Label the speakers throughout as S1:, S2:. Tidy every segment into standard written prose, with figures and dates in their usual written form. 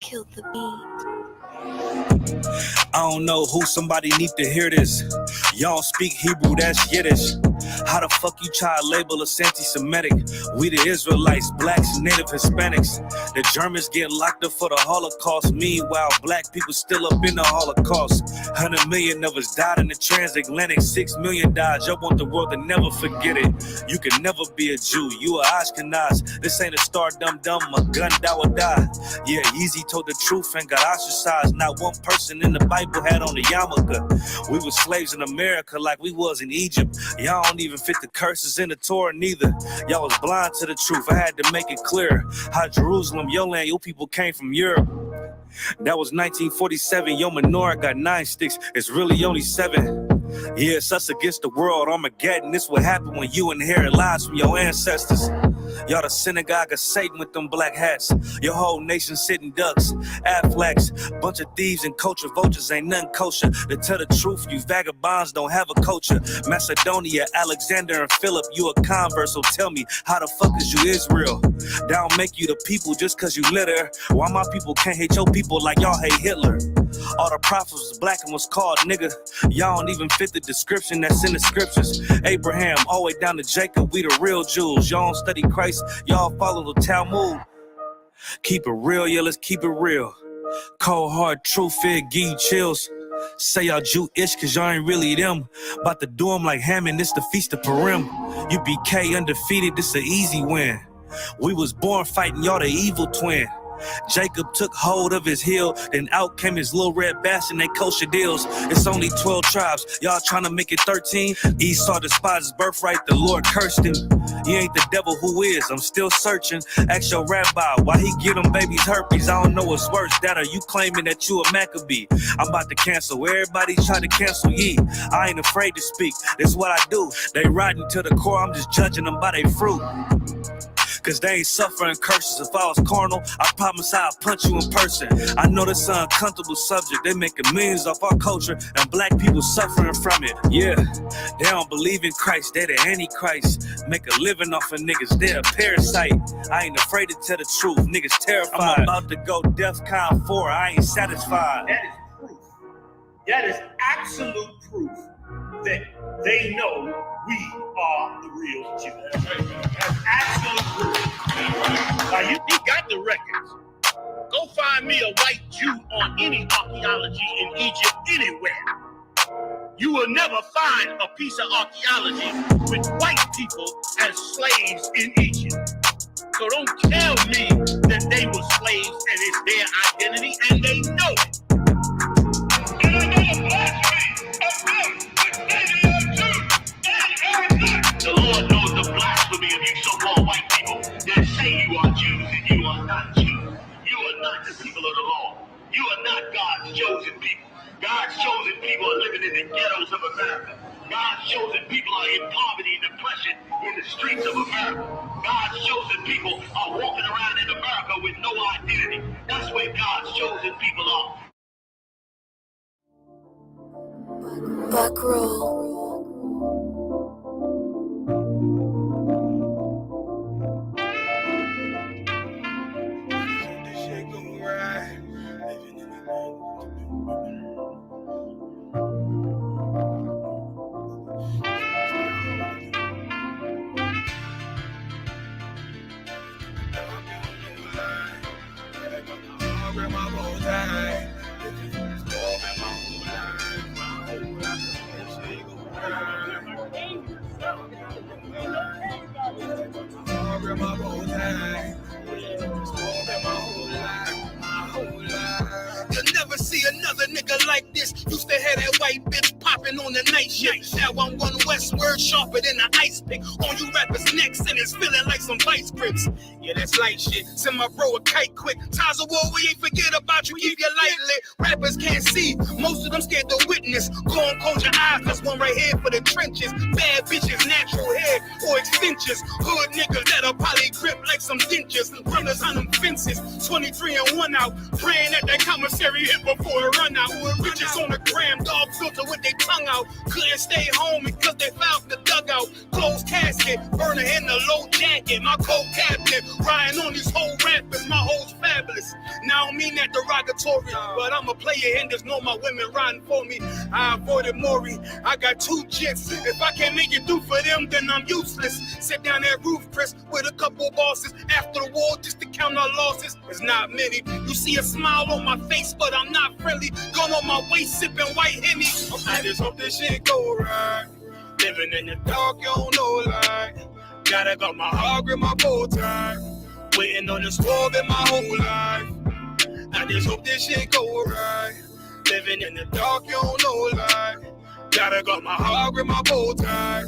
S1: killed the beat.
S2: I don't know who, somebody need to hear this. Y'all speak Hebrew, that's Yiddish. How the fuck you try to label us anti-Semitic? We the Israelites, blacks, native Hispanics. The Germans get locked up for the Holocaust. Meanwhile, black people still up in the Holocaust. 100 million of us died in the transatlantic. 6 million died. Y'all want the world to never forget it. You can never be a Jew. You a Ashkenaz. This ain't a star dum-dum. A gun that would die. Yeah, Yeezy told the truth and got ostracized. Not one person in the Bible had on the yarmulke. We were slaves in America like we was in Egypt. Y'all don't even fit the curses in the Torah neither. Y'all was blind to the truth. I had to make it clear how Jerusalem, your land, your people came from Europe. That was 1947. Your menorah got 9 sticks. It's really only 7. Yeah, it's us against the world. Armageddon. This what happened when you inherit lies from your ancestors. Y'all the synagogue of Satan with them black hats. Your whole nation sitting ducks, Aflacs, bunch of thieves and culture vultures. Ain't nothing kosher. To tell the truth, you vagabonds don't have a culture. Macedonia, Alexander and Philip, you a convert, so tell me, how the fuck is you Israel? That don't make you the people just cause you litter. Why my people can't hate your people like y'all hate Hitler? All the prophets was black and was called nigga. Y'all don't even fit the description that's in the scriptures. Abraham, all the way down to Jacob, we the real Jews. Y'all don't study Christ, y'all follow the Talmud. Keep it real, yeah, let's keep it real. Cold hard truth, it give you chills. Say y'all Jewish cause y'all ain't really them. About to do them like Hammond, this the Feast of Purim. You BK undefeated, this an easy win. We was born fighting, y'all the evil twin. Jacob took hold of his heel, then out came his little red bass and they kosher deals. It's only 12 tribes, y'all trying to make it 13. Esau despised his birthright, the Lord cursed him. He ain't the devil, who is? I'm still searching. Ask your rabbi why he give them babies herpes. I don't know what's worse, that or you claiming that you a Maccabee. I'm about to cancel, everybody try to cancel ye. I ain't afraid to speak, that's what I do. They riding to the core, I'm just judging them by their fruit. Cause they ain't suffering curses. If I was carnal, I promise I'll punch you in person. I know this an uncomfortable subject. They making millions off our culture and black people suffering from it. Yeah, they don't believe in Christ. They the Antichrist. Make a living off of niggas. They're a parasite. I ain't afraid to tell the truth. Niggas terrified. I'm about to go DEFCON 4. I ain't satisfied.
S3: That is proof. That is absolute proof that they know we are the real Jews. That's absolute proof. Now you got the records. Go find me a white Jew on any archaeology in Egypt anywhere. You will never find a piece of archaeology with white people as slaves in Egypt. So don't tell me that they were slaves and it's their identity, and they know it. And I know the blasphemy of them. The Lord knows the blasphemy of you so-called white people that say you are Jews and you are not Jews. You are not the people of the law. You are not God's chosen people. God's chosen people are living in the ghettos of America. God's chosen people are in poverty and depression in the streets of America. God's chosen people are walking around in America with no identity. That's where God's chosen people are.
S1: Buck roll.
S4: You'll never see another nigga like this. Used to have that white bitch popping on the night shift. Now I'm one westward, sharper than an ice pick. On you rappers' necks and it's feeling like some vice grips. Yeah, that's light shit. Send my bro a kite quick. Times of war, we ain't forget about you. Keep your light lit. Rappers can't see. Most of them scared to witness. Go on, close your eyes. There's one right here for the trenches. Bad bitches, natural hair or extensions. Hood niggas that'll probably grip like some dentures. Runners on them fences. 23 and 1 out. Praying that commissary hit before it run out. Bitches on the gram, dog filter with their tongue out. Couldn't stay home because they found the dugout. Closed casket, burner in the low jacket. My cold cabinet, riding on these whole rappers. My hoes fabulous. Now I don't mean that derogatory, but I'm a player and there's no my women riding for me. I avoided Maury. I got 2 jets. If I can't make it through for them, then I'm useless. Sit down that roof, Chris, with a couple bosses. After the war, just to count our losses. There's not many. You see a smile on my face, but I'm not friendly. Gun on my waist, sipping white Henny. I just hope this shit go right. Living in the dark, you don't know light. Gotta got my heart with my bow tie. Waiting on the squad in my whole life. I just hope this shit go right. Living in the dark, you don't know light. Gotta got my heart with my bow tie.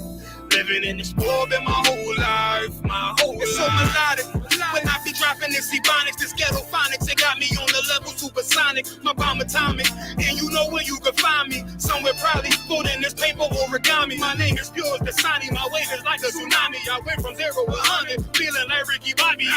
S4: Living in this world in my whole life, my whole life. It's so melodic. When I be dropping this ebonics, this ghetto phonics, it got me on the level supersonic. My bomb atomic, and you know where you can find me. Somewhere probably folding this paper origami. My name is pure as the Sani. My wave is like a tsunami. I went from 0 to 100, feeling like Ricky Bobby.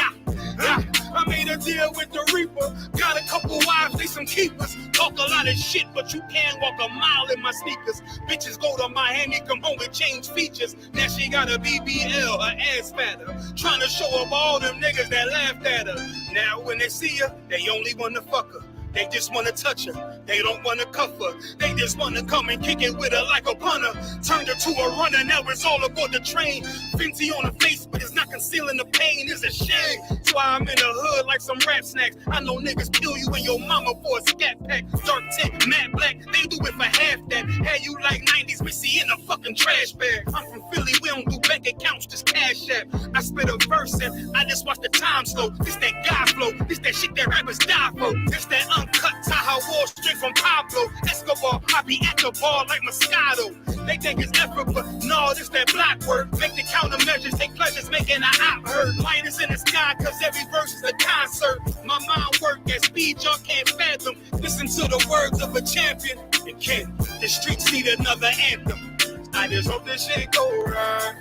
S4: I made a deal with the Reaper. Got a couple wives, they some keepers. Talk a lot of shit, but you can't walk a mile in my sneakers. Bitches go to Miami, come home and change features. Now she got a BBL, her ass fatter. Trying to show up all them niggas that laughed at her. Now when they see her, they only wanna fuck her. They just wanna touch her, they don't wanna cuff her. They just wanna come and kick it with her like a punter. Turned her to a runner, now it's all aboard the train. Fenty on her face, but it's not concealing the pain, it's a shame. That's why I'm in the hood like some rap snacks. I know niggas kill you and your mama for a scat pack. Dark tint, matte black, they do it for half that. Had you like 90s Missy in a fucking trash bag. I'm from Philly, we don't do bank accounts, just cash app. I spit a verse and I just watch the time slow. This that guy flow, this that shit that rappers die for. This that uncut Tahoe Wall straight from Pablo Escobar. I be at the bar like Moscato. They think it's effort, but no, this that block work. Make the countermeasures, take pleasures, making an op hurt. Minus in the sky, cause every verse is a concert. My mind work at speed y'all can't fathom. Listen to the words of a champion. You can't, the streets need another anthem. I just hope this shit go right.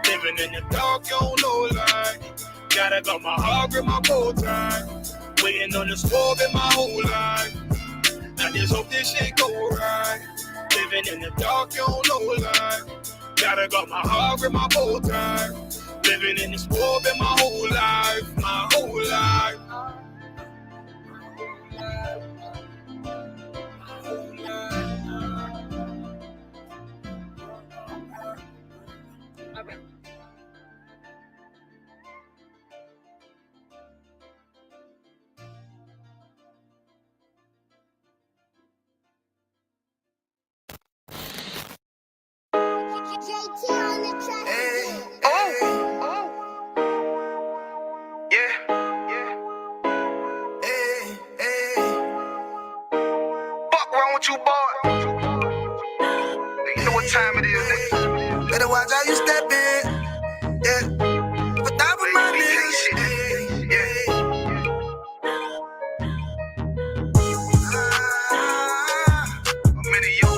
S4: Living in the dark, you don't know light. Gotta got my heart with my bow tie. Waiting on the squad in my whole life. I just hope this shit go right. Living in the dark, you don't know life. Gotta got my heart with my bow tie. Living in this world in my whole life, my whole life.
S5: You boy, you know what time it is, nigga. Better watch how you step in, yeah. But that was my niggas, yeah. I'm in it, yo.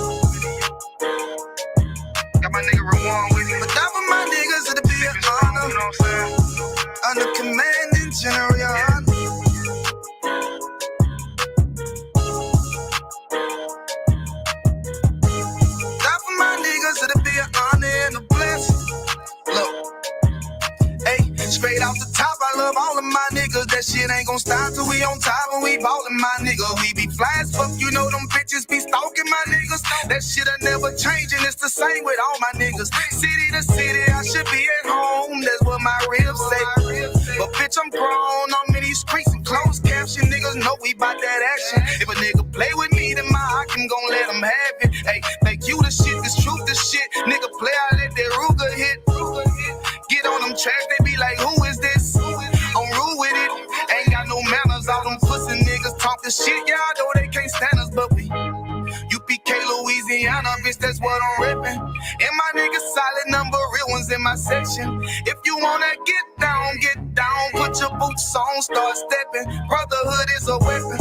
S5: Got my nigga Rawan with me. But that was my niggas, it'll be an honor. You know what I'm saying? Under commanding general, yeah. Straight off the top, I love all of my niggas. That shit ain't gon' stop till we on top and we ballin', my nigga. We be fly as fuck, you know them bitches be stalking my niggas. That shit'll never change and it's the same with all my niggas. City to city, I should be at home. That's what my ribs say. But bitch, I'm grown. I'm in these streets and closed caption. Niggas know we bout that action. If a nigga play with me, then my I can gon' let him have it. Hey, make you the shit, this truth the shit. Nigga play, I let that Ruger hit. Get on them tracks, they be like, who is this? I'm rude with it. Ain't got no manners. All them pussy niggas talking shit. Y'all know they can't stand us, but we UPK, Louisiana, bitch, that's what I'm rippin'. And my niggas solid number, real ones in my section. If you wanna get down, put your boots on, start stepping. Brotherhood is a weapon.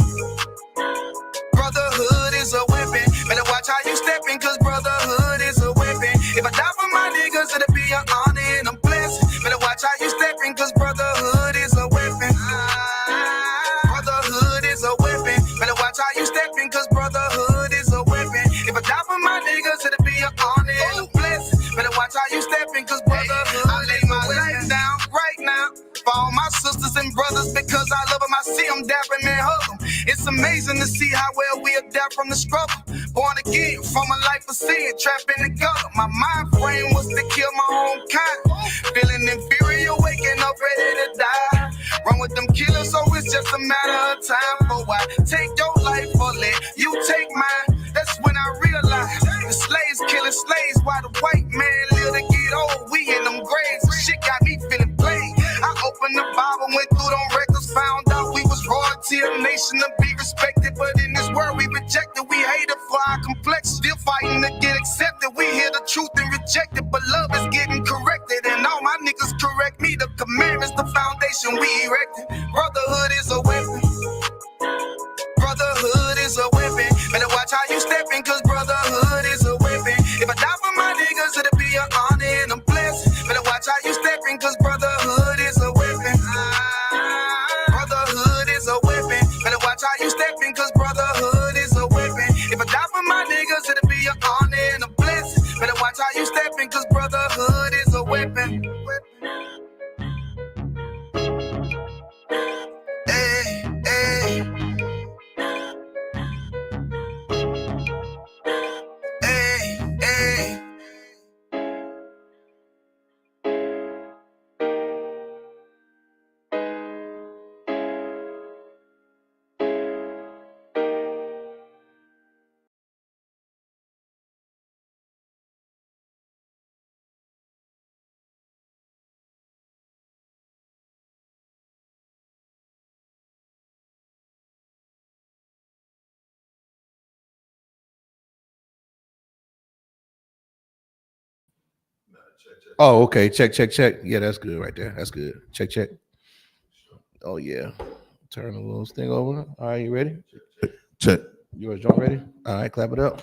S5: Brotherhood is a weapon. Better watch how you steppin', cause brotherhood is a weapon. If I die for my niggas, it'll be an honor and a blessing. Better watch how you steppin', cause brotherhood is a weapon. Brotherhood is a weapon. Better watch how you steppin', cause brotherhood is a weapon. If I die for my all my sisters and brothers because I love them. I see them dapping and hug them. It's amazing to see how well we adapt from the struggle. Born again from a life of sin, trapped in the gutter. My mind frame was to kill my own kind. Feeling inferior, waking up ready to die. Run with them killers, so it's just a matter of time. For why take your life or let you take mine? That's when I realized the slaves killing slaves while the white man live to get old. We in them graves, shit got me feeling played. I opened the Bible, went through them records, found out we was royalty, a nation to be respected. But in this world we rejected, we hated for our complex. Still fighting to get accepted. We hear the truth and reject it, but love is getting corrected. And all my niggas correct me. The commandments, the foundation we erected. Brotherhood is a weapon. Brotherhood is a weapon. Better watch how you stepping, cause brotherhood is a weapon. If I die for my niggas, it'll be an honor and a blessing. Better watch how you stepping, cause brotherhood is a weapon. Brotherhood is a weapon. Better watch how you stepping, cause brotherhood is a weapon. If I die for my niggas, it'll be an honor and a blessing. Better watch how you stepping, cause brotherhood is a weapon. Hey, hey.
S6: Oh, okay. Check. Yeah, that's good right there. That's good. Check. Oh, yeah. Turn the little thing over. All right, you ready? Check. Yours, John, ready? All right, clap it up.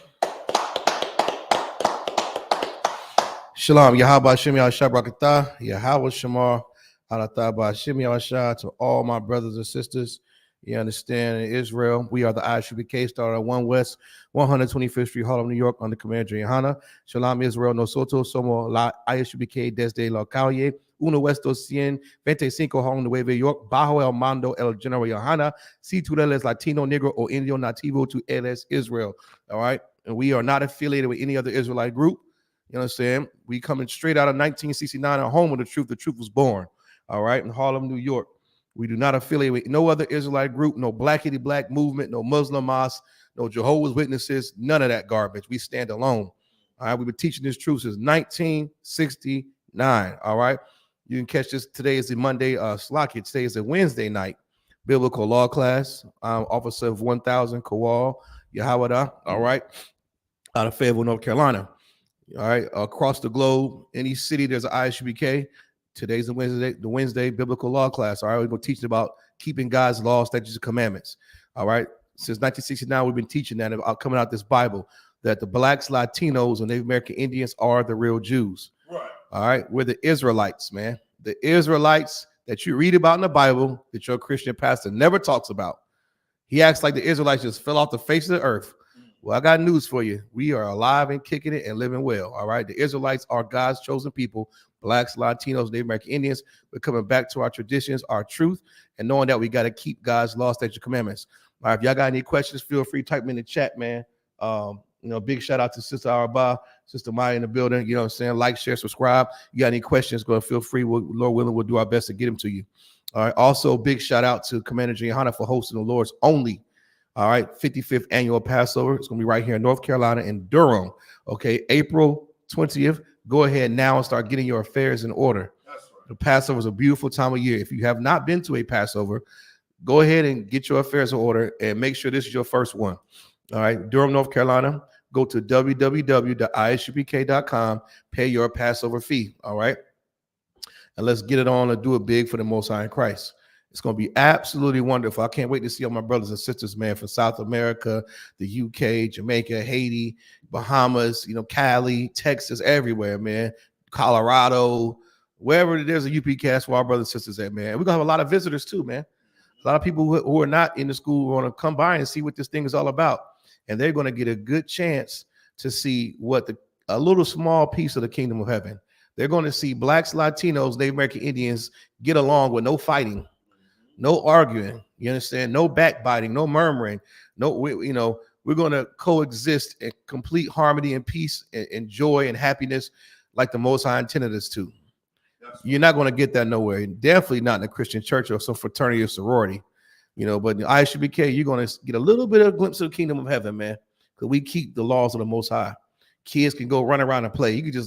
S6: Shalom, Yahweh Shem Yahshua Brakatah, Yahweh Shamar, Alatah Shem Yahshua, to all my brothers and sisters. You understand, in Israel, we are the Isupk, started at 1 West, 125th Street, Harlem, New York, under Commander Johanna. Shalom, Israel, nosotros somos la Isupk desde la calle 125, Harlem, Nueva York, bajo el mando el General Johanna. Si tú eres Latino, Negro, or Indio nativo, tú eres Israel. All right, and we are not affiliated with any other Israelite group. You understand? We coming straight out of 1969 at home of the truth. The truth was born. All right, in Harlem, New York. We do not affiliate with no other Israelite group, no blackity black movement, no Muslim mosque, no Jehovah's Witnesses, none of that garbage. We stand alone. All right, we've been teaching this truth since 1969. All right, you can catch this. Today is the Monday, today is a Wednesday night biblical law class. Officer of 1000, Kowal, Yahweh, all right, out of Fayetteville, North Carolina. All right, across the globe, any city there's an Isupk. Today's the Wednesday biblical law class. All right, we're going to teach about keeping God's laws, statutes, and commandments. All right, since 1969, we've been teaching that about coming out this Bible that the blacks, Latinos, and Native American Indians are the real Jews. Right. All right, we're the Israelites, man. The Israelites that you read about in the Bible that your Christian pastor never talks about. He acts like the Israelites just fell off the face of the earth. Well, I got news for you. We are alive and kicking it and living well. All right. The Israelites are God's chosen people, blacks, Latinos, Native American Indians. We're coming back to our traditions, our truth, and knowing that we got to keep God's law, statutes, commandments. All right. If y'all got any questions, feel free to type them in the chat, man. Big shout out to Sister Arba, Sister Maya in the building. You know what I'm saying? Like, share, subscribe. You got any questions, go feel free. Lord willing, we'll do our best to get them to you. All right. Also, big shout out to Commander Johanna for hosting the Lord's Only. All right, 55th annual Passover. It's going to be right here in North Carolina in Durham. Okay, April 20th. Go ahead now and start getting your affairs in order. That's right. The Passover is a beautiful time of year. If you have not been to a Passover, go ahead and get your affairs in order and make sure this is your first one. All right, Durham, North Carolina. Go to www.isupk.com. Pay your Passover fee. All right, and let's get it on and do it big for the Most High in Christ. It's going to be absolutely wonderful. I can't wait to see all my brothers and sisters, man, from South America, the UK, Jamaica, Haiti, Bahamas, Cali, Texas, everywhere, man. Colorado, wherever there's a UP cast where our brothers and sisters at, man. We're going to have a lot of visitors too, man. A lot of people who are not in the school want to come by and see what this thing is all about. And they're going to get a good chance to see what a little small piece of the kingdom of heaven. They're going to see blacks, Latinos, Native American Indians get along with no fighting, no arguing. You understand? No backbiting, no murmuring. We're going to coexist in complete harmony and peace and joy and happiness like the Most High intended us to. You're not going to get that nowhere. Definitely not in a Christian church or some fraternity or sorority. But in the ISUPK, you're going to get a little bit of a glimpse of the kingdom of heaven, man, because we keep the laws of the Most High. Kids can go run around and play. You can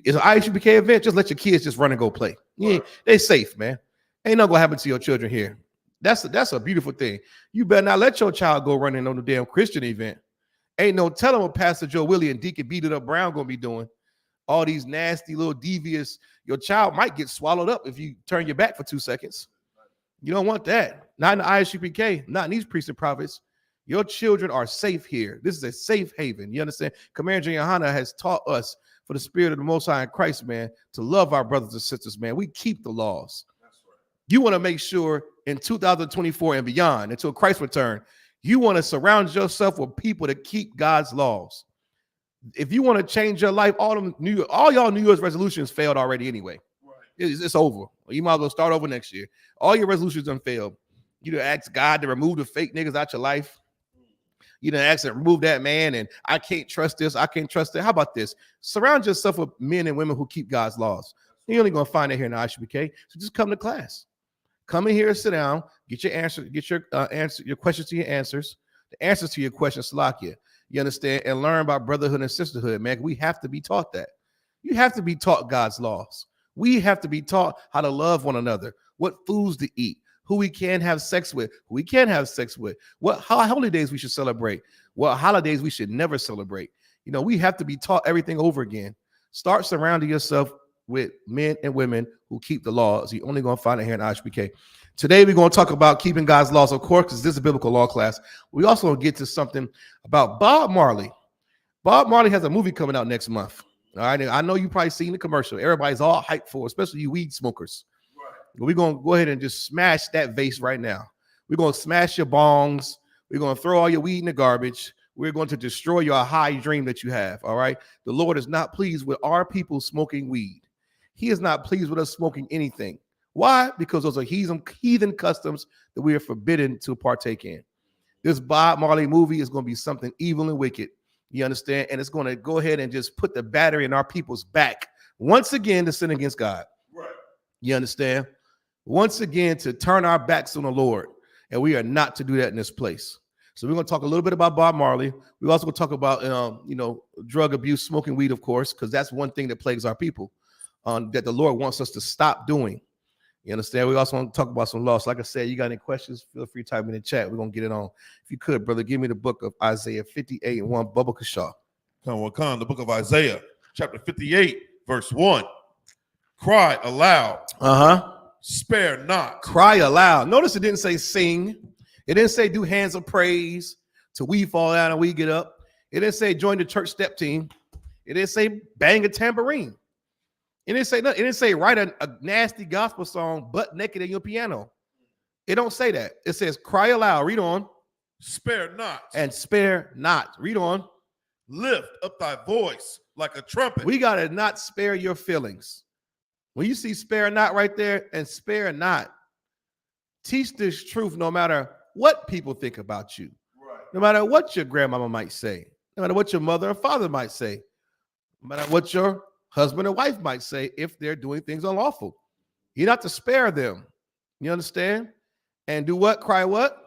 S6: it's an ISUPK event, just let your kids just run and go play. They're safe, man. Ain't nothing going to happen to your children here. That's a beautiful thing. You better not let your child go running on the damn Christian event. Ain't no telling what Pastor Joe Willie and Deacon Beat It Up Brown going to be doing. All these nasty little devious. Your child might get swallowed up if you turn your back for 2 seconds. You don't want that. Not in the ISUPK, not in these priests and prophets. Your children are safe here. This is a safe haven. You understand? Commander Johanna has taught us, for the spirit of the Most High in Christ, man, to love our brothers and sisters, man. We keep the laws. That's right. You want to make sure in 2024 and beyond, until Christ return, you want to surround yourself with people that keep God's laws. If you want to change your life, all y'all New Year's resolutions failed already anyway. Right. It's over. You might as well start over next year. All your resolutions done failed. You done ask God to remove the fake niggas out your life. You done ask to remove that man, and I can't trust this. I can't trust that. How about this? Surround yourself with men and women who keep God's laws. You're only going to find it here in the ISUPK. So just come to class. Come in here, sit down, get your answer, get your your questions to your answers, the answers to your questions, Salakia. You understand? And learn about brotherhood and sisterhood, man. We have to be taught that. You have to be taught God's laws. We have to be taught how to love one another, what foods to eat, who we can have sex with, who we can't have sex with, what holidays we should celebrate, what holidays we should never celebrate. We have to be taught everything over again. Start surrounding yourself with men and women who keep the laws. You're only going to find it here in ISUPK. Today, we're going to talk about keeping God's laws, of course, because this is a biblical law class. We also going to get to something about Bob Marley. Bob Marley has a movie coming out next month. All right, I know you probably seen the commercial. Everybody's all hyped for it, especially you weed smokers. Right. We're going to go ahead and just smash that vase right now. We're going to smash your bongs. We're going to throw all your weed in the garbage. We're going to destroy your high dream that you have, all right? The Lord is not pleased with our people smoking weed. He is not pleased with us smoking anything. Why? Because those are heathen customs that we are forbidden to partake in. This Bob Marley movie is going to be something evil and wicked. You understand? And it's going to go ahead and just put the battery in our people's back once again to sin against God. Right. You understand? Once again to turn our backs on the Lord. And we are not to do that in this place. So we're going to talk a little bit about Bob Marley. We're also going to talk about, drug abuse, smoking weed, of course, because that's one thing that plagues our people that the Lord wants us to stop doing. You understand? We also want to talk about some laws. Like I said, you got any questions, feel free to type in the chat. We're going to get it on. If you could, brother, give me the book of Isaiah 58 and 1, Bubba Kashaw.
S7: Come, the book of Isaiah, chapter 58, verse 1. Cry aloud. Spare not.
S6: Cry aloud. Notice it didn't say sing. It didn't say do hands of praise till we fall down and we get up. It didn't say join the church step team. It didn't say bang a tambourine. It didn't say nothing. It didn't say write a nasty gospel song butt naked in your piano. It don't say that. It says cry aloud. Read on.
S7: Spare not.
S6: And spare not. Read on.
S7: Lift up thy voice like a trumpet.
S6: We got to not spare your feelings. When you see spare not right there and spare not, teach this truth no matter what people think about you. Right. No matter what your grandmama might say. No matter what your mother or father might say. No matter what your husband or wife might say if they're doing things unlawful. You're not to spare them. You understand? And do what? Cry what?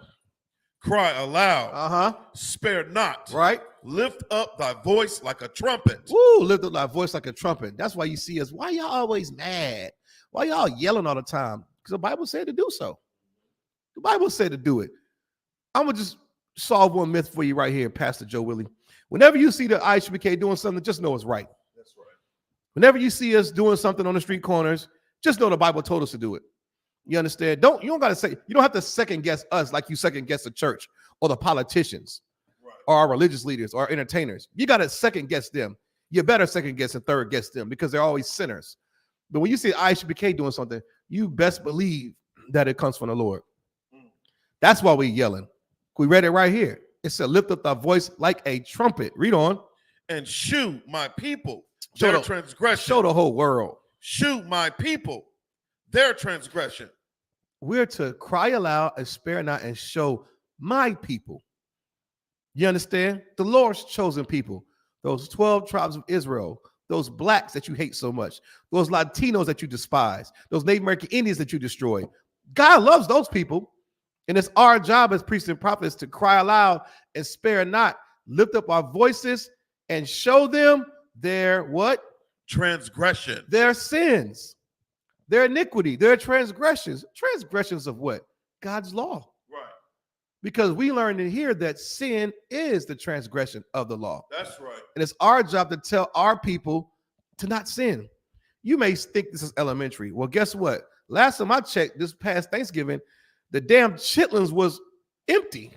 S7: Cry aloud. Spare not.
S6: Right.
S7: Lift up thy voice like a trumpet.
S6: Woo, lift up thy voice like a trumpet. That's why you see us. Why y'all always mad? Why y'all yelling all the time? Because the Bible said to do so. The Bible said to do it. I'm going to just solve one myth for you right here, Pastor Joe Willie. Whenever you see the ISUPK doing something, just know it's right. That's right. Whenever you see us doing something on the street corners, just know the Bible told us to do it. You understand? You don't got to say, you don't have to second guess us like you second guess the church or the politicians or our religious leaders or entertainers. You got to second guess them. You better second guess and third guess them because they're always sinners. But when you see ISUPK doing something, you best believe that it comes from the Lord. That's why we're yelling. We read it right here. It said, lift up thy voice like a trumpet. Read on.
S7: And shew my people their transgression.
S6: Show the whole world.
S7: Shew my people their transgression.
S6: We're to cry aloud and spare not and show my people. You understand? The Lord's chosen people, those 12 tribes of Israel, those blacks that you hate so much, those Latinos that you despise, those Native American Indians that you destroy. God loves those people. And it's our job as priests and prophets to cry aloud and spare not, lift up our voices and show them their what?
S7: Transgression.
S6: Their sins, their iniquity, their transgressions. Transgressions of what? God's law.
S7: Right.
S6: Because we learned in here that sin is the transgression of the law.
S7: That's right.
S6: And it's our job to tell our people to not sin. You may think this is elementary. Well, guess what? Last time I checked, this past Thanksgiving, the damn chitlins was empty.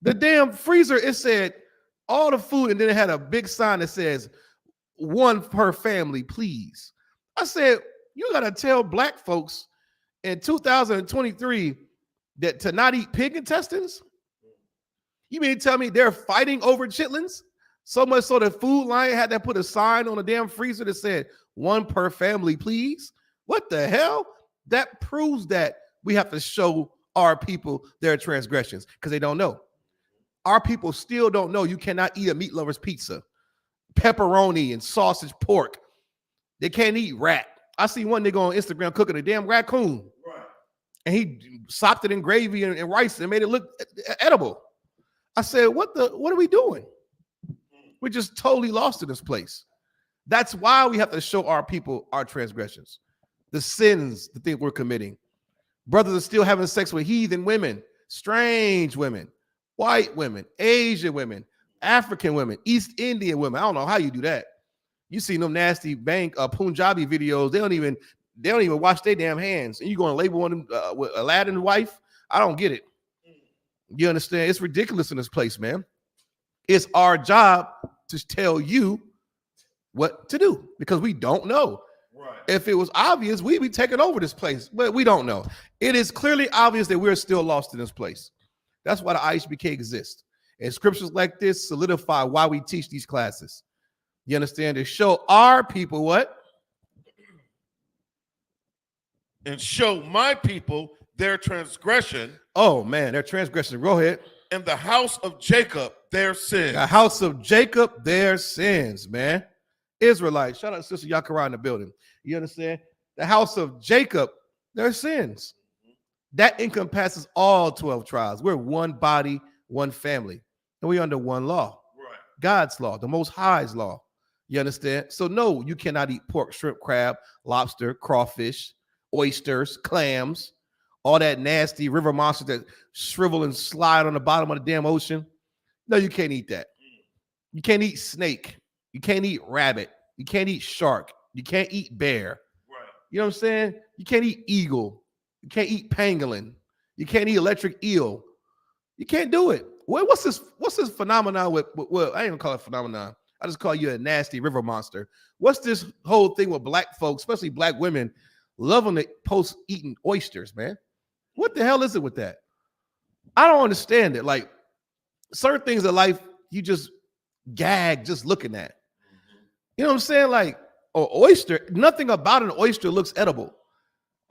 S6: The damn freezer, it said all the food, and then it had a big sign that says 1 per family, please. I said, you got to tell black folks in 2023 that to not eat pig intestines? You mean to tell me they're fighting over chitlins? So much so the Food Lion had to put a sign on the damn freezer that said 1 per family, please. What the hell? That proves that we have to show our people their transgressions because they don't know. Our people still don't know you cannot eat a meat lover's pizza, pepperoni and sausage pork. They can't eat rat. I see one nigga on Instagram cooking a damn raccoon.
S7: Right.
S6: And he sopped it in gravy and rice and made it look edible. I said, what are we doing? We're just totally lost in this place. That's why we have to show our people our transgressions, the sins, the things we're committing. Brothers are still having sex with heathen women, strange women, white women, Asian women, African women, East Indian women. I don't know how you do that. You see them nasty Punjabi videos. They don't even wash their damn hands. And you going to label one of them with Aladdin's wife? I don't get it. You understand? It's ridiculous in this place, man. It's our job to tell you what to do because we don't know.
S7: Right.
S6: If it was obvious, we'd be taking over this place, but we don't know. It is clearly obvious that we're still lost in this place. That's why the Isupk exists. And scriptures like this solidify why we teach these classes. You understand? To show our people what?
S7: And show my people their transgression.
S6: Oh, man, their transgression. Go ahead.
S7: And the house of Jacob their sins.
S6: The house of Jacob their sins, man. Israelites. Shout out to Sister Yakara in the building. You understand? The house of Jacob their sins. That encompasses all 12 tribes. We're one body, one family. And we're under one law.
S7: Right.
S6: God's law, the Most High's law. You understand? So no, you cannot eat pork, shrimp, crab, lobster, crawfish, oysters, clams, all that nasty river monsters that shrivel and slide on the bottom of the damn ocean. No, you can't eat that. You can't eat snake. You can't eat rabbit. You can't eat shark. You can't eat bear.
S7: Right.
S6: You know what I'm saying? You can't eat eagle. You can't eat pangolin. You can't eat electric eel. You can't do it. What's this phenomenon with well, I ain't gonna call it phenomenon. I just call you a nasty river monster. What's this whole thing with black folks, especially black women, loving to post eating oysters, man? What the hell is it with that? I don't understand it. Like certain things in life, you just gag just looking at. You know what I'm saying? Like an oyster, nothing about an oyster looks edible.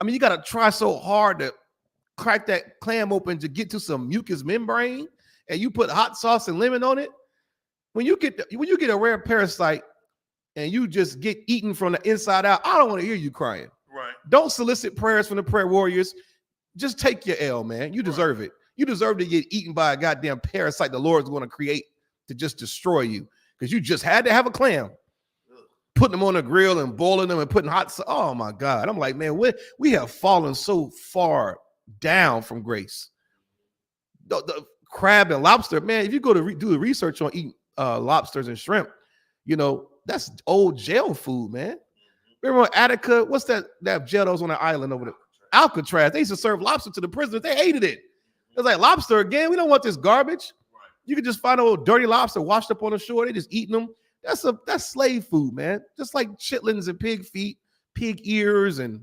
S6: I mean, you got to try so hard to crack that clam open to get to some mucous membrane, and you put hot sauce and lemon on it. When you get a rare parasite and you just get eaten from the inside out, I don't want to hear you crying.
S7: Right.
S6: Don't solicit prayers from the prayer warriors. Just take your L, man. You deserve it. You deserve to get eaten by a goddamn parasite the Lord's going to create to just destroy you because you just had to have a clam. Putting them on a grill and boiling them and putting hot sauce. Oh my God. I'm like, man, we have fallen so far down from grace. The crab and lobster, man, if you go to do the research on eating lobsters and shrimp, you know, that's old jail food, man. Remember Attica? What's that jail that was on the island over there? Alcatraz. They used to serve lobster to the prisoners. They hated it. It was like, lobster again? We don't want this garbage. Right. You can just find a old dirty lobster washed up on the shore. They just eating them. That's slave food, man. Just like chitlins and pig feet, pig ears and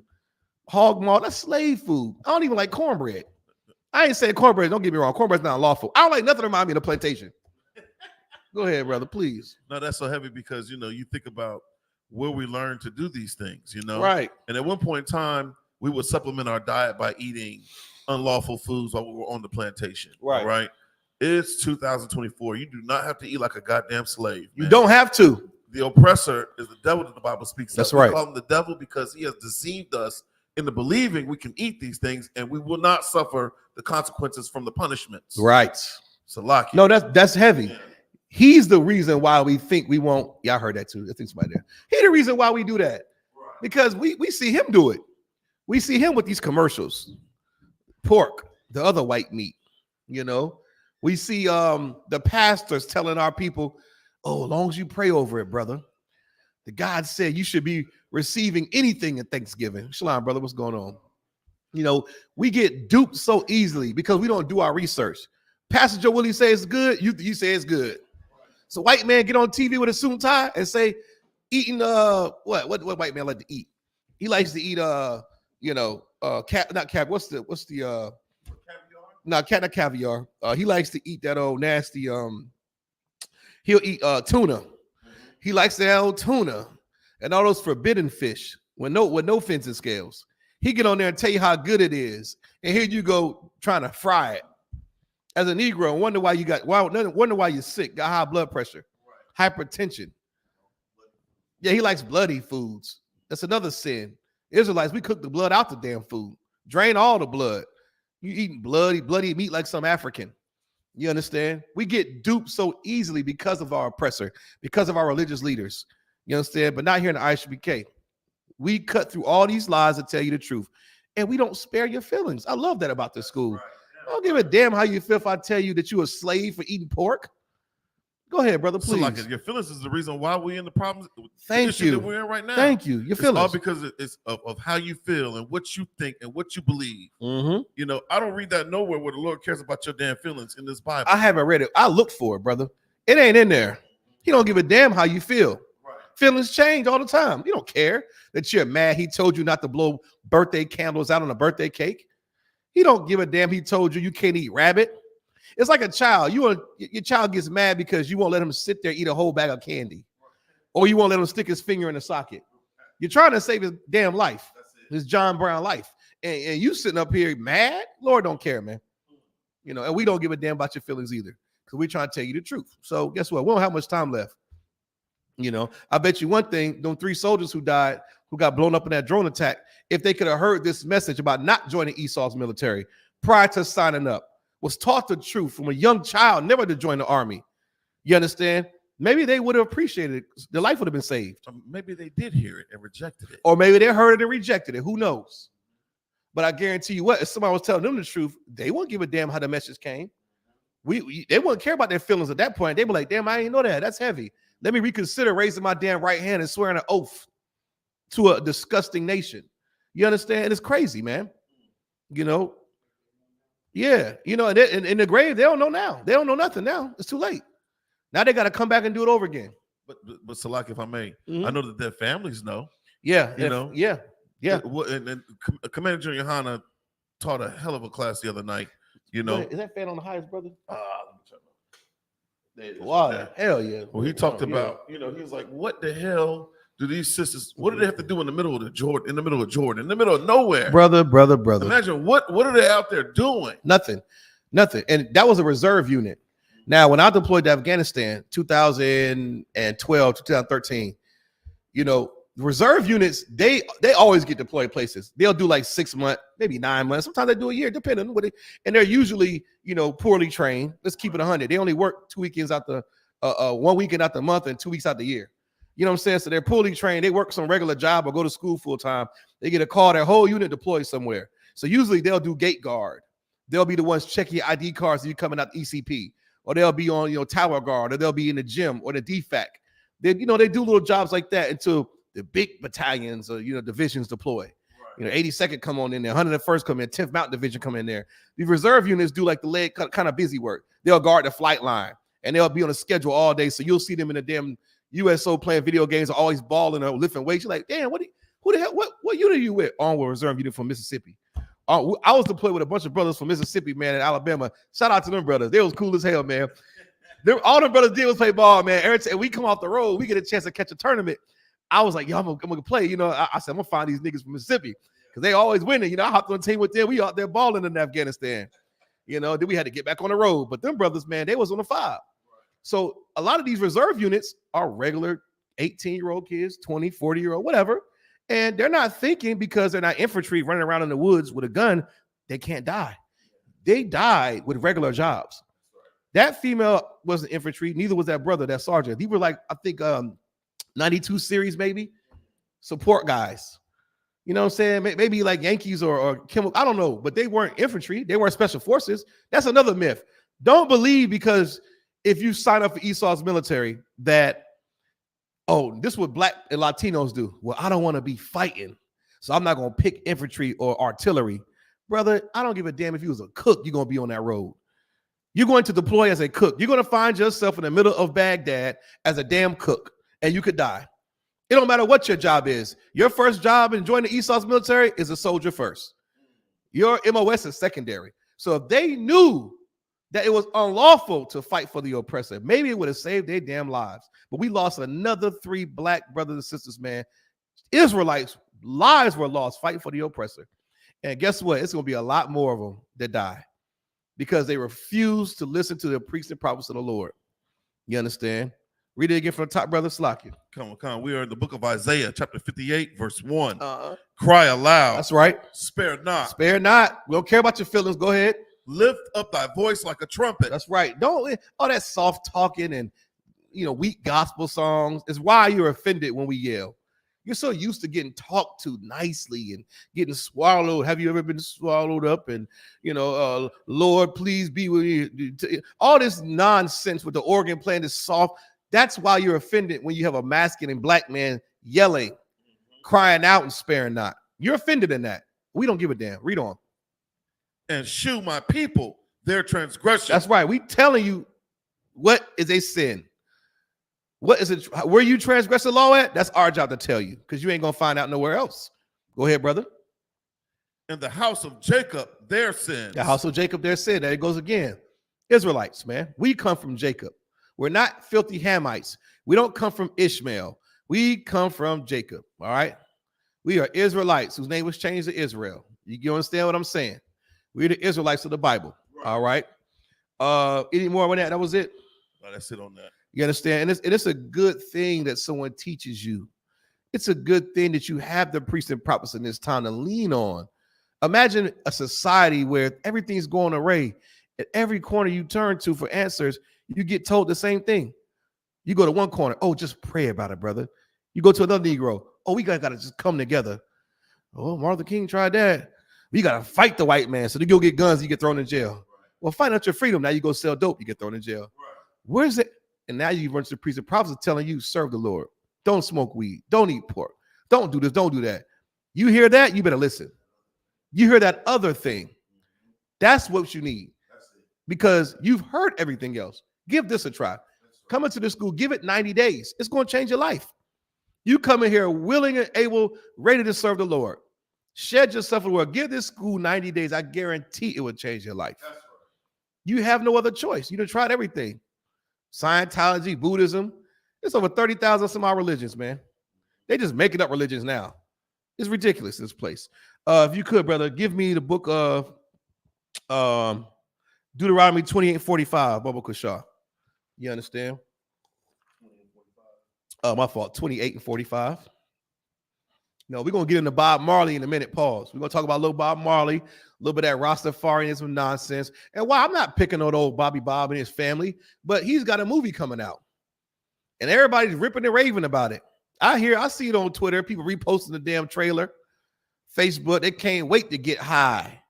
S6: hog maw. That's slave food. I don't even like cornbread. I ain't saying cornbread. Don't get me wrong. Cornbread's not lawful. I don't like nothing that reminds me of the plantation. Go ahead, brother, please.
S7: No, that's so heavy because, you think about where we learn to do these things,
S6: Right.
S7: And at one point in time, we would supplement our diet by eating unlawful foods while we were on the plantation.
S6: Right.
S7: All right. It's 2024. You do not have to eat like a goddamn slave.
S6: You
S7: man.
S6: don't have to.
S7: The oppressor is the devil that the Bible speaks of.
S6: That's right.
S7: We call him the devil because he has deceived us into believing we can eat these things and we will not suffer the consequences from the punishments.
S6: Right.
S7: Salaki.
S6: No, that's heavy. Yeah. He's the reason why we think we won't. Yeah, I heard that too. I think somebody there. He's the reason why we do that. Right. Because we see him do it. We see him with these commercials. Pork, the other white meat, We see the pastors telling our people, oh, as long as you pray over it, brother. The God said you should be receiving anything at Thanksgiving. Shalom, brother, what's going on? We get duped so easily because we don't do our research. Pastor Joe Willie says it's good, you say it's good. So white man get on TV with a suit and tie and say, eating what white man like to eat? He likes to eat not caviar. He likes to eat that old nasty he'll eat tuna. He likes that old tuna and all those forbidden fish with no fins and scales. He get on there and tell you how good it is, and here you go trying to fry it. As a Negro, wonder why you're sick, got high blood pressure, hypertension. Yeah, he likes bloody foods. That's another sin. Israelites, we cook the blood out the damn food, drain all the blood. You eating bloody meat like some African. You understand? We get duped so easily because of our oppressor, because of our religious leaders. You understand? But not here in the Isupk. We cut through all these lies to tell you the truth, and we don't spare your feelings. I love that about this school. I don't give a damn how you feel if I tell you that you're a slave for eating pork. Go ahead, brother, please.
S7: So like your feelings is the reason why we're in the problems.
S6: Thank you.
S7: That we're in right now.
S6: Thank you. Your feelings.
S7: All because it's of how you feel and what you think and what you believe.
S6: Mm-hmm.
S7: I don't read that nowhere where the Lord cares about your damn feelings in this Bible.
S6: I haven't read it. I look for it, brother. It ain't in there. He don't give a damn how you feel. Right. Feelings change all the time. You don't care that you're mad. He told you not to blow birthday candles out on a birthday cake. He don't give a damn. He told you can't eat rabbit. It's like a child. Your child gets mad because you won't let him sit there eat a whole bag of candy, or you won't let him stick his finger in the socket. You're trying to save his damn life, his John Brown life, and you sitting up here mad. Lord don't care, man. And we don't give a damn about your feelings either, because we're trying to tell you the truth. So guess what? We don't have much time left. I bet you one thing: those 3 soldiers who died, who got blown up in that drone attack, if they could have heard this message about not joining Esau's military prior to signing up, was taught the truth from a young child, never to join the army. You understand? Maybe they would have appreciated it. Their life would have been saved.
S7: Maybe they did hear it and rejected it.
S6: Or maybe they heard it and rejected it. Who knows? But I guarantee you what, if somebody was telling them the truth, they wouldn't give a damn how the message came. They wouldn't care about their feelings at that point. They'd be like, damn, I didn't know that. That's heavy. Let me reconsider raising my damn right hand and swearing an oath to a disgusting nation. You understand? It's crazy, man. Yeah, and in the grave, they don't know now. They don't know nothing now. It's too late. Now they got to come back and do it over again.
S7: But Salak, if I may, I know that their families know.
S6: Yeah,
S7: Yeah.
S6: And
S7: Commander Junior Hanna taught a hell of a class the other night.
S6: Is that fan on the highest, brother?
S7: Wow,
S6: hell yeah.
S7: Well, he talked about, he was like, what the hell do these sisters, what do they have to do in the middle of Jordan, in the middle of nowhere?
S6: Brother.
S7: Imagine what are they out there doing?
S6: Nothing. And that was a reserve unit. Now, when I deployed to Afghanistan, 2012, 2013, reserve units, they always get deployed places. They'll do like 6 months, maybe 9 months. Sometimes they do a year, depending on what and they're usually, poorly trained. Let's keep it 100. They only work 2 weekends out the 1 weekend out the month and 2 weeks out the year. You know what I'm saying? So they're poorly trained. They work some regular job or go to school full time. They get a call, their whole unit deployed somewhere. So usually they'll do gate guard. They'll be the ones checking your ID cards as you coming out the ECP, or they'll be on, tower guard, or they'll be in the gym or the DFAC. They do little jobs like that until the big battalions or, divisions deploy. Right. 82nd come on in there, 101st come in, 10th Mountain Division come in there. The reserve units do like the leg kind of busy work. They'll guard the flight line and they'll be on a schedule all day. So you'll see them in the damn USO playing video games, always balling or lifting weights. You're like, damn, who the hell, what unit are you with? Onward Reserve Unit from Mississippi. I was deployed with a bunch of brothers from Mississippi, man, in Alabama. Shout out to them brothers. They was cool as hell, man. All the brothers did was play ball, man. Every time we come off the road, we get a chance to catch a tournament. I was like, yo, I'm gonna play. You know, I said, I'm gonna find these niggas from Mississippi because they always winning. You know, I hopped on the team with them. We out there balling in Afghanistan. You know, then we had to get back on the road. But them brothers, man, they was on the 5. So a lot of these reserve units are regular 18-year-old kids, 20, 40-year-old, whatever. And they're not thinking because they're not infantry running around in the woods with a gun, they can't die. They died with regular jobs. That female wasn't infantry, neither was that brother, that sergeant. These were like, I think 92 series, maybe, support guys. You know what I'm saying? Maybe like Yankees or Kimmel, I don't know, but they weren't infantry. They weren't special forces. That's another myth. Don't believe because if you sign up for Esau's military that, oh, this is what black and Latinos do. Well, I don't want to be fighting, so I'm not going to pick infantry or artillery. Brother, I don't give a damn if you was a cook, you're going to be on that road. You're going to deploy as a cook. You're going to find yourself in the middle of Baghdad as a damn cook, and you could die. It don't matter what your job is. Your first job in joining the Esau's military is a soldier first. Your MOS is secondary. So if they knew that it was unlawful to fight for the oppressor, maybe it would have saved their damn lives. But we lost another 3 black brothers and sisters, man. Israelites, lives were lost fighting for the oppressor. And guess what? It's going to be a lot more of them that die because they refused to listen to the priests and prophets of the Lord. You understand? Read it again from the top, brother Slocky.
S7: Come on. We are in the book of Isaiah, chapter 58, verse 1. Cry aloud.
S6: That's right.
S7: Spare not.
S6: Spare not. We don't care about your feelings. Go ahead.
S7: Lift up thy voice like a trumpet.
S6: That's right. Don't all that soft talking and weak gospel songs is why you're offended when we yell. You're so used to getting talked to nicely and getting swallowed. Have you ever been swallowed up? And Lord, please be with you. All this nonsense with the organ playing this soft. That's why you're offended when you have a masculine black man yelling, crying out, and sparing not. You're offended in that. We don't give a damn. Read on.
S7: And shew my people their transgression.
S6: That's right. We telling you what is a sin. What is it? Where you transgress the law at? That's our job to tell you because you ain't going to find out nowhere else. Go ahead, brother.
S7: In the house of Jacob, their sins.
S6: The house of Jacob, their sin. There it goes again. Israelites, man. We come from Jacob. We're not filthy Hamites. We don't come from Ishmael. We come from Jacob. All right. We are Israelites whose name was changed to Israel. You understand what I'm saying? We're the Israelites of the Bible. Right. All right. Any more on that? That was it.
S7: No, that's it on that.
S6: You understand? And it's a good thing that someone teaches you. It's a good thing that you have the priests and prophets in this time to lean on. Imagine a society where everything's going array. At every corner you turn to for answers, you get told the same thing. You go to one corner, oh, just pray about it, brother. You go to another Negro, oh, we gotta just come together. Oh, Martin Luther King tried that. We gotta fight the white man. So they go get guns, you get thrown in jail. Well, fight out your freedom. Now you go sell dope, you get thrown in jail. Where's it? And now you run to the priests and prophets telling you, serve the Lord. Don't smoke weed. Don't eat pork. Don't do this. Don't do that. You hear that? You better listen. You hear that other thing. That's what you need. Because you've heard everything else. Give this a try. Come into the school. Give it 90 days. It's going to change your life. You come in here willing and able, ready to serve the Lord. Shed yourself in the world. Give this school 90 days. I guarantee it will change your life. You have no other choice. You done tried everything. Scientology, Buddhism. It's over 30,000 some odd religions, man. They just making up religions now. It's ridiculous, this place. If you could, brother, give me the book of Deuteronomy 28:45, Baba Kushar. You understand? My fault. 28:45. No, we're going to get into Bob Marley in a minute. Pause. We're going to talk about little Bob Marley, a little bit of that Rastafarianism nonsense. And why I'm not picking on old Bobby Bob and his family, but he's got a movie coming out. And everybody's ripping and raving about it. I see it on Twitter. People reposting the damn trailer. Facebook, they can't wait to get high.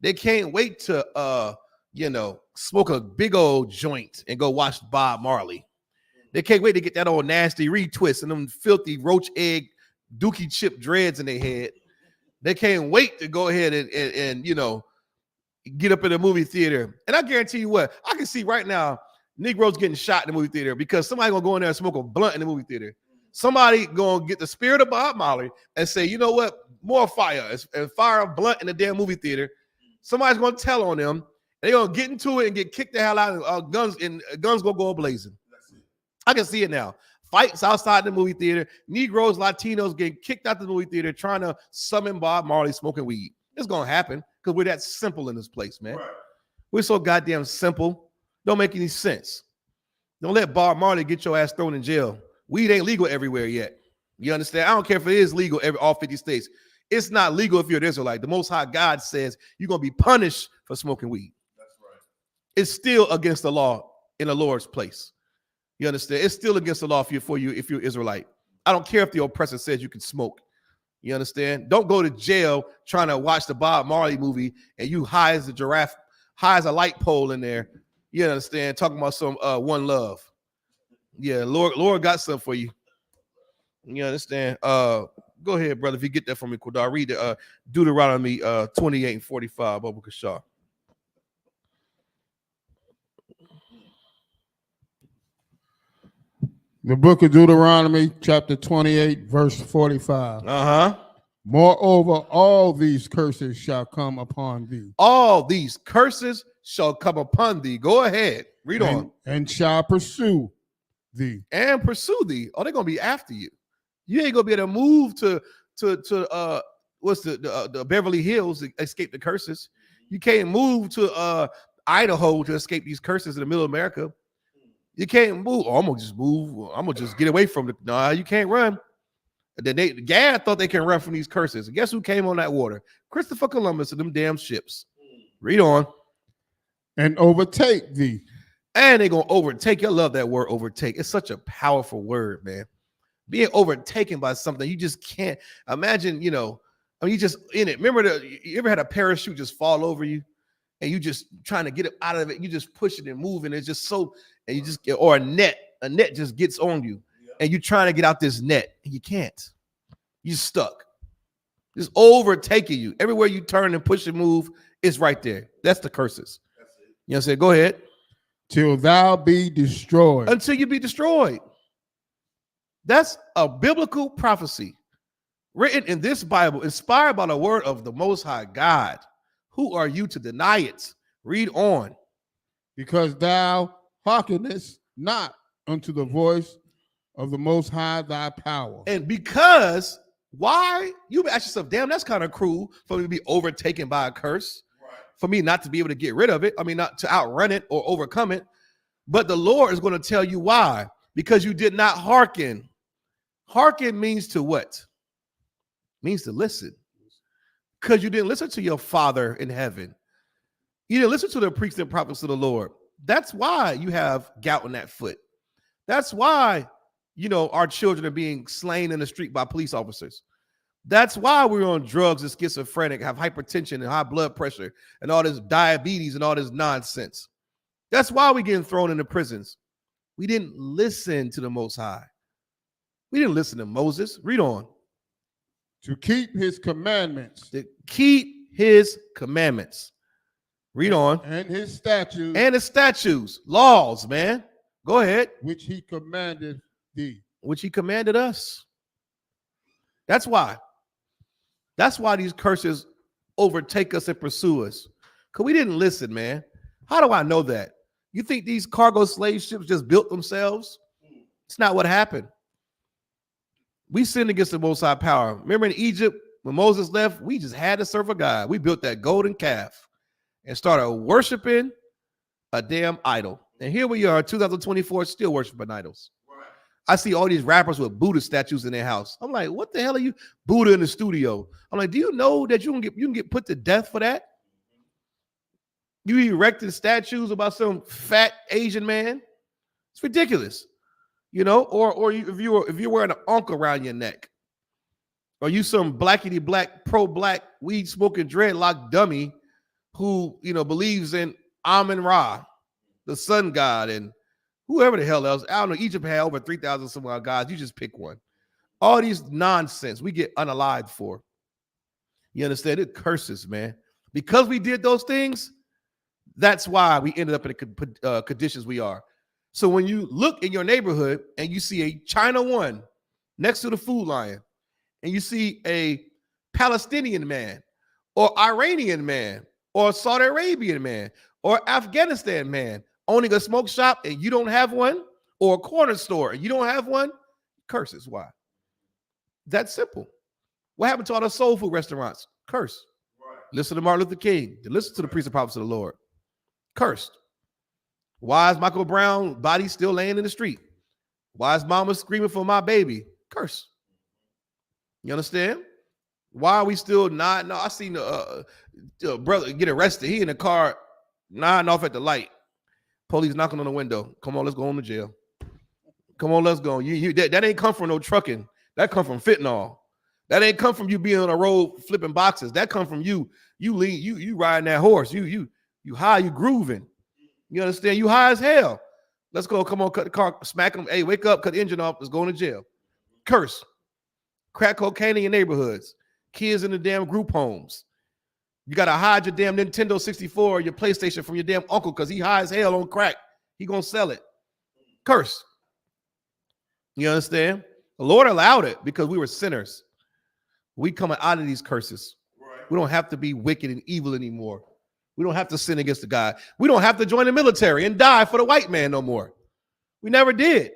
S6: They can't wait to, smoke a big old joint and go watch Bob Marley. They can't wait to get that old nasty retwist and them filthy roach egg dookie chip dreads in their head. They can't wait to go ahead and get up in the movie theater. And I guarantee you what, I can see right now Negroes getting shot in the movie theater because somebody gonna go in there and smoke a blunt in the movie theater. Somebody gonna get the spirit of Bob Marley and say, you know what, more fire and fire a blunt in the damn movie theater. Somebody's gonna tell on them, They're gonna get into it and get kicked the hell out, and guns gonna go blazing. I can see it now. Fights outside the movie theater, Negroes, Latinos getting kicked out the movie theater trying to summon Bob Marley smoking weed. It's gonna happen because we're that simple in this place, man. Right. We're so goddamn simple. Don't make any sense. Don't let Bob Marley get your ass thrown in jail. Weed ain't legal everywhere yet. You understand? I don't care if it is legal all 50 states. It's not legal if you're an Israelite. The Most High God says you're going to be punished for smoking weed. That's right. It's still against the law in the Lord's place. You understand? It's still against the law for you if you're Israelite. I don't care if the oppressor says you can smoke. You understand? Don't go to jail trying to watch the Bob Marley movie and you high as a giraffe, high as a light pole in there. You understand? Talking about some one love. Yeah, Lord got something for you. You understand? Go ahead, brother. If you get that from me, Quadar, read the Deuteronomy 28 and 45, Abu Kashar.
S8: The book of Deuteronomy, chapter 28, verse 45. Moreover, all these curses shall come upon thee.
S6: All these curses shall come upon thee. Go ahead. Read on.
S8: And shall pursue thee.
S6: And pursue thee. Oh, they're going to be after you. You ain't going to be able to move to what's the Beverly Hills to escape the curses. You can't move to Idaho to escape these curses in the middle of America. You can't move. Oh, I'm gonna just move. I'm gonna just get away from it. No, you can't run. Gad thought they can run from these curses. And guess who came on that water? Christopher Columbus and them damn ships. Read on.
S8: And overtake thee.
S6: And they're gonna overtake. I love that word, overtake. It's such a powerful word, man. Being overtaken by something you just can't imagine. You know, I mean, you just in it. Remember, you ever had a parachute just fall over you, and you just trying to get it out of it. You just push it and move, and it's just so. And you just get, or a net just gets on you, and you're trying to get out this net, and you can't. You're stuck. It's overtaking you. Everywhere you turn and push and move, it's right there. That's the curses. That's it. You know what I'm saying? Go ahead.
S8: Till thou be destroyed.
S6: Until you be destroyed. That's a biblical prophecy written in this Bible, inspired by the word of the Most High God. Who are you to deny it? Read on.
S8: Because thou hearkenest not unto the voice of the Most High thy power.
S6: And because, why? You ask yourself, damn, that's kind of cruel for me to be overtaken by a curse, right? For me not to be able to get rid of it. I mean, not to outrun it or overcome it. But the Lord is going to tell you why. Because you did not hearken. Hearken means to what? Means to listen. Because you didn't listen to your Father in heaven. You didn't listen to the priests and prophets of the Lord. That's why you have gout in that foot. That's why, you know, our children are being slain in the street by police officers. That's why we're on drugs and schizophrenic, have hypertension and high blood pressure and all this diabetes and all this nonsense. That's why we're getting thrown into prisons. We didn't listen to the Most High. We didn't listen to Moses. Read on.
S8: To keep his commandments.
S6: To keep his commandments. Read on.
S8: And his statutes.
S6: And his statutes. Laws, man. Go ahead.
S8: Which he commanded thee.
S6: Which he commanded us. That's why. That's why these curses overtake us and pursue us. Because we didn't listen, man. How do I know that? You think these cargo slave ships just built themselves? It's not what happened. We sinned against the Most High power. Remember in Egypt, when Moses left, we just had to serve a God. We built that golden calf and started worshiping a damn idol. And here we are, 2024, still worshiping idols. Right. I see all these rappers with Buddha statues in their house. I'm like, what the hell are you? Buddha in the studio. I'm like, do you know that you can get put to death for that? You erecting statues about some fat Asian man? It's ridiculous. You know, or if you're wearing an ankh around your neck, or you some blackity black pro-black weed smoking dreadlock dummy who, you know, believes in Amun-Ra, the sun god, and whoever the hell else. I don't know. Egypt had over 3,000 some odd gods. You just pick one. All these nonsense we get unalived for. You understand? It curses, man. Because we did those things, that's why we ended up in the conditions we are. So when you look in your neighborhood and you see a China One next to the Food Lion, and you see a Palestinian man or Iranian man or Saudi Arabian man or Afghanistan man owning a smoke shop and you don't have one, or a corner store and you don't have one, curses. Why? That's simple. What happened to all the soul food restaurants? Curse. Right. Listen to Martin Luther King. Listen to the priests and prophets of the Lord. Cursed. Why is Michael Brown body still laying in the street? Why is mama screaming for my baby? Curse. You understand? Why are we still not? No, I seen a brother get arrested. He in the car nodding off at the light. Police knocking on the window. Come on, let's go home to jail. Come on, let's go. That ain't come from no trucking. That come from fentanyl. That ain't come from you being on a road flipping boxes. That come from you riding that horse. You high, you grooving. You understand? You high as hell. Let's go. Come on, cut the car, smack him. Hey, wake up, cut the engine off. Let's go to jail. Curse. Crack cocaine in your neighborhoods. Kids in the damn group homes. You got to hide your damn Nintendo 64 or your PlayStation from your damn uncle because he high as hell on crack. He going to sell it. Curse. You understand? The Lord allowed it because we were sinners. We coming out of these curses. Right. We don't have to be wicked and evil anymore. We don't have to sin against the God. We don't have to join the military and die for the white man no more. We never did.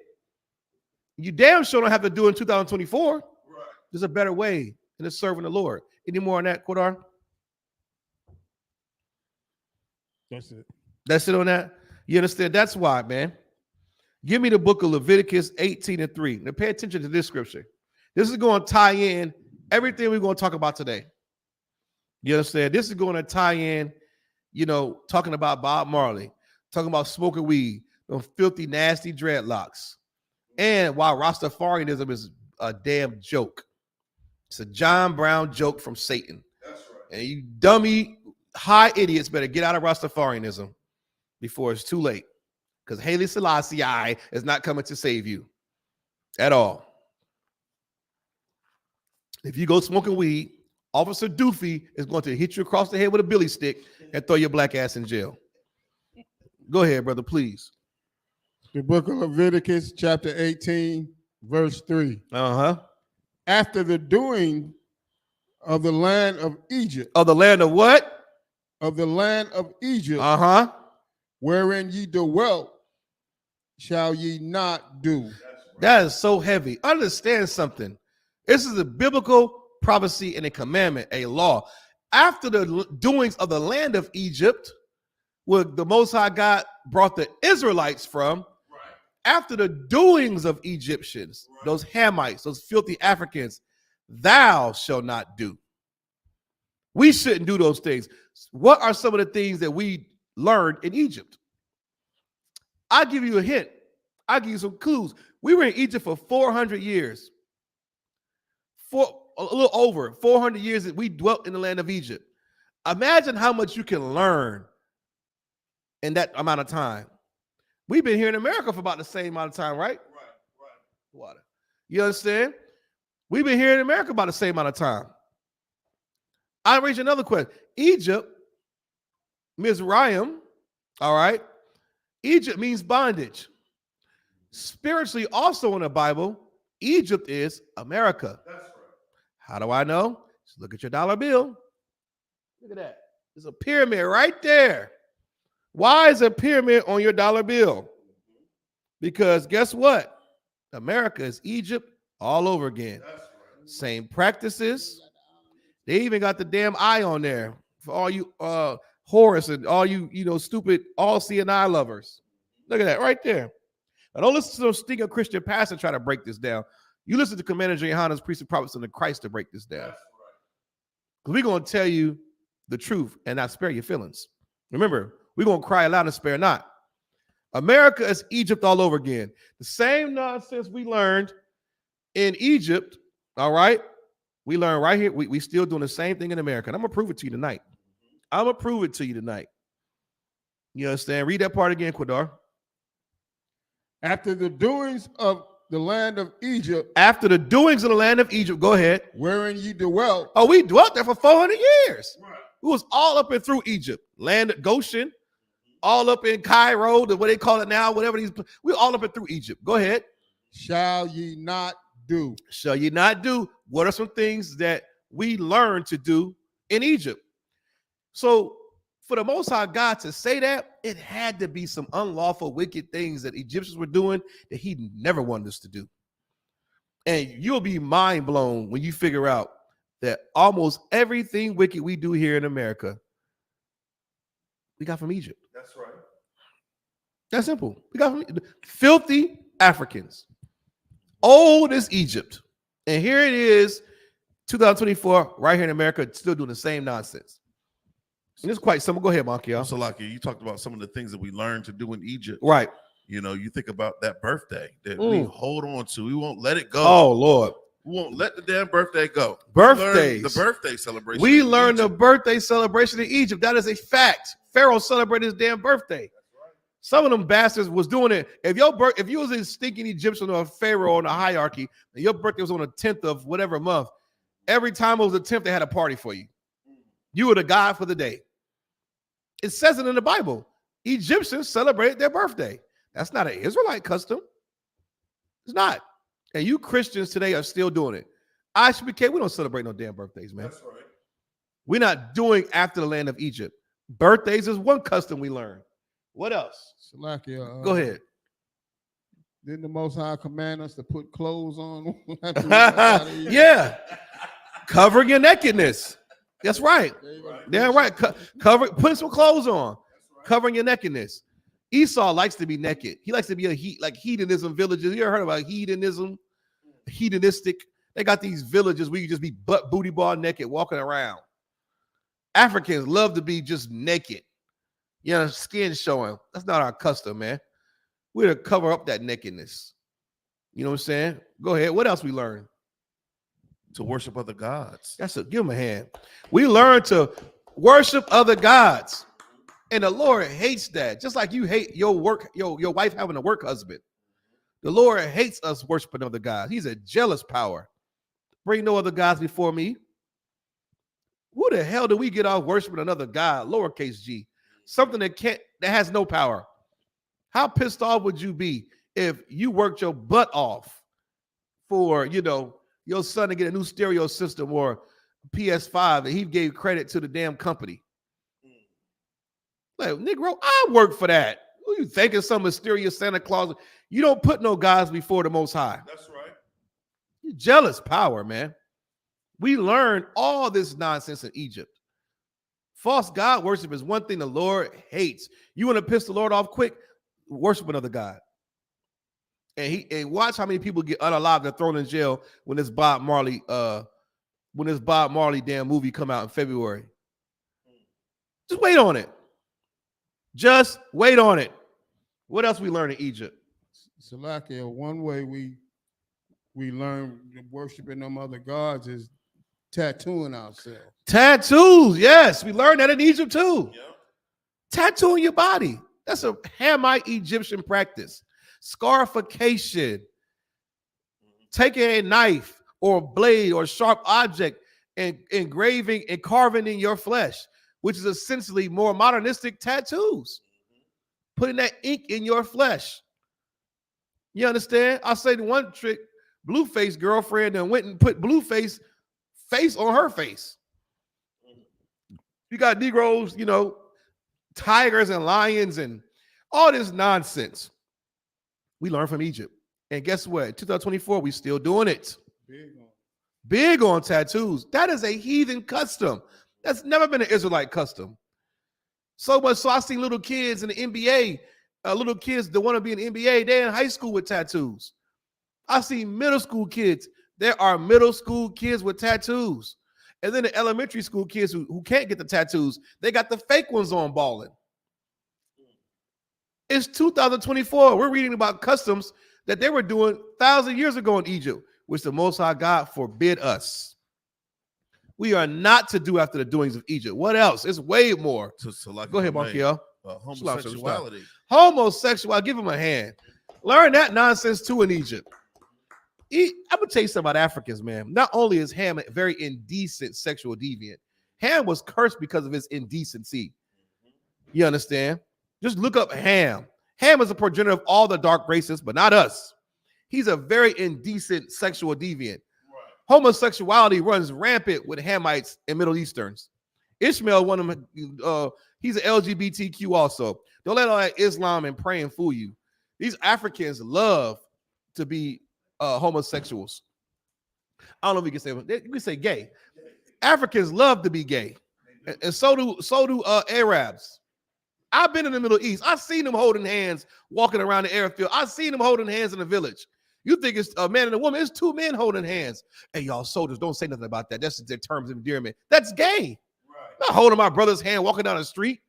S6: You damn sure don't have to do it in 2024. Right. There's a better way, and it's serving the Lord. Any more on that, Quadar?
S8: That's it.
S6: That's it on that? You understand? That's why, man. Give me the book of Leviticus 18:3. Now pay attention to this scripture. This is going to tie in everything we're going to talk about today. You understand? This is going to tie in, talking about Bob Marley, talking about smoking weed, those filthy, nasty dreadlocks, and why Rastafarianism is a damn joke. It's a John Brown joke from Satan. That's right. And you dummy, high idiots better get out of Rastafarianism before it's too late. Because Haile Selassie is not coming to save you at all. If you go smoking weed, Officer Doofy is going to hit you across the head with a billy stick and throw your black ass in jail. Go ahead, brother, please.
S8: The book of Leviticus, chapter 18, verse 3. After the doing of the land of Egypt.
S6: Of the land of what?
S8: Of the land of Egypt. Wherein ye dwelt, shall ye not do.
S6: That is so heavy. Understand something. This is a biblical prophecy and a commandment, a law. After the doings of the land of Egypt, where the Most High God brought the Israelites from, after the doings of Egyptians, those Hamites, those filthy Africans, thou shalt not do. We shouldn't do those things. What are some of the things that we learned in Egypt? I'll give you a hint. I'll give you some clues. We were in Egypt for 400 years. For a little over 400 years that we dwelt in the land of Egypt. Imagine how much you can learn in that amount of time. We've been here in America for about the same amount of time, right? Right. Water. You understand? We've been here in America about the same amount of time. I'll raise another question. Egypt, Mizraim, all right? Egypt means bondage. Spiritually, also in the Bible, Egypt is America. That's right. How do I know? Just look at your dollar bill. Look at that. There's a pyramid right there. Why is a pyramid on your dollar bill? Because guess what? America is Egypt all over again. That's right. Same practices. They even got the damn eye on there for all you Horus and all you stupid all CNI lovers. Look at that right there. Now don't listen to those stinking Christian pastor try to break this down. You listen to Commander Jehanna's priests and prophets and the Christ to break this down. Because we're going to tell you the truth and not spare your feelings. Remember, we're going to cry aloud and spare not. America is Egypt all over again. The same nonsense we learned in Egypt, all right? We learned right here. We still doing the same thing in America. And I'm going to prove it to you tonight. I'm going to prove it to you tonight. You understand? Read that part again, Quadar.
S8: After the doings of the land of Egypt.
S6: After the doings of the land of Egypt. Go ahead.
S8: Wherein ye dwelt.
S6: Oh, we dwelt there for 400 years. Right. It was all up and through Egypt. Land of Goshen. All up in Cairo, what they call it now, whatever these. We're all up and through Egypt. Go ahead.
S8: Shall ye not do?
S6: Shall ye not do? What are some things that we learned to do in Egypt? So For the Most High God to say that, it had to be some unlawful, wicked things that Egyptians were doing that he never wanted us to do. And you'll be mind blown when you figure out that almost everything wicked we do here in America, we got from Egypt.
S7: That's right.
S6: That's simple. We got from filthy Africans. Old as Egypt. And here it is, 2024, right here in America, still doing the same nonsense. And it's quite simple. Go ahead, Monkiel.
S7: So, like you talked about some of the things that we learned to do in Egypt.
S6: Right.
S7: You know, you think about that birthday that we hold on to. We won't let it go.
S6: Oh, Lord.
S7: We won't let the damn birthday go.
S6: Birthdays.
S7: The birthday celebration.
S6: We learned the birthday celebration in Egypt. That is a fact. Pharaoh celebrated his damn birthday. Some of them bastards was doing it. If you was a stinking Egyptian or a pharaoh on the hierarchy, and your birthday was on the 10th of whatever month, every time it was the 10th, they had a party for you. You were the god for the day. It says it in the Bible. Egyptians celebrated their birthday. That's not an Israelite custom. It's not. And you Christians today are still doing it. Isupk, we don't celebrate no damn birthdays, man.
S7: That's right.
S6: We're not doing after the land of Egypt. Birthdays is one custom we learn. What else?
S8: Salakia,
S6: Go ahead.
S8: Didn't the Most High command us to put clothes on?
S6: Yeah. Covering your nakedness. That's right. Damn right. Putting some clothes on. Covering your nakedness. Esau likes to be naked. He likes to be like hedonism villages. You ever heard about hedonism? Hedonistic. They got these villages where you just be booty ball naked walking around. Africans love to be just naked. You know, skin showing. That's not our custom, man. We're to cover up that nakedness. You know what I'm saying? Go ahead. What else we learn?
S7: To worship other gods.
S6: Give them a hand. We learn to worship other gods. And the Lord hates that. Just like you hate your wife having a work husband. The Lord hates us worshiping other gods. He's a jealous power. Bring no other gods before me. Who the hell do we get off worshiping another god? Lowercase g. Something that has no power. How pissed off would you be if you worked your butt off for, your son to get a new stereo system or PS5 and he gave credit to the damn company? Like, Negro, I work for that. Who you thinking some mysterious Santa Claus? You don't put no gods before the Most High.
S7: That's right.
S6: You jealous power, man. We learned all this nonsense in Egypt. False God worship is one thing the Lord hates. You want to piss the Lord off quick? Worship another God. And watch how many people get unalived and thrown in jail when this Bob Marley damn movie come out in February. Just wait on it. Just wait on it. What else we learn in Egypt?
S8: Salakia, one way we learn worshiping them other gods is tattooing ourselves.
S6: Tattoos, yes. We learned that in Egypt too.
S7: Yep.
S6: Tattooing your body. That's a Hamite Egyptian practice. Scarification. Taking a knife or blade or sharp object and engraving and carving in your flesh, which is essentially more modernistic tattoos. Putting that ink in your flesh. You understand? I'll say the one trick, Blueface girlfriend and went and put Blueface face on her face. You got Negroes, tigers and lions and all this nonsense. We learned from Egypt. And guess what? 2024, we still doing it. Big on tattoos. That is a heathen custom. That's never been an Israelite custom. So much so I see little kids in the NBA, little kids that want to be in the NBA, they're in high school with tattoos. I see middle school kids. There are middle school kids with tattoos. And then the elementary school kids who can't get the tattoos, they got the fake ones on balling. It's 2024. We're reading about customs that they were doing 1,000 years ago in Egypt, which the Most High God forbid us. We are not to do after the doings of Egypt. What else? It's way more. Go ahead, Markiel.
S7: Homosexuality.
S6: Homosexuality. Give him a hand. Learn that nonsense too in Egypt. I'm going to tell you something about Africans, man. Not only is Ham a very indecent sexual deviant, Ham was cursed because of his indecency. You understand? Just look up Ham. Ham is a progenitor of all the dark races, but not us. He's a very indecent sexual deviant. Right. Homosexuality runs rampant with Hamites and Middle Easterns. Ishmael, one of them, He's an LGBTQ also. Don't let all that Islam and praying fool you. These Africans love to be homosexuals. I don't know if we can say, you can say gay. Africans love to be gay. And so do Arabs. I've been in the Middle East. I've seen them holding hands, walking around the airfield. I've seen them holding hands in the village. You think it's a man and a woman. It's two men holding hands. Hey, y'all soldiers, don't say nothing about that. That's just their terms of endearment. That's gay. Right. Not holding my brother's hand, walking down the street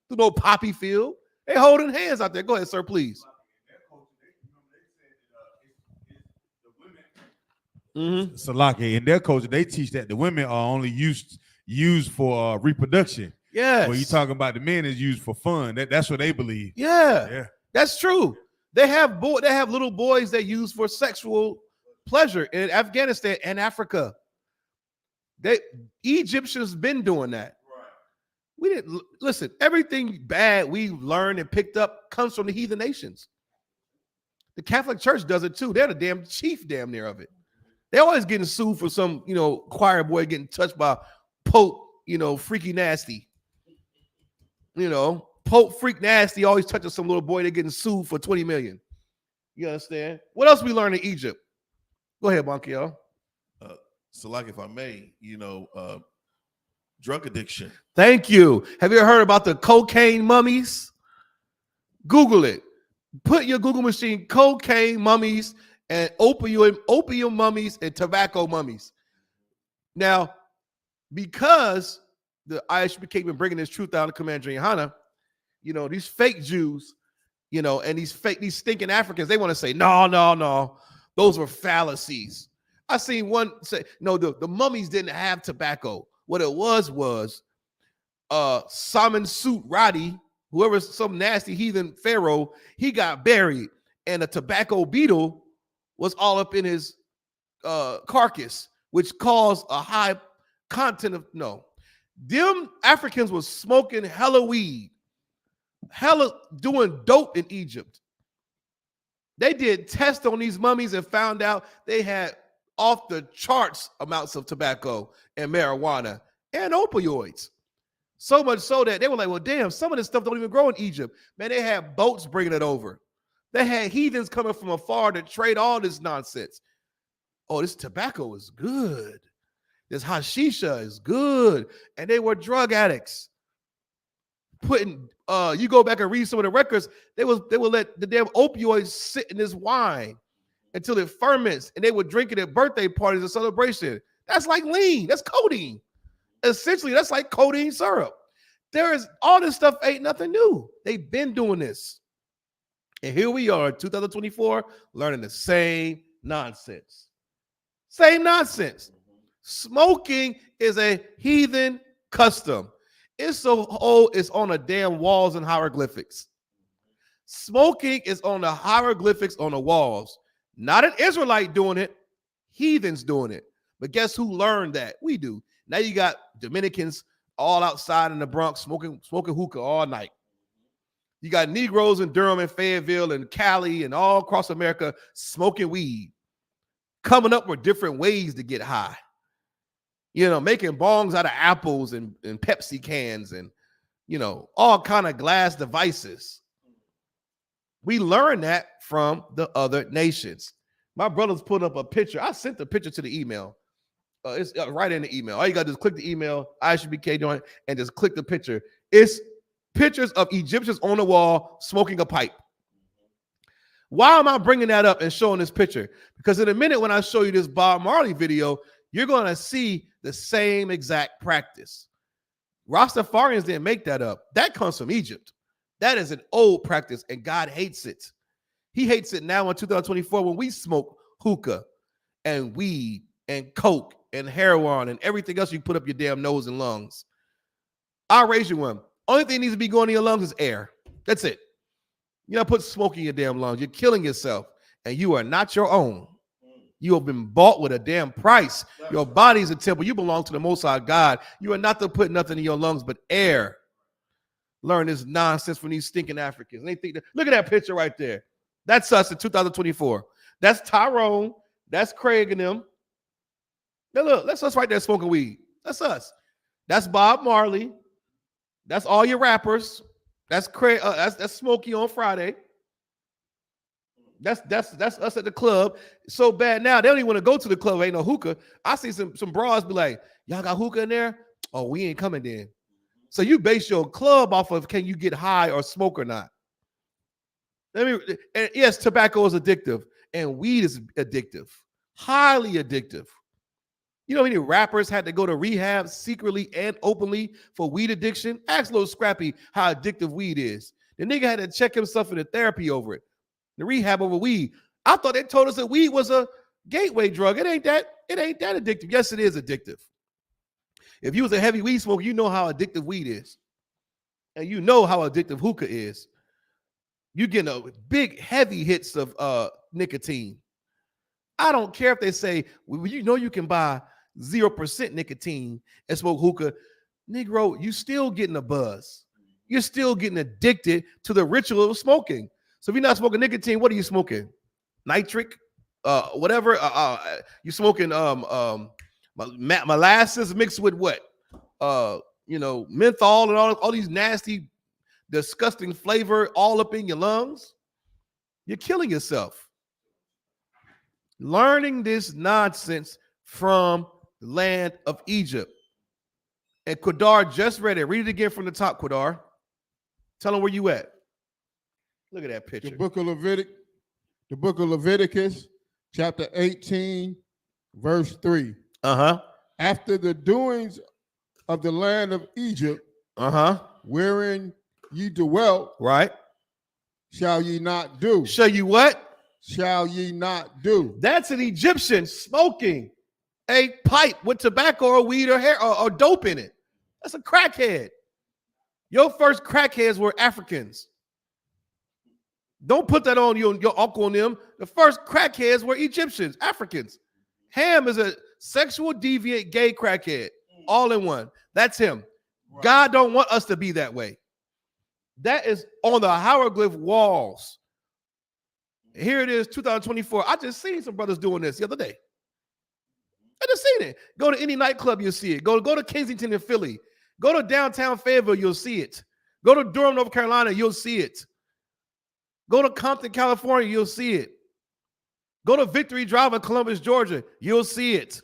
S6: through no poppy field. They holding hands out there. Go ahead, sir, please.
S9: Salaki, in their culture, they teach that the women are only used for reproduction.
S6: Yes.
S9: When you talking about the men is used for fun. That's what they believe.
S6: Yeah. That's true. They have little boys they use for sexual pleasure in Afghanistan and Africa. Egyptians been doing that. Right. We didn't listen. Everything bad we learned and picked up comes from the heathen nations. The Catholic Church does it too. They're the damn chief damn near of it. They're always getting sued for some, choir boy getting touched by Pope, freaky nasty. Pope freak nasty always touches some little boy. They're getting sued for 20 million. You understand? What else we learned in Egypt? Go ahead, Bonkyo.
S7: So, like, if I may, drug addiction.
S6: Thank you. Have you ever heard about the cocaine mummies? Google it. Put your Google machine, cocaine mummies and opium mummies and tobacco mummies. Now, because the Isupk been bringing this truth out of Commander Johanna, these fake Jews, and these stinking Africans, they want to say, no, those were fallacies. I seen one say, no, the mummies didn't have tobacco. What it was Simon Suit Roddy, whoever, some nasty heathen pharaoh, he got buried, and a tobacco beetle was all up in his carcass, which caused a high content of them Africans was smoking hella weed, hella doing dope in Egypt. They did tests on these mummies and found out they had off the charts amounts of tobacco and marijuana and opioids. So much so that they were like, well, damn, some of this stuff don't even grow in Egypt. Man, they had boats bringing it over. They had heathens coming from afar to trade all this nonsense. Oh, this tobacco is good. This hashisha is good. And they were drug addicts. You go back and read some of the records, they would let the damn opioids sit in this wine until it ferments, and they would drink it at birthday parties and celebration. That's like lean. That's codeine. Essentially, that's like codeine syrup. All this stuff ain't nothing new. They've been doing this. And here we are, 2024, learning the same nonsense. Same nonsense. Smoking is a heathen custom. It's so old, it's on the damn walls and hieroglyphics. Smoking is on the hieroglyphics on the walls. Not an Israelite doing it, heathens doing it. But guess who learned that? We do. Now you got Dominicans all outside in the Bronx smoking hookah all night. You got Negroes in Durham and Fayetteville and Cali and all across America smoking weed, coming up with different ways to get high. Making bongs out of apples and Pepsi cans and, all kind of glass devices. We learned that from the other nations. My brother's put up a picture. I sent the picture to the email. It's right in the email. All you got to do is click the email, Isupk joint, and just click the picture. It's pictures of Egyptians on the wall smoking a pipe. Why am I bringing that up and showing this picture? Because in a minute when I show you this Bob Marley video, you're going to see the same exact practice. Rastafarians didn't make that up. That comes from Egypt. That is an old practice, and God hates it. He hates it now in 2024 when we smoke hookah and weed and coke and heroin and everything else you put up your damn nose and lungs. I'll raise you one. Only thing needs to be going in your lungs is air. That's it. You don't put smoke in your damn lungs. You're killing yourself, and you are not your own. You have been bought with a damn price. Your body is a temple. You belong to the Most High God. You are not to put nothing in your lungs but air. Learn this nonsense from these stinking Africans. And they think look at that picture right there. That's us in 2024. That's Tyrone. That's Craig and them. Now look, that's us right there smoking weed. That's us. That's Bob Marley. That's all your rappers. That's that's Smokey on Friday. That's us at the club. It's so bad now they don't even want to go to the club. Ain't no hookah. I see some bras be like, y'all got hookah in there? Oh, we ain't coming then. So you base your club off of can you get high or smoke or not? And yes, tobacco is addictive and weed is addictive, highly addictive. You know how many rappers had to go to rehab secretly and openly for weed addiction? Ask Lil Scrappy how addictive weed is. The nigga had to check himself into therapy over it. The rehab over weed. I thought they told us that weed was a gateway drug. It ain't that addictive. Yes, it is addictive. If you was a heavy weed smoker, you know how addictive weed is. And you know how addictive hookah is. You getting a big, heavy hits of nicotine. I don't care if they say, well, you know you can buy 0% nicotine and smoke hookah. Negro, you still getting a buzz. You're still getting addicted to the ritual of smoking. So if you're not smoking nicotine, what are you smoking? Nitric? Whatever. You smoking molasses mixed with what? Menthol and all these nasty, disgusting flavor all up in your lungs. You're killing yourself. Learning this nonsense from the land of Egypt. And Quadar just read it. Read it again from the top, Quadar. Tell them where you at. Look at that picture.
S8: The book of Leviticus, chapter 18, verse 3.
S6: Uh-huh.
S8: After the doings of the land of Egypt, wherein ye dwelt,
S6: right,
S8: shall ye not do.
S6: Shall you what?
S8: Shall ye not do.
S6: That's an Egyptian smoking a pipe with tobacco or weed or hair or dope in it. That's a crackhead. Your first crackheads were Africans. Don't put that on your uncle and them. The first crackheads were Egyptians, Africans. Ham is a sexual deviant gay crackhead, all in one. That's him. Right. God don't want us to be that way. That is on the hieroglyph walls. Here it is, 2024. I just seen some brothers doing this the other day. I just seen it. Go to any nightclub, you'll see it. Go to Kensington in Philly. Go to downtown Fayetteville, you'll see it. Go to Durham, North Carolina, you'll see it. Go to Compton, California, you'll see it. Go to Victory Drive in Columbus, Georgia, you'll see it.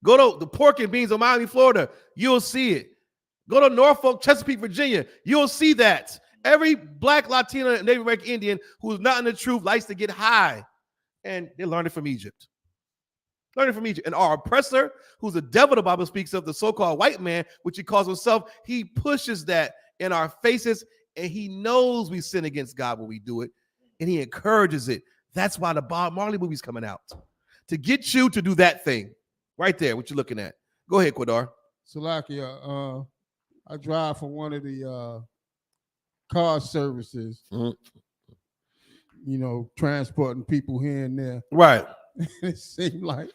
S6: Go to the Pork and Beans of Miami, Florida, you'll see it. Go to Norfolk, Chesapeake, Virginia, you'll see that. Every Black, Latino, and Native American Indian who's not in the truth likes to get high. And they learned it from Egypt. Learning from Egypt. And our oppressor, who's the devil the Bible speaks of, the so-called white man, which he calls himself, he pushes that in our faces, and he knows we sin against God when we do it, and he encourages it. That's why the Bob Marley movie's coming out. To get you to do that thing. Right there, what you're looking at. Go ahead, Quadar.
S8: Salakia, I drive for one of the car services, transporting people here and there.
S6: Right.
S8: It seemed like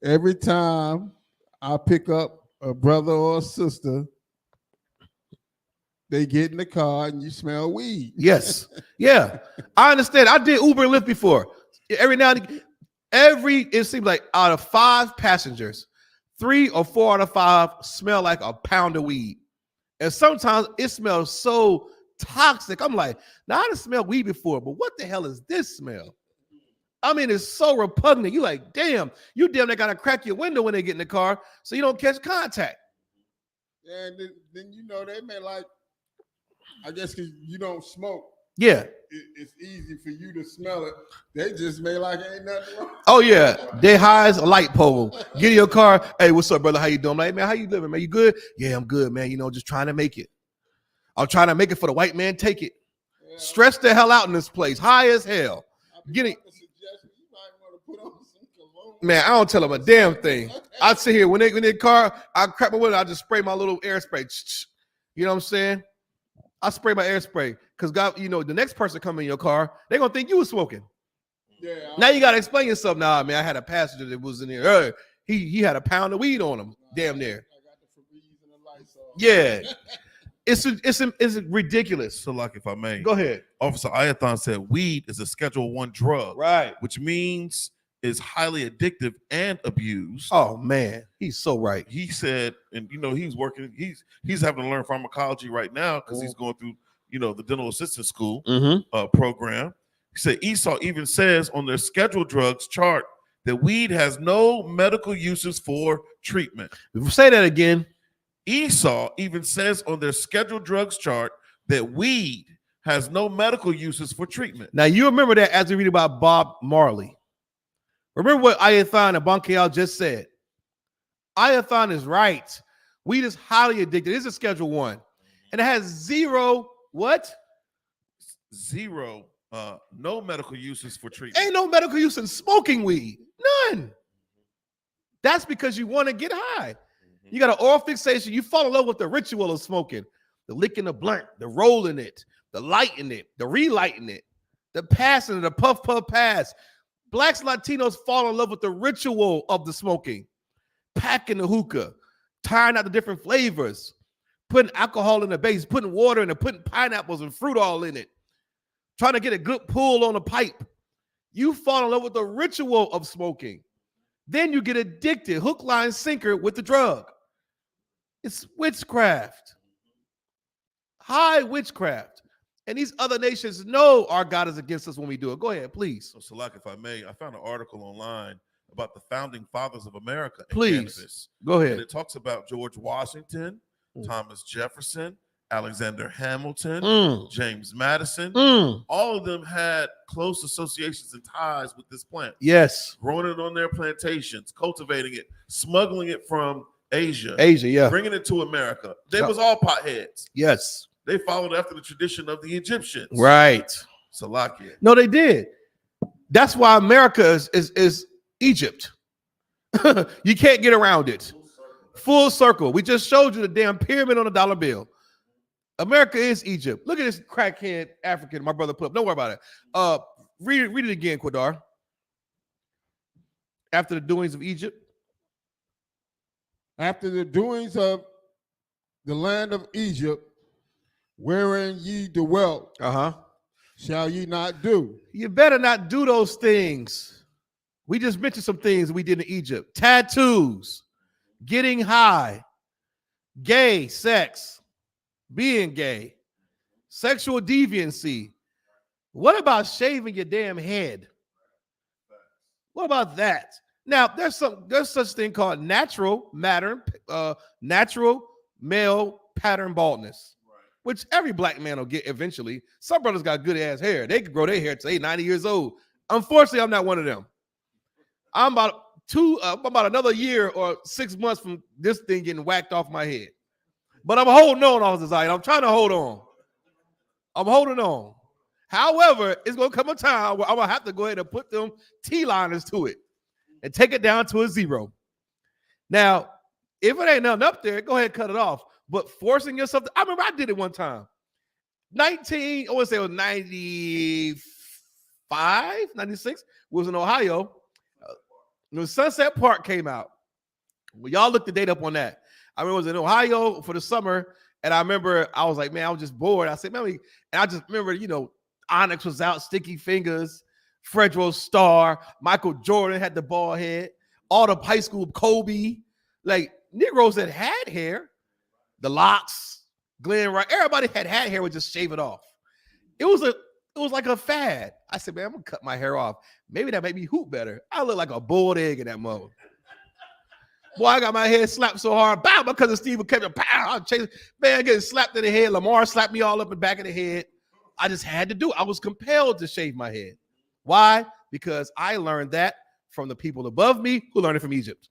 S8: every time I pick up a brother or a sister, they get in the car and you smell weed.
S6: Yes. Yeah. I understand. I did Uber and Lyft before. Every now and then, it seems like out of 5 passengers, 3 or 4 out of 5 smell like a pound of weed. And sometimes it smells so toxic. I'm like, now I done smelled weed before, but what the hell is this smell? I mean, it's so repugnant. You like, damn, you damn near gotta crack your window when they get in the car so you don't catch contact.
S8: And then they may like, I guess because you don't smoke.
S6: Yeah.
S8: It's easy for you to smell it. They just may like ain't nothing wrong.
S6: Oh, yeah. They high as a light pole. Get in your car. Hey, what's up, brother? How you doing? I'm like, man, how you living, man? You good? Yeah, I'm good, man. Just trying to make it. I'm trying to make it for the white man. Take it. Yeah. Stress the hell out in this place. High as hell. Get it. Man, I don't tell them a damn thing. I sit here when they in the car, I crack my window, I just spray my little air spray. You know what I'm saying? I spray my air spray because God, the next person coming in your car, they're gonna think you was smoking. Yeah. Now you gotta explain yourself. Nah, man, I had a passenger that was in there. He had a pound of weed on him, damn near. I got the Febreze and the Lysol. Yeah. It's ridiculous.
S7: So, like, if I may,
S6: go ahead.
S7: Officer Ayathon said weed is a Schedule I drug,
S6: right?
S7: Which means is highly addictive and abused.
S6: Oh man, he's so right.
S7: He said, and he's working. He's having to learn pharmacology right now because he's going through the dental assistant school program. He said Esau even says on their scheduled drugs chart that weed has no medical uses for treatment.
S6: Say that again.
S7: Esau even says on their scheduled drugs chart that weed has no medical uses for treatment.
S6: Now you remember that as we read about Bob Marley. Remember what Ayathan and Bankial just said. Ayathan is right. Weed is highly addictive. This is Schedule 1. And it has zero what?
S7: Zero. No medical uses for treatment.
S6: Ain't no medical use in smoking weed. None. That's because you want to get high. You got an oral fixation. You fall in love with the ritual of smoking. The licking the blunt, the rolling it, the lighting it, the relighting it, the passing it, the puff, puff, pass. Blacks, Latinos fall in love with the ritual of the smoking. Packing the hookah, tying out the different flavors, putting alcohol in the base, putting water in it, putting pineapples and fruit all in it. Trying to get a good pull on a pipe. You fall in love with the ritual of smoking. Then you get addicted, hook, line, sinker with the drug. It's witchcraft. High witchcraft. And these other nations know our God is against us when we do it. Go ahead, please.
S7: So, Salak, if I may, I found an article online about the founding fathers of America.
S6: Please,
S7: cannabis.
S6: Go ahead.
S7: And it talks about George Washington, Thomas Jefferson, Alexander Hamilton, James Madison. All of them had close associations and ties with this plant.
S6: Yes.
S7: Growing it on their plantations, cultivating it, smuggling it from Asia. Bringing it to America. They was all potheads.
S6: Yes.
S7: They followed after the tradition of the Egyptians.
S6: Right.
S7: Salakia.
S6: No, they did. That's why America is Egypt. You can't get around it. Full circle. We just showed you the damn pyramid on a dollar bill. America is Egypt. Look at this crackhead African my brother put up. Don't worry about it. Read it again, Quadar. After the doings of Egypt.
S8: After the doings of the land of Egypt, wherein ye dwelt, shall ye not do.
S6: You better not do those things. We just mentioned some things we did in Egypt. Tattoos, getting high, gay sex, being gay, sexual deviancy. What about shaving your damn head? What about that? Now, there's such thing called natural male pattern baldness, which every black man will get eventually. Some brothers got good ass hair. They can grow their hair to 90 years old. Unfortunately, I'm not one of them. I'm about another year or 6 months from this thing getting whacked off my head. But I'm holding on, Officer Zion. I'm trying to hold on. I'm holding on. However, it's going to come a time where I'm going to have to go ahead and put them T-liners to it and take it down to a 0. Now, if it ain't nothing up there, go ahead and cut it off. But forcing yourself I remember I did it one time. I want to say it was 95, 96. Was in Ohio. When Sunset Park came out. Well, y'all look the date up on that. I remember it was in Ohio for the summer. And I remember I was like, man, I was just bored. I said, man, and I just remember, Onyx was out, Sticky Fingers, Fredro Starr, Michael Jordan had the bald head, all the high school Kobe, like Negroes that had hair, the locks, Glenn Wright, everybody had hair, would just shave it off. It was like a fad. I said, man, I'm gonna cut my hair off. Maybe that made me hoop better. I look like a boiled egg in that mode. Boy, I got my head slapped so hard. Bow, my cousin Steve would catch a pow. I'd chase, man, getting slapped in the head. Lamar slapped me all up in the back of the head. I just had to do it. I was compelled to shave my head. Why? Because I learned that from the people above me who learned it from Egypt.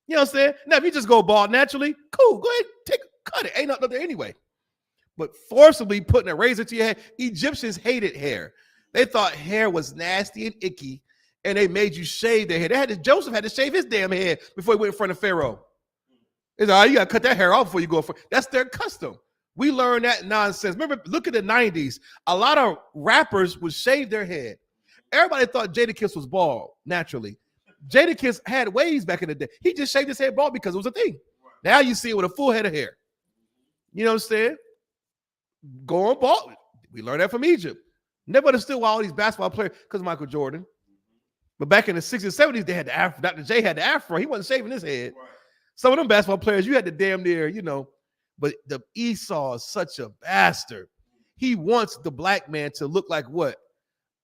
S6: You know what I'm saying? Now, if you just go bald naturally, cool. Go ahead, cut it. Ain't nothing up there anyway. But forcibly putting a razor to your head, Egyptians hated hair. They thought hair was nasty and icky, and they made you shave their hair. Joseph had to shave his damn head before he went in front of Pharaoh. It's all right, you got to cut that hair off before you go for. That's their custom. We learned that nonsense. Remember, look at the 90s. A lot of rappers would shave their head. Everybody thought Jadakiss was bald naturally. Jadakiss had waves back in the day. He just shaved his head bald because it was a thing. Now you see it with a full head of hair. You know what I'm saying? Going bald. We learned that from Egypt. Never understood why all these basketball players, because Michael Jordan. But back in the 60s and 70s, they had the afro. Dr. J had the afro. He wasn't shaving his head. Right. Some of them basketball players, you had to damn near, but the Esau is such a bastard. He wants the black man to look like what?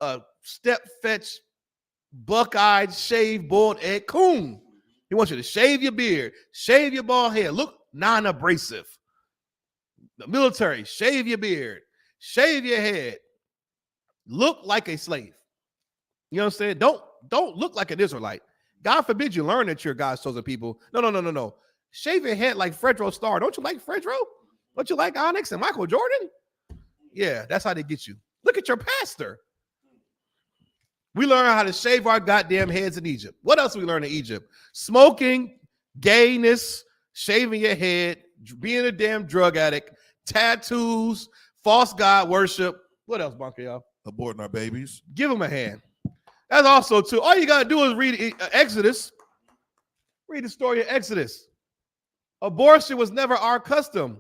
S6: A step-fetch, buck-eyed, shaved, bald egg coon. He wants you to shave your beard, shave your bald head, look non-abrasive. The military, shave your beard, shave your head, look like a slave. You know what I'm saying? Don't look like an Israelite. God forbid you learn that you're God's chosen people. No. Shave your head like Fredro Starr. Don't you like Fredro? Don't you like Onyx and Michael Jordan? Yeah, that's how they get you. Look at your pastor. We learn how to shave our goddamn heads in Egypt. What else we learn in Egypt? Smoking, gayness, shaving your head, being a damn drug addict, tattoos, false god worship. What else, Bunker, y'all?
S7: Aborting our babies.
S6: Give them a hand. That's also too. All you got to do is read Exodus. Read the story of Exodus. Abortion was never our custom.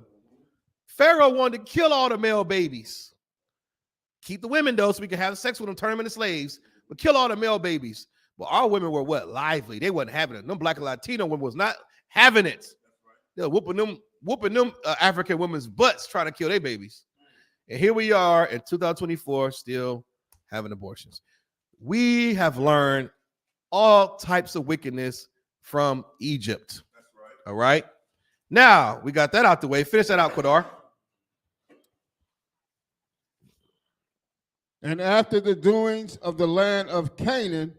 S6: Pharaoh wanted to kill all the male babies. Keep the women, though, so we can have sex with them, turn them into slaves, but kill all the male babies. Well, our women were what? Lively. They wasn't having it. Them black and Latino women was not having it. They were whooping them African women's butts trying to kill their babies. And here we are in 2024 still having abortions. We have learned all types of wickedness from Egypt. That's right. All right. Now, we got that out the way. Finish that out, Qadar.
S8: And after the doings of the land of Canaan,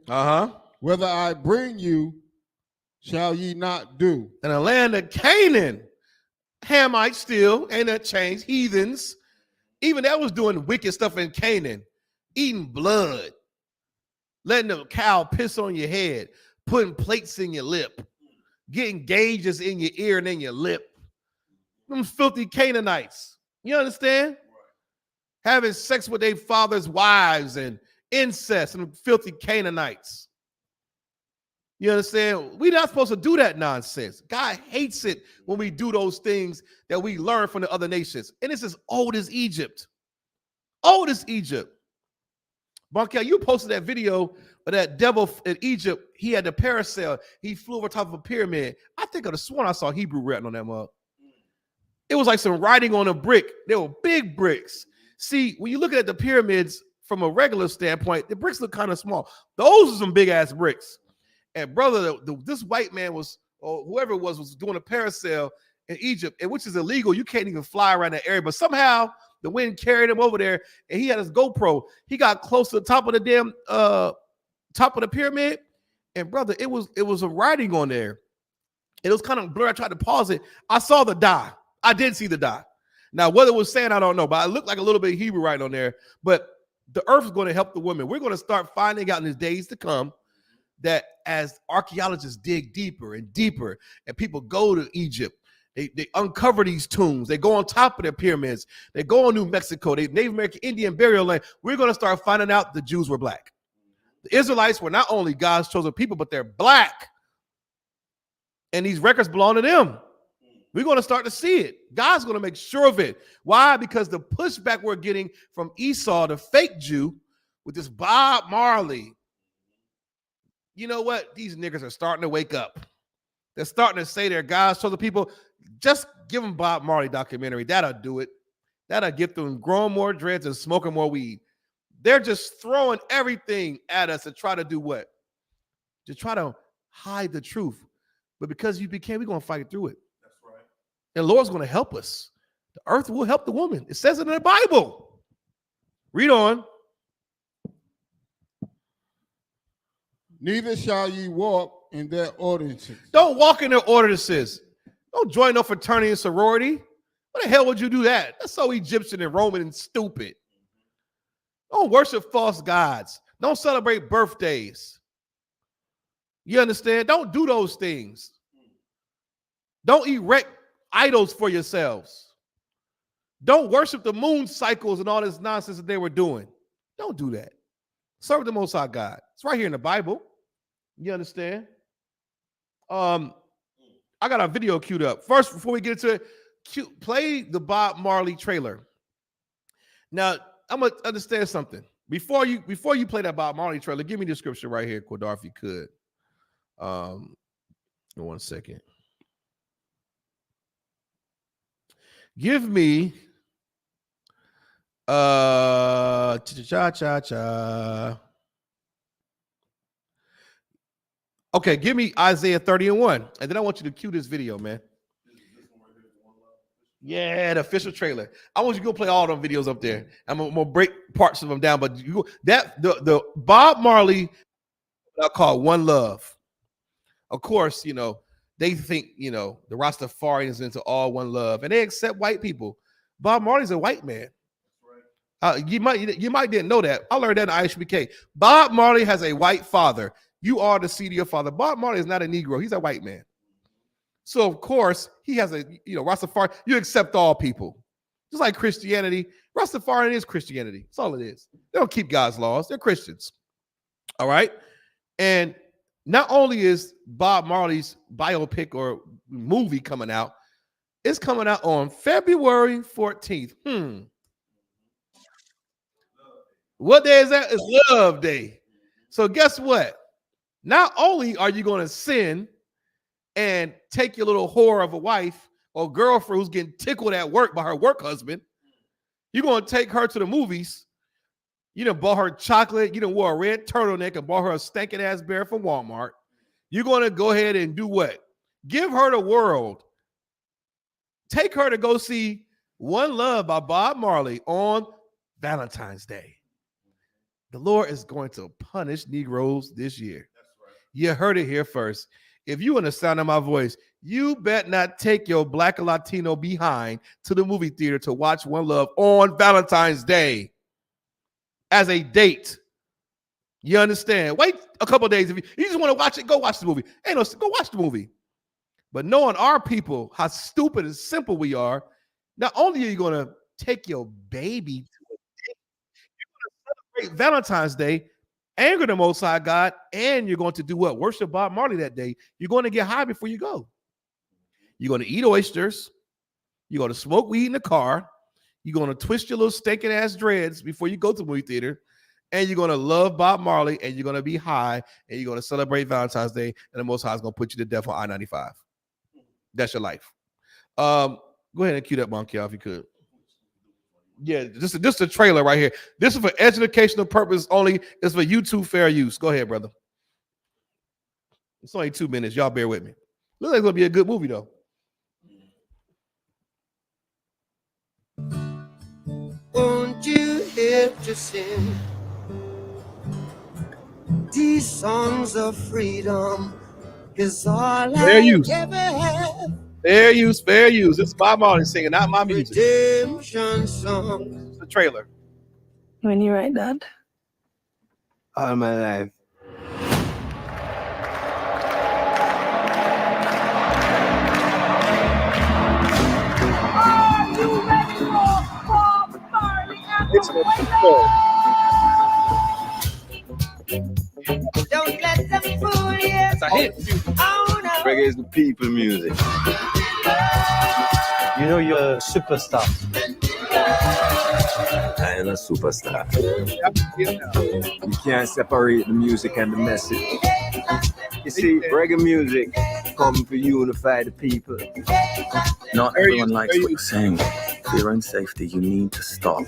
S8: whether I bring you, shall ye not do.
S6: And the land of Canaan, Hamites still, ain't that changed, heathens. Even that was doing wicked stuff in Canaan, eating blood, letting the cow piss on your head, putting plates in your lip, getting gauges in your ear and in your lip. Them filthy Canaanites. You understand? Having sex with their father's wives and incest and filthy Canaanites. You understand? We're not supposed to do that nonsense. God hates it when we do those things that we learn from the other nations. And it's as old as Egypt. Old as Egypt. Bonkel, you posted that video of that devil in Egypt. He had the parasail. He flew over top of a pyramid. I think I sworn I saw Hebrew written on that mug. It was like some writing on a brick. They were big bricks. See, when you look at the pyramids from a regular standpoint, the bricks look kind of small. Those are some big ass bricks. And brother, this white man was, or whoever it was doing a parasail in Egypt, and which is illegal. You can't even fly around that area. But somehow the wind carried him over there, and he had his GoPro. He got close to the top of the damn top of the pyramid, and brother, it was a writing on there. It was kind of blurry. I tried to pause it. I saw the die. I did see the die. Now, what it was saying, I don't know, but it looked like a little bit of Hebrew writing on there. But the earth is going to help the women. We're going to start finding out in the days to come that as archaeologists dig deeper and deeper, and people go to Egypt, they uncover these tombs. They go on top of their pyramids. They go on New Mexico, they Native American Indian burial land. We're going to start finding out the Jews were black. The Israelites were not only God's chosen people, but they're black. And these records belong to them. We're going to start to see it. God's going to make sure of it. Why? Because the pushback we're getting from Esau, the fake Jew, with this Bob Marley. You know what? These niggas are starting to wake up. They're starting to say they're God's chosen people. Just give them Bob Marley documentary. That'll do it. That'll get them growing more dreads and smoking more weed. They're just throwing everything at us to try to do what? To try to hide the truth. But because you became, we're going to fight through it. That's right. And the Lord's going to help us. The earth will help the woman. It says it in the Bible. Read on.
S8: Neither shall ye walk in their ordinances.
S6: Don't walk in their ordinances. Don't join no fraternity and sorority. What the hell would you do that? That's so Egyptian and Roman and stupid. Don't worship false gods. Don't celebrate birthdays. You understand? Don't do those things. Don't erect idols for yourselves. Don't worship the moon cycles and all this nonsense that they were doing. Don't do that. Serve the Most High God. It's right here in the Bible. You understand? I got a video queued up. First, before we get into it, play the Bob Marley trailer. Now, I'm going to understand something. Before you play that Bob Marley trailer, give me the scripture right here, Quadar, if you could. 1 second. Give me Okay, give me Isaiah 30:1, and then I want you to cue this video, man. Yeah, the official trailer. I want you to go play all them videos up there. I'm gonna break parts of them down, but the Bob Marley I call One Love. Of course, they think the Rastafarians into all one love, and they accept white people. Bob Marley's a white man. You might didn't know that. I learned that in Isupk. Bob Marley has a white father. You are the seed of your father. Bob Marley is not a Negro. He's a white man. So of course he has a Rastafari. You accept all people, just like Christianity. Rastafari is Christianity. That's all it is. They don't keep God's laws. They're Christians. All right, and not only is Bob Marley's biopic or movie coming out, it's coming out on February 14th. What day is that? It's Love Day. So guess what? Not only are you going to sin and take your little whore of a wife or girlfriend who's getting tickled at work by her work husband, you're going to take her to the movies. You done bought her chocolate. You done wore a red turtleneck and bought her a stinking ass bear from Walmart. You're going to go ahead and do what? Give her the world. Take her to go see One Love by Bob Marley on Valentine's Day. The Lord is going to punish Negroes this year. That's right. You heard it here first. If you in the sound of my voice, you bet not take your Black and Latino behind to the movie theater to watch One Love on Valentine's Day as a date. You understand? Wait a couple of days. If you just want to watch it, go watch the movie. Go watch the movie. But knowing our people, how stupid and simple we are, not only are you going to take your baby to a date, you're going to celebrate Valentine's Day, anger the Most High God, and you're going to do what? Worship Bob Marley that day. You're going to get high before you go. You're going to eat oysters. You're going to smoke weed in the car. You're going to twist your little stinking ass dreads before you go to the movie theater. And you're going to love Bob Marley, and you're going to be high, and you're going to celebrate Valentine's Day, and the Most High is going to put you to death on I-95. That's your life. Go ahead and cue that monkey off if you could. Yeah, just a trailer right here. This is for educational purpose only. It's for YouTube fair use. Go ahead, brother. It's only 2 minutes. Y'all bear with me. Looks like it's going to be a good movie, though.
S10: Won't you help to sing these songs of freedom? Is all
S6: fair
S10: I
S6: use.
S10: ever have.
S6: Fair use, fair use. It's Bob Marley singing, not my music.
S10: Redemption song.
S6: It's the trailer.
S1: When you write that?
S10: All my life.
S11: Are you ready for Bob Marley and
S6: It's
S10: Don't let them fool you.
S6: It's a hit.
S10: Oh, no.
S12: Reggae is the people music.
S13: You know you're a superstar.
S12: I am a superstar. You can't separate the music and the message. You see, reggae music come to unify the people.
S14: Not everyone likes what you're saying. For your own safety, you need to stop.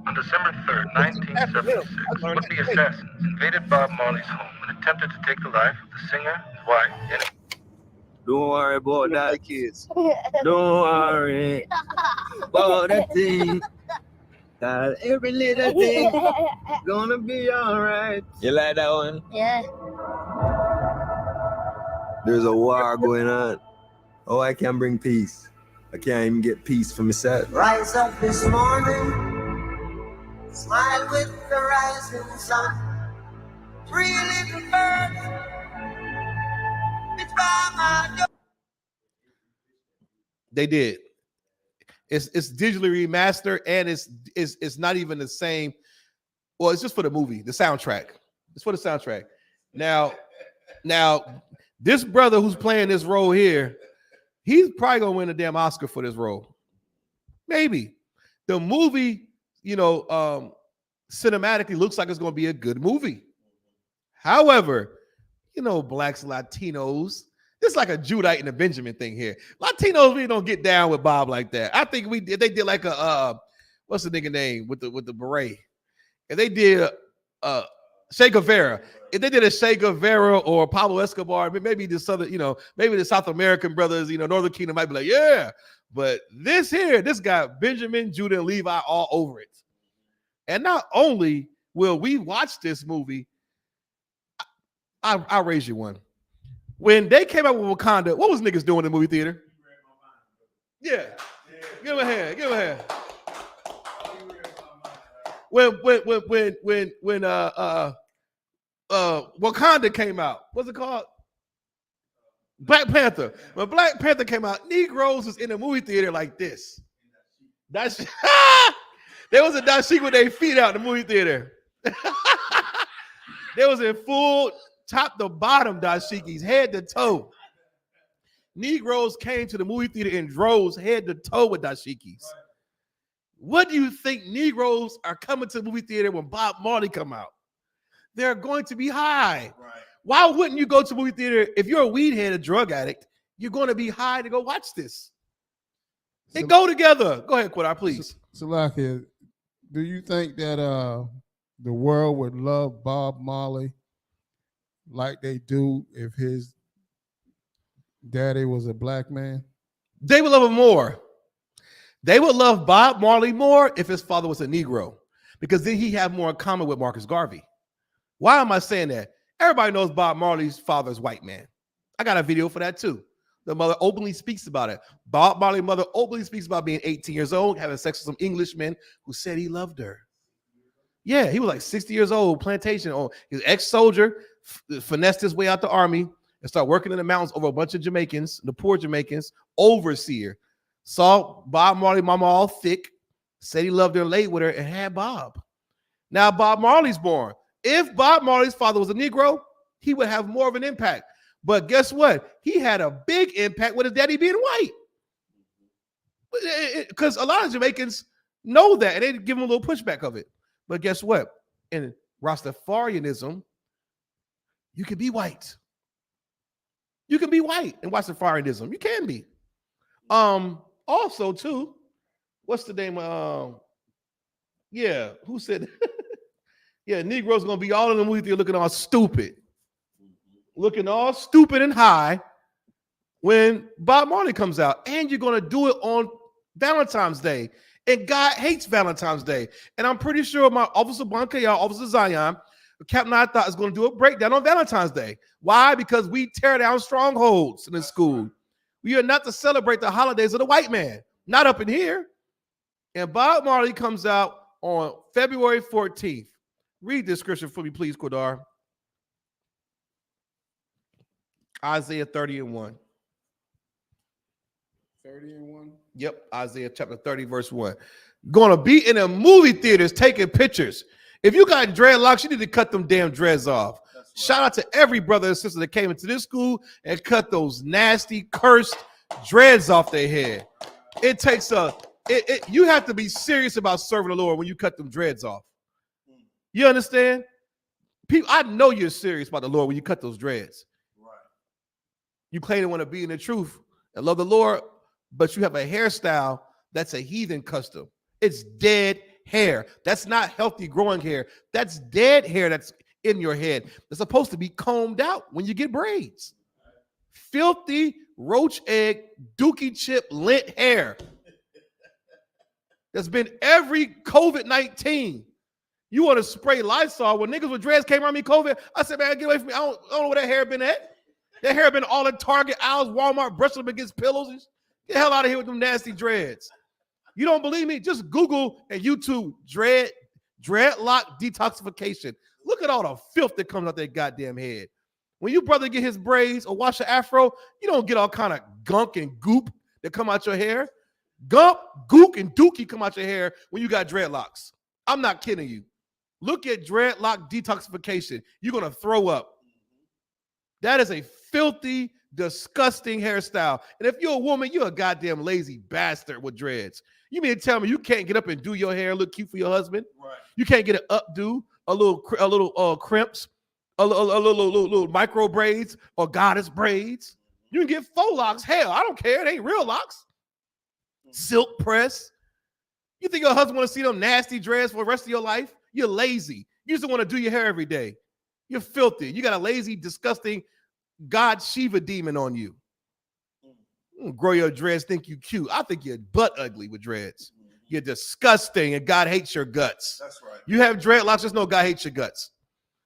S15: On December 3rd, 1976, would-be assassins invaded Bob Marley's home and attempted to take the life of the singer, his wife, and
S12: Don't worry about that, kids. Don't worry about that thing. That every little thing gonna be alright. You like that one?
S11: Yeah.
S12: There's a war going on. Oh, I can't bring peace. I can't even get peace for myself.
S10: Rise up this morning. Smile with the rising sun. Three little birds. It's by my door.
S6: They did. It's digitally remastered, and it's not even the same. Well, it's just for the movie, the soundtrack. It's for the soundtrack. Now This brother who's playing this role here, he's probably gonna win a damn Oscar for this role. Maybe. The movie, cinematically looks like it's gonna be a good movie. However, blacks, Latinos, this is like a Judite and a Benjamin thing here. Latinos really don't get down with Bob like that. I think they did like a what's the nigga name with the beret? If they did Che Guevara, if they did a Che Guevara or Pablo Escobar, maybe the Southern, maybe the South American brothers, Northern Kingdom might be like, yeah. But this got Benjamin, Judah, and Levi all over it. And not only will we watch this movie, I'll raise you one. When they came out with Wakanda, what was niggas doing in the movie theater? Yeah. Give him a hand. Give him a hand. When Wakanda came out, what's it called? Black Panther. When Black Panther came out, Negroes was in the movie theater like this. There was a dashiki with their feet out in the movie theater. They was in full top to bottom dashikis, head to toe. Negroes came to the movie theater in droves, head to toe with dashikis. What do you think Negroes are coming to the movie theater when Bob Marley come out? They're going to be high. Right. Why wouldn't you go to the movie theater if you're a weed head, a drug addict? You're going to be high to go watch this. They go together. Go ahead, Quidar, please.
S8: Salakia, do you think that the world would love Bob Marley like they do if his daddy was a black man?
S6: They would love him more. They would love Bob Marley more if his father was a Negro, because then he have more in common with Marcus Garvey. Why am I saying that? Everybody knows Bob Marley's father's white man. I got a video for that too. The mother openly speaks about it. Bob Marley's mother openly speaks about being 18 years old, having sex with some Englishmen who said he loved her. Yeah, he was like 60 years old, plantation owner. His ex-soldier finessed his way out the army and started working in the mountains over a bunch of Jamaicans, the poor Jamaicans, overseer. Saw Bob Marley mama all thick, said he loved her, laid with her, and had Bob. Now Bob Marley's born. If Bob Marley's father was a Negro, he would have more of an impact. But guess what? He had a big impact with his daddy being white. Because a lot of Jamaicans know that, and they give him a little pushback of it. But guess what? In Rastafarianism, you can be white. You can be white in Rastafarianism. You can be. Also, too, what's the name? Who said? Yeah, Negroes gonna be all in the movie theater looking all stupid, and high when Bob Marley comes out, and you're gonna do it on Valentine's Day, and God hates Valentine's Day, and I'm pretty sure my Officer Bankaya, Officer Zion, Captain I thought is gonna do a breakdown on Valentine's Day. Why? Because we tear down strongholds in the school. We are not to celebrate the holidays of the white man, not up in here. And Bob Marley comes out on February 14th. Read this scripture for me, please, Quidar. Isaiah 30:1.
S8: 30:1?
S6: Yep, Isaiah chapter 30, verse 1. Going to be in the movie theaters taking pictures. If you got dreadlocks, you need to cut them damn dreads off. Right. Shout out to every brother and sister that came into this school and cut those nasty, cursed dreads off their head. It takes you have to be serious about serving the Lord when you cut them dreads off. You understand? People, I know you're serious about the Lord when you cut those dreads. Right. You claim to want to be in the truth and love the Lord, but you have a hairstyle that's a heathen custom. It's dead hair. That's not healthy growing hair. That's dead hair that's in your head. It's supposed to be combed out when you get braids. Filthy, roach egg, dookie chip, lint hair. That's been every COVID-19. You want to spray Lysol? When niggas with dreads came around me COVID, I said, man, get away from me. I don't know where that hair been at. That hair been all in Target aisles, Walmart, brushing up against pillows. Get the hell out of here with them nasty dreads. You don't believe me? Just Google and YouTube dreadlock detoxification. Look at all the filth that comes out their goddamn head. When you brother get his braids or wash your afro, you don't get all kind of gunk and goop that come out your hair. Gump, gook, and dookie come out your hair when you got dreadlocks. I'm not kidding you. Look at dreadlock detoxification. You're going to throw up. That is a filthy, disgusting hairstyle. And if you're a woman, you're a goddamn lazy bastard with dreads. You mean to tell me you can't get up and do your hair look cute for your husband? Right. You can't get an updo, a little crimps, a little micro braids or goddess braids. You can get faux locks. Hell, I don't care. It ain't real locks. Silk press. You think your husband want to see them nasty dreads for the rest of your life? You're lazy. You just want to do your hair every day. You're filthy. You got a lazy, disgusting God Shiva demon on you. Grow your dreads, think you cute. I think you're butt ugly with dreads. You're disgusting, and God hates your guts. That's right. You have dreadlocks, just know God hates your guts.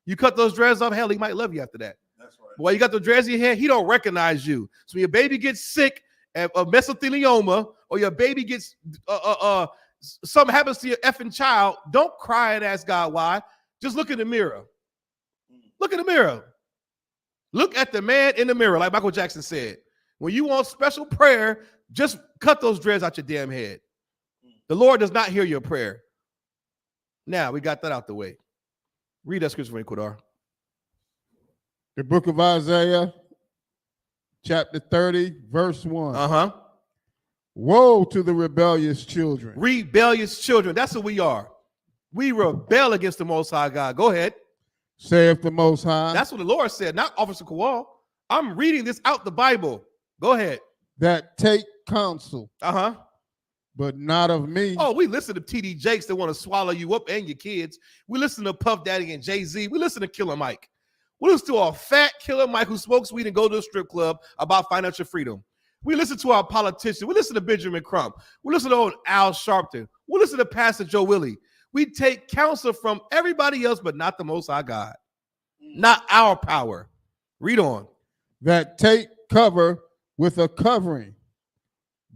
S6: You cut those dreads off, hell, he might love you after that. That's right. But while you got the dreads in your hair, he don't recognize you. So when your baby gets sick of mesothelioma, or your baby gets something happens to your effing child, don't cry and ask God why. Just look in the mirror. Look in the mirror. Look at the man in the mirror, like Michael Jackson said. When you want special prayer, just cut those dreads out your damn head. The Lord does not hear your prayer. Now, we got that out the way. Read that scripture for me, Quadar.
S8: The book of Isaiah, chapter 30, verse 1. Uh-huh. Woe to the rebellious children.
S6: Rebellious children. That's what we are. We rebel against the Most High God. Go ahead.
S8: Saith the Most High.
S6: That's what the Lord said, not Officer Kowal. I'm reading this out the Bible. Go ahead.
S8: That take counsel.
S6: Uh-huh.
S8: But not of me.
S6: Oh, we listen to TD Jakes that want to swallow you up and your kids. We listen to Puff Daddy and Jay-Z. We listen to Killer Mike. We listen to a fat Killer Mike who smokes weed and go to a strip club about financial freedom. We listen to our politicians. We listen to Benjamin Crump. We listen to old Al Sharpton. We listen to Pastor Joe Willie. We take counsel from everybody else, but not the Most High God. Not our power. Read on.
S8: That take cover with a covering,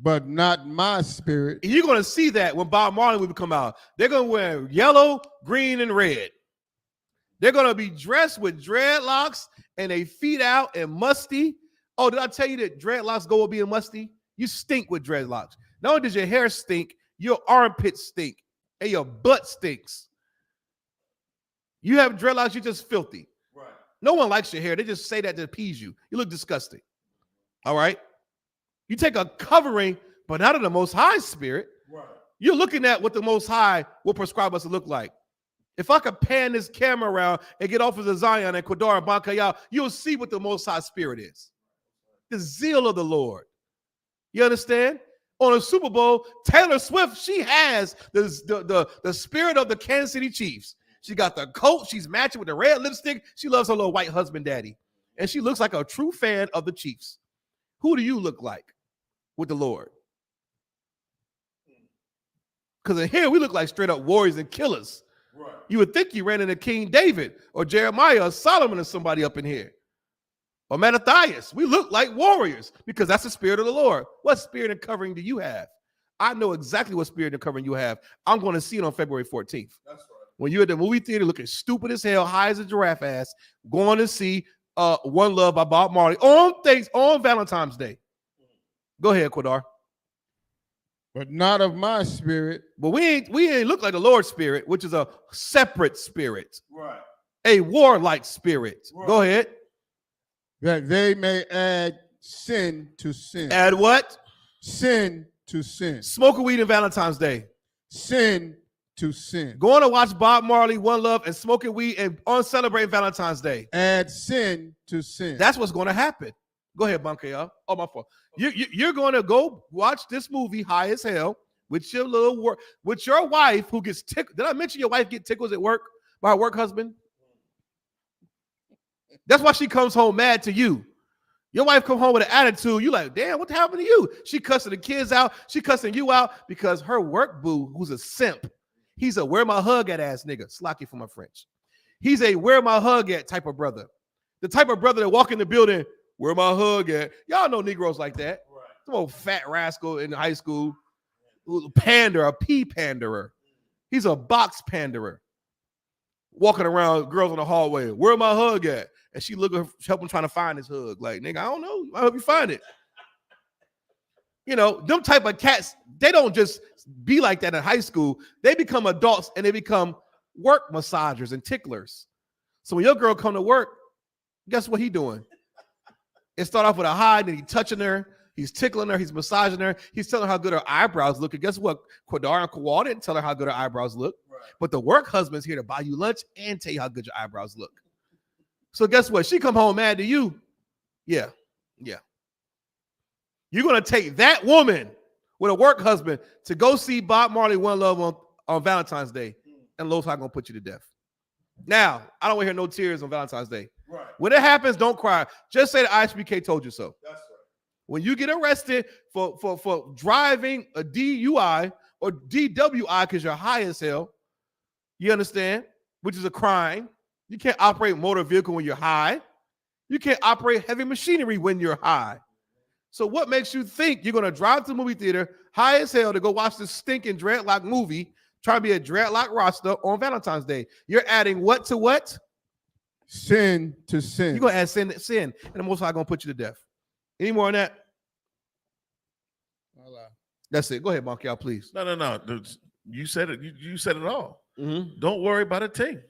S8: but not my spirit.
S6: And you're going to see that when Bob Marley will come out. They're going to wear yellow, green, and red. They're going to be dressed with dreadlocks and they feet out and musty. Oh, did I tell you that dreadlocks go with being musty? You stink with dreadlocks. Not only does your hair stink, your armpits stink and your butt stinks. You have dreadlocks, you're just filthy. Right. No one likes your hair. They just say that to appease you. You look disgusting. All right. You take a covering, but not of the Most High Spirit. Right. You're looking at what the Most High will prescribe us to look like. If I could pan this camera around and get off of the Zion and Quadar and Bankayal, you'll see what the Most High Spirit is. The zeal of the Lord. You understand? On a Super Bowl, Taylor Swift, she has the spirit of the Kansas City Chiefs. She got the coat. She's matching with the red lipstick. She loves her little white husband daddy. And she looks like a true fan of the Chiefs. Who do you look like with the Lord? Because in here, we look like straight up warriors and killers. Right. You would think you ran into King David or Jeremiah or Solomon or somebody up in here. Or Mattathias. We look like warriors because that's the spirit of the Lord. What spirit and covering do you have? I know exactly what spirit and covering you have. I'm going to see it on February 14th. That's right. When you're at the movie theater looking stupid as hell, high as a giraffe ass, going to see One Love by Bob Marley on Valentine's Day. Go ahead, Quadar.
S8: But not of my spirit.
S6: But we ain't look like the Lord's spirit, which is a separate spirit.
S8: Right.
S6: A warlike spirit. Right. Go ahead.
S8: That they may add sin to sin.
S6: Add what?
S8: Sin to sin.
S6: Smoking weed on Valentine's Day.
S8: Sin to sin.
S6: Going to watch Bob Marley, One Love, and smoking weed and on celebrating Valentine's Day.
S8: Add sin to sin.
S6: That's what's going to happen. Go ahead, Bunker. Oh, my fault. You're going to go watch this movie high as hell with your with your wife who gets tickled. Did I mention your wife get tickles at work by her work husband? That's why she comes home mad to you. Your wife come home with an attitude. You like, damn, what happened to you? She cussing the kids out. She cussing you out because her work boo, who's a simp, he's a where my hug at ass nigga. Slocky for my French. He's a where my hug at type of brother. The type of brother that walk in the building, where my hug at? Y'all know Negroes like that. Right. Some old fat rascal in high school. Pander, a pea panderer. He's a box panderer. Walking around, girls in the hallway, where my hug at? And she help him trying to find his hug. Like, nigga, I don't know. I hope you find it. You know, them type of cats, they don't just be like that in high school. They become adults and they become work massagers and ticklers. So when your girl come to work, guess what he doing? It started off with a high, then he's touching her, he's tickling her, he's massaging her, he's telling her how good her eyebrows look. And guess what? Quadar and Kawal didn't tell her how good her eyebrows look. Right. But the work husband's here to buy you lunch and tell you how good your eyebrows look. So guess what? She come home mad to you. Yeah. You're going to take that woman with a work husband to go see Bob Marley One Love on Valentine's Day, and Los High going to put you to death. Now, I don't want to hear no tears on Valentine's Day. Right. When it happens, don't cry. Just say the ISBK told you so. That's right. When you get arrested for driving a DUI or DWI because you're high as hell, you understand, which is a crime. You can't operate a motor vehicle when you're high. You can't operate heavy machinery when you're high. So what makes you think you're going to drive to the movie theater high as hell to go watch this stinking dreadlock movie, try to be a dreadlock roster on Valentine's Day? You're adding what to what?
S8: Sin to sin.
S6: You're going to add sin to sin, and the Most High going to put you to death. Any more on that? That's it. Go ahead, Markel, please.
S7: No. You said it. You said it all. Mm-hmm. Don't worry about a thing.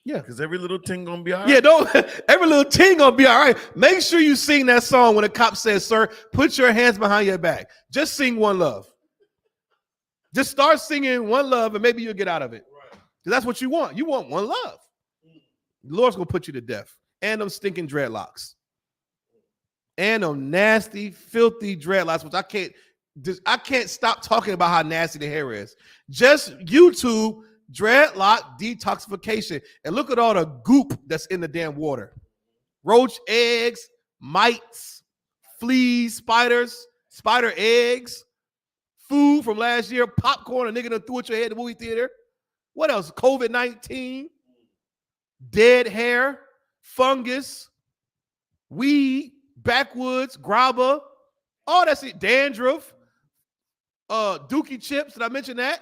S6: Yeah,
S7: because every little thing gonna be all right.
S6: Yeah, don't. Every little thing gonna be all right. Make sure you sing that song when a cop says, "Sir, put your hands behind your back." Just sing One Love. Just start singing One Love, and maybe you'll get out of it. Right. That's what you want. You want one love. The Lord's gonna put you to death, and them stinking dreadlocks, and them nasty, filthy dreadlocks, which I can't stop talking about how nasty the hair is. Just YouTube dreadlock detoxification, and look at all the goop that's in the damn water. Roach eggs, mites, fleas, spiders, spider eggs, food from last year, popcorn a nigga done threw at your head at the movie theater. What else? COVID-19, dead hair, fungus, weed, backwoods, grabber, all that's it. Dandruff, dookie chips. Did I mention that?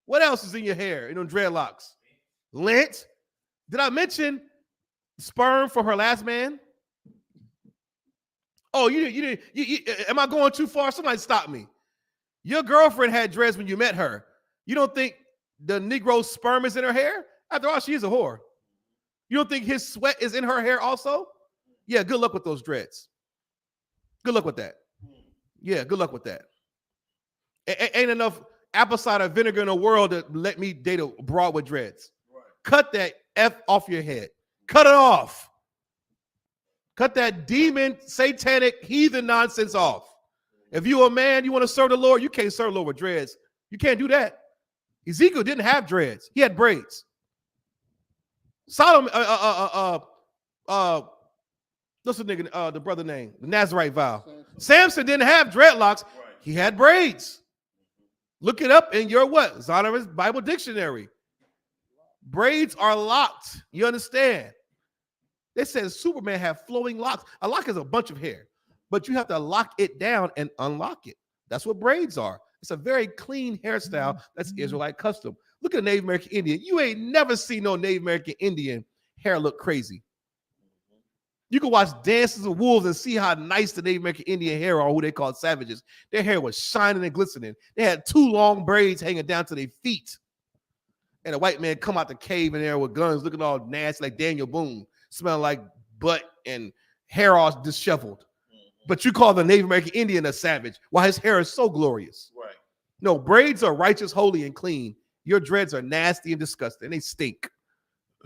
S6: What else is in your hair? You know, dreadlocks. Lint. Did I mention sperm from her last man? Oh, you didn't. Am I going too far? Somebody stop me. Your girlfriend had dreads when you met her. You don't think the Negro's sperm is in her hair? After all, she is a whore. You don't think his sweat is in her hair also? Yeah, good luck with those dreads. Good luck with that. Yeah, good luck with that. Ain't enough apple cider vinegar in the world to let me date a broad with dreads. Right. Cut that F off your head. Cut it off. Cut that demon, satanic, heathen nonsense off. If you're a man, you want to serve the Lord, you can't serve the Lord with dreads. You can't do that. Ezekiel didn't have dreads. He had braids. Solomon, what's the nigga, the brother name? The Nazarite vow. Samson didn't have dreadlocks. Right. He had braids. Look it up in your what? Zondervan's Bible Dictionary. Braids are locked. You understand? They said Superman had flowing locks. A lock is a bunch of hair, but you have to lock it down and unlock it. That's what braids are. It's a very clean hairstyle. That's Israelite custom. Look at a Native American Indian. You ain't never seen no Native American Indian hair look crazy. You can watch Dances of Wolves and see how nice the Native American Indian hair are, who they call savages. Their hair was shining and glistening. They had 2 long braids hanging down to their feet. And a white man come out the cave in there with guns looking all nasty like Daniel Boone, smelling like butt and hair all disheveled. But you call the Native American Indian a savage while his hair is so glorious. Right. No, braids are righteous, holy, and clean. Your dreads are nasty and disgusting. They stink.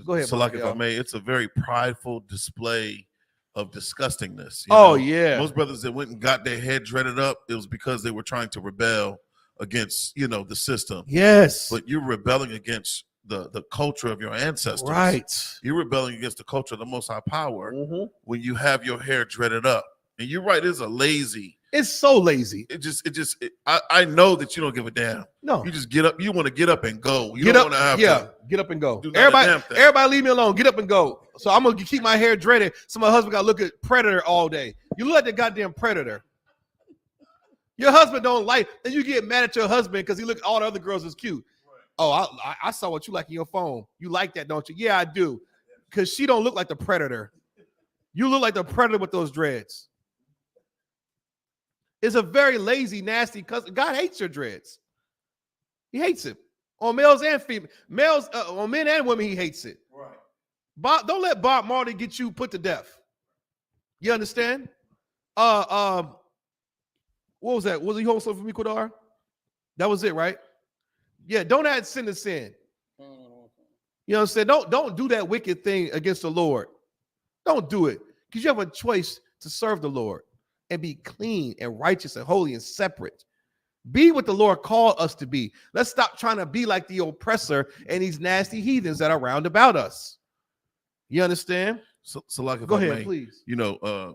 S6: Go ahead.
S7: So, like, if I may, it's a very prideful display of disgustingness.
S6: Yeah.
S7: Most brothers that went and got their head dreaded up, it was because they were trying to rebel against, the system.
S6: Yes.
S7: But you're rebelling against the culture of your ancestors.
S6: Right.
S7: You're rebelling against the culture of the Most High Power when you have your hair dreaded up. And you're right, it's a lazy.
S6: It's so lazy.
S7: I know that you don't give a damn.
S6: No.
S7: You just get up. You want to get up and go. You don't want to have to.
S6: Get up and go.
S7: Do
S6: Everybody leave me alone. Get up and go. So I'm going to keep my hair dreaded. So my husband got to look at Predator all day. You look like the goddamn Predator. Your husband don't like, and you get mad at your husband because he look at all the other girls as cute. Right. Oh, I saw what you like in your phone. You like that, don't you? Yeah, I do. Because she don't look like the Predator. You look like the Predator with those dreads. It's a very lazy, nasty cousin. God hates your dreads. He hates it. On males and females. Males, on men and women, he hates it. Right. Don't let Bob Marley get you put to death. You understand? What was that? Was he home for me, Quadar? That was it, right? Yeah, don't add sin to sin. You know what I'm saying? Don't do that wicked thing against the Lord. Don't do it, because you have a choice to serve the Lord and be clean and righteous and holy and separate. Be what the Lord called us to be. Let's stop trying to be like the oppressor and these nasty heathens that are round about us. You understand?
S7: So like, if
S6: Go
S7: I
S6: ahead,
S7: may,
S6: please.
S7: You know,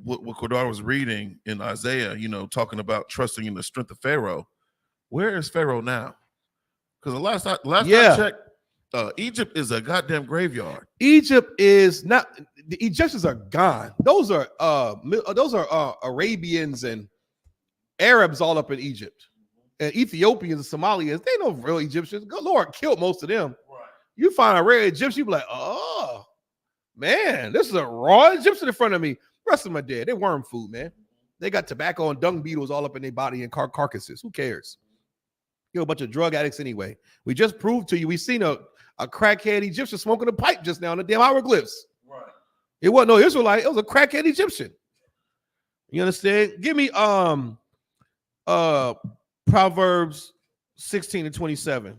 S7: what Kodar was reading in Isaiah, you know, talking about trusting in the strength of Pharaoh. Where is Pharaoh now? Because the last I checked, Egypt is a goddamn graveyard.
S6: Egypt is not. The Egyptians are gone. Those are Arabians and Arabs all up in Egypt, and Ethiopians and Somalians. They no real Egyptians. Good Lord, killed most of them. Right. You find a rare Egyptian, you be like, oh man, this is a raw Egyptian in front of me. The rest of them are dead. They worm food, man. They got tobacco and dung beetles all up in their body and carcasses. Who cares? You're a bunch of drug addicts anyway. We just proved to you. We seen a crackhead Egyptian smoking a pipe just now in the damn hieroglyphs. Right. It wasn't no Israelite. It was a crackhead Egyptian. You understand? Give me Proverbs 16-27.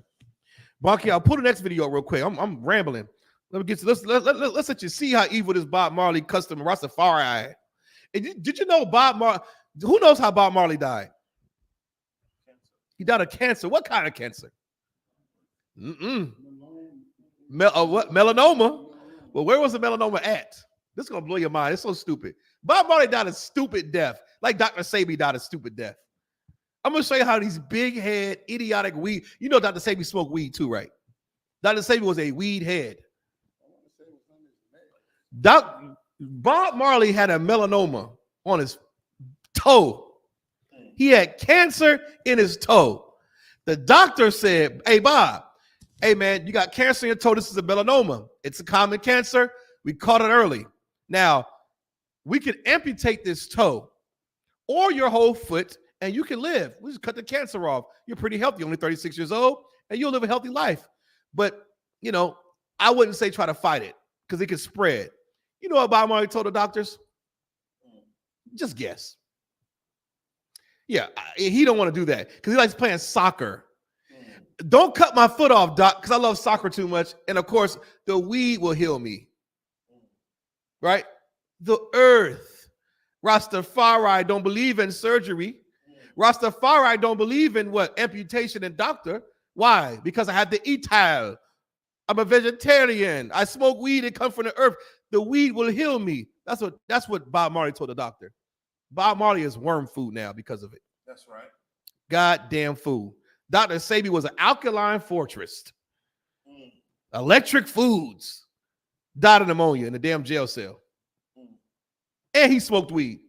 S6: Bonky, I'll pull the next video real quick. I'm rambling. Let me get to let's let you see how evil this Bob Marley custom Rastafari. Did you know Bob Marley? Who knows how Bob Marley died? He died of cancer. What kind of cancer? What? Melanoma. Well, where was the melanoma at? This is gonna blow your mind. It's so stupid. Bob Marley died a stupid death, like Dr. Sabi died a stupid death. I'm gonna show you how these big head, idiotic weed. You know, Dr. Sabi smoked weed too, right? Dr. Sabi was a weed head. Bob Marley had a melanoma on his toe. He had cancer in his toe. The doctor said, hey, Bob, hey, man, you got cancer in your toe. This is a melanoma. It's a common cancer. We caught it early. Now, we can amputate this toe or your whole foot, and you can live. We just cut the cancer off. You're pretty healthy, only 36 years old, and you'll live a healthy life. But, you know, I wouldn't say try to fight it because it can spread. You know what Bob Marley told the doctors? Just guess. Yeah, he don't want to do that because he likes playing soccer. Don't cut my foot off, doc, because I love soccer too much. And of course, the weed will heal me. Right? The earth. Rastafari don't believe in surgery. Rastafari don't believe in what? Amputation and doctor. Why? Because I had to eat tile. I'm a vegetarian. I smoke weed and come from the earth. The weed will heal me. That's what Bob Marley told the doctor. Bob Marley is worm food now because of it.
S7: That's right.
S6: Goddamn fool. Dr. Sabi was an alkaline fortress. Electric Foods. Died of pneumonia in the damn jail cell. And he smoked weed.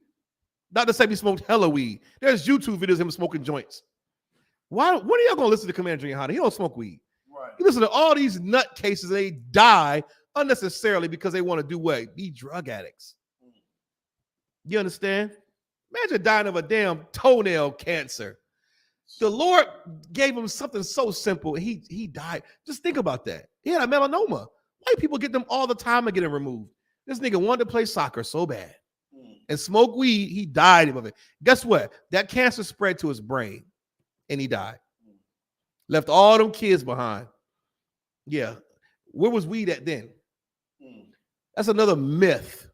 S6: Dr. Sabi smoked hella weed. There's YouTube videos of him smoking joints. When are y'all gonna listen to Commander Jihad? He don't smoke weed. Right. You listen to all these nutcases, they die unnecessarily because they want to do what? Be drug addicts. You understand? Imagine dying of a damn toenail cancer. The Lord gave him something so simple. He died. Just think about that. He had a melanoma. White people get them all the time and get it removed. This nigga wanted to play soccer so bad and smoke weed. He died of it. Guess what? That cancer spread to his brain and he died. Left all them kids behind. Yeah. Where was weed at then? That's another myth.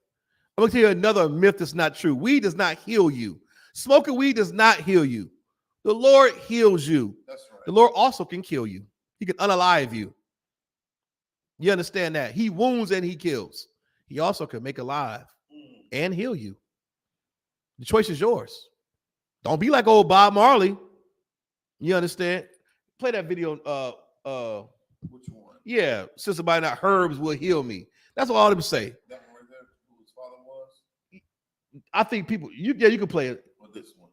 S6: I'm going to tell you another myth that's not true. Weed does not heal you. Smoking weed does not heal you. The Lord heals you. That's right. The Lord also can kill you. He can unalive you. You understand that? He wounds and he kills. He also can make alive and heal you. The choice is yours. Don't be like old Bob Marley. You understand? Play that video.
S7: Which one?
S6: Yeah. Since somebody not herbs will heal me. That's what all of them say.
S7: That one right there, who his father was?
S6: I think people, you can play it.
S7: Or this one?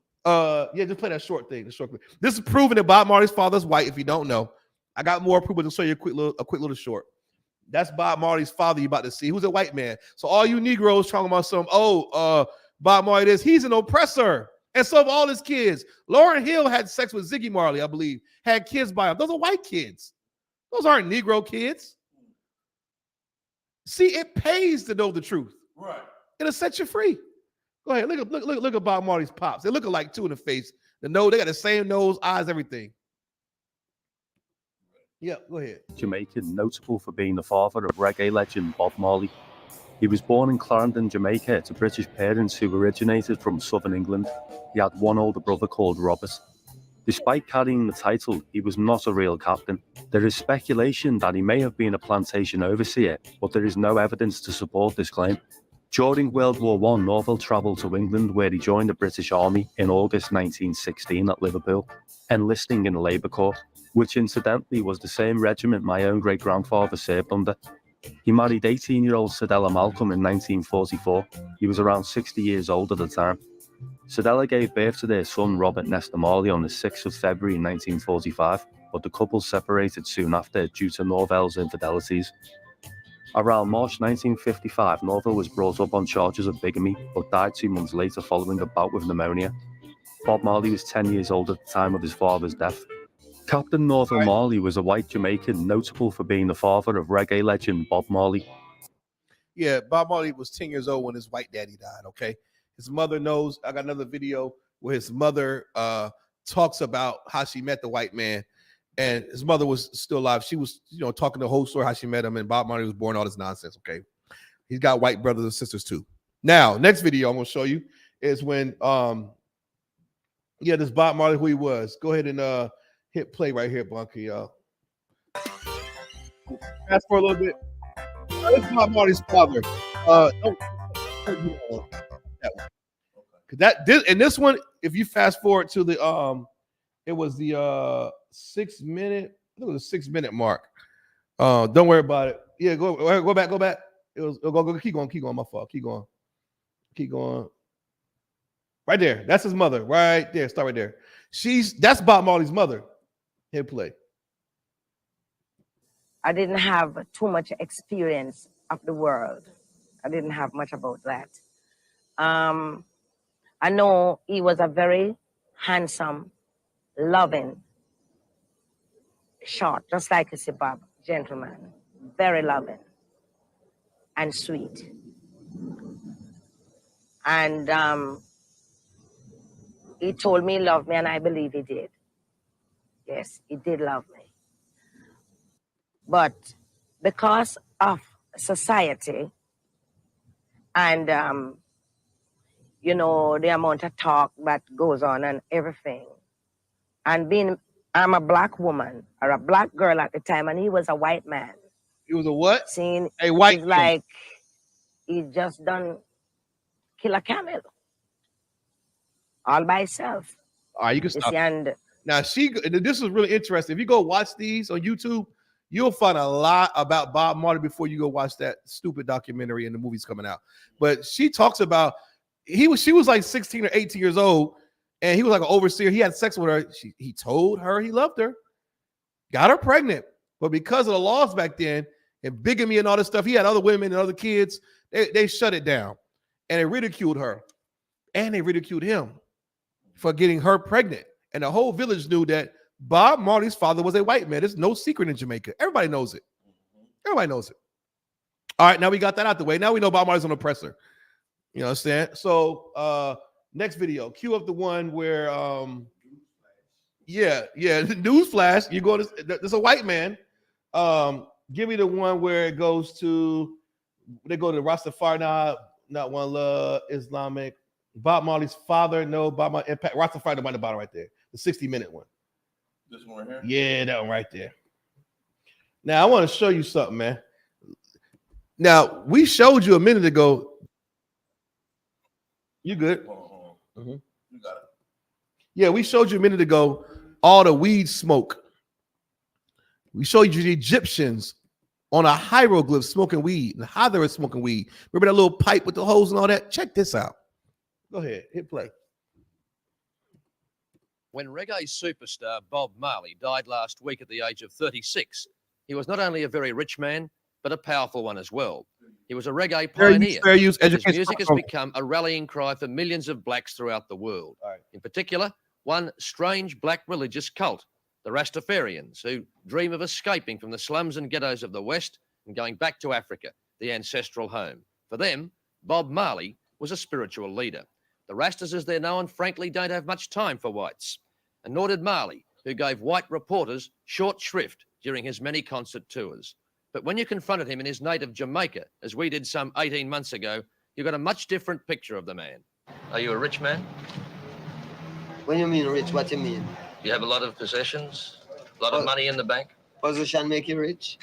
S6: Yeah, just play that short thing. The short clip. This is proving that Bob Marley's father's white. If you don't know, I got more proof, but to show you a quick little short. That's Bob Marley's father. You about to see. Who's a white man? So all you Negroes talking about some, Bob Marley this. He's an oppressor, and so have all his kids. Lauryn Hill had sex with Ziggy Marley, I believe. Had kids by him. Those are white kids. Those aren't Negro kids. See, it pays to know the truth.
S7: Right.
S6: It'll set you free. Go ahead. Look at Bob Marley's pops. They look alike too in the face. The nose, they got the same nose, eyes, everything. Yeah, go ahead.
S16: Jamaican, notable for being the father of reggae legend Bob Marley. He was born in Clarendon, Jamaica, to British parents who originated from southern England. He had one older brother called Robert. Despite carrying the title, he was not a real captain. There is speculation that he may have been a plantation overseer, but there is no evidence to support this claim. During World War I, Norville travelled to England, where he joined the British Army in August 1916 at Liverpool, enlisting in the Labour Corps, which incidentally was the same regiment my own great-grandfather served under. He married 18-year-old Cedella Malcolm in 1944. He was around 60 years old at the time. Cedella gave birth to their son Robert Nestor Marley on the 6th of February 1945, but the couple separated soon after due to Norville's infidelities. Around March 1955, Norville was brought up on charges of bigamy, but died 2 months later following a bout with pneumonia. Bob Marley was 10 years old at the time of his father's death. Captain Norville Marley was a white Jamaican notable for being the father of reggae legend Bob Marley.
S6: Yeah, Bob Marley was 10 years old when his white daddy died, okay? His mother knows. I got another video where his mother talks about how she met the white man, and his mother was still alive. She was, talking the whole story, how she met him, and Bob Marley was born, all this nonsense, okay? He's got white brothers and sisters too. Now, next video I'm going to show you is when, this Bob Marley, who he was. Go ahead and hit play right here, Blanca, y'all. Fast forward a little bit. This is Bob Marley's father. This one, if you fast forward to the it was the 6 minute, I think it was a 6 minute mark. Don't worry about it. Yeah, go back. It was keep going, my fault. Keep going. Right there. That's his mother. Right there. Start right there. That's Bob Marley's mother. Hit play.
S17: I didn't have too much experience of the world. I didn't have much about that. I know he was a very handsome, loving, short, just like you see Bob, gentleman, very loving and sweet. And he told me he loved me, and I believe he did. Yes, he did love me. But because of society and, the amount of talk that goes on and everything, and I'm a black woman or a black girl at the time, and he was a white man.
S6: He was a what?
S17: Seeing
S6: a white
S17: man. Like he just done kill a camel all by himself.
S6: All right, you can stop. Now, this is really interesting. If you go watch these on YouTube, you'll find a lot about Bob Marley before you go watch that stupid documentary and the movie's coming out. But she talks about she was like 16 or 18 years old, and he was like an overseer. He had sex with her. He told her he loved her, got her pregnant. But because of the laws back then and bigamy and all this stuff, he had other women and other kids. They shut it down, and they ridiculed her, and they ridiculed him for getting her pregnant. And the whole village knew that Bob Marley's father was a white man. There's no secret in Jamaica. Everybody knows it. Everybody knows it. All right, now we got that out the way. Now we know Bob Marley's an oppressor. You know what I'm saying? So next video, cue up the one where newsflash. You go to there's a white man. Give me the one where it goes to they go to Rastafari, not one love, Islamic. Bob Marley's father, no, Bob Marley impact. Rastafari the bottom right there. The 60-minute one.
S7: This one right here?
S6: Yeah, that one right there. Now, I want to show you something, man. Now, we showed you a minute ago. You good?
S7: Mm-hmm. You got it.
S6: Yeah, we showed you a minute ago all the weed smoke. We showed you the Egyptians on a hieroglyph smoking weed and how they were smoking weed. Remember that little pipe with the holes and all that? Check this out. Go ahead, hit play.
S18: When reggae superstar Bob Marley died last week at the age of 36, he was not only a very rich man, but a powerful one as well. He was a reggae pioneer. His music has become a rallying cry for millions of blacks throughout the world. Right. In particular, one strange black religious cult, the Rastafarians, who dream of escaping from the slums and ghettos of the West and going back to Africa, the ancestral home. For them, Bob Marley was a spiritual leader. The Rastas, as they're known, frankly don't have much time for whites. And nor did Marley, who gave white reporters short shrift during his many concert tours. But when you confronted him in his native Jamaica, as we did some 18 months ago, you got a much different picture of the man. Are you a rich man?
S12: When you mean rich, what you mean?
S18: Do you have a lot of possessions? A lot of money in the bank?
S12: Position make you rich?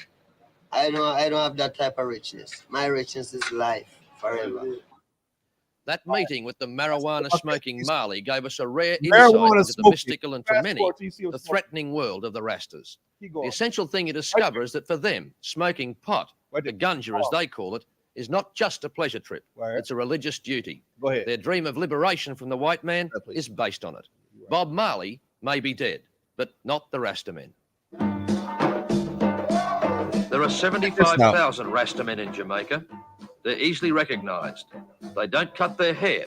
S12: I don't have that type of richness. My richness is life forever.
S18: That meeting with the marijuana-smoking Marley gave us a rare insight into the mystical and, to many, the threatening world of the Rastas. The essential thing you discover is that for them, smoking pot, the ganja as they call it, is not just a pleasure trip. It's a religious duty. Their dream of liberation from the white man is based on it. Bob Marley may be dead, but not the Rastamen. There are 75,000 Rastamen in Jamaica. They're easily recognised. They don't cut their hair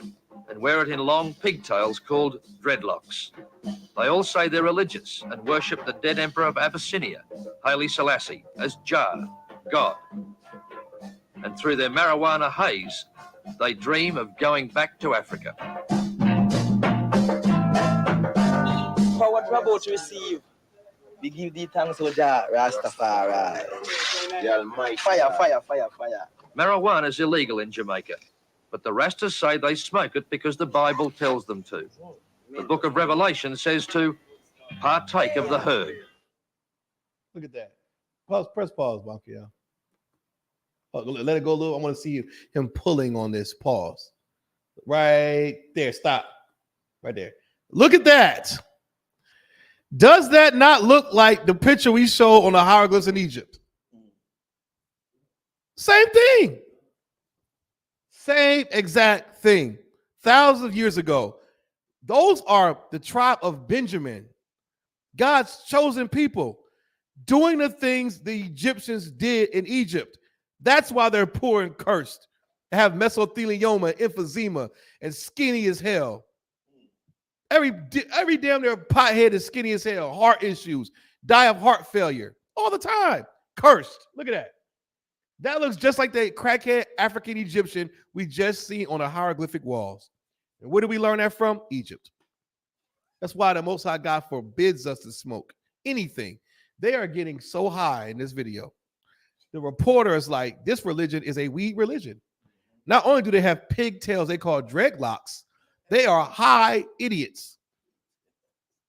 S18: and wear it in long pigtails called dreadlocks. They all say they're religious and worship the dead emperor of Abyssinia, Haile Selassie, as Jah, God. And through their marijuana haze, they dream of going back to Africa.
S12: For what we're about to receive, we give thee thanks to Jah, Rastafari. The Almighty. Fire, fire, fire, fire.
S18: Marijuana is illegal in Jamaica, but the Rastas say they smoke it because the Bible tells them to. The book of Revelation says to partake of the herd.
S6: Look at that. Pause, press pause, Bankia. Oh, let it go a little. I want to see him pulling on this. Pause. Right there. Stop. Right there. Look at that. Does that not look like the picture we showed on the hieroglyphs in Egypt? Same thing. Same exact thing. Thousands of years ago. Those are the tribe of Benjamin, God's chosen people, doing the things the Egyptians did in Egypt. That's why they're poor and cursed. They have mesothelioma, emphysema, and skinny as hell. Every damn near pothead is skinny as hell. Heart issues, die of heart failure all the time. Cursed. Look at that. That looks just like the crackhead African Egyptian we just seen on the hieroglyphic walls. And where do we learn that from? Egypt. That's why the Most High God forbids us to smoke anything. They are getting so high in this video. The reporter is like, this religion is a weed religion. Not only do they have pigtails they call dreadlocks, they are high idiots.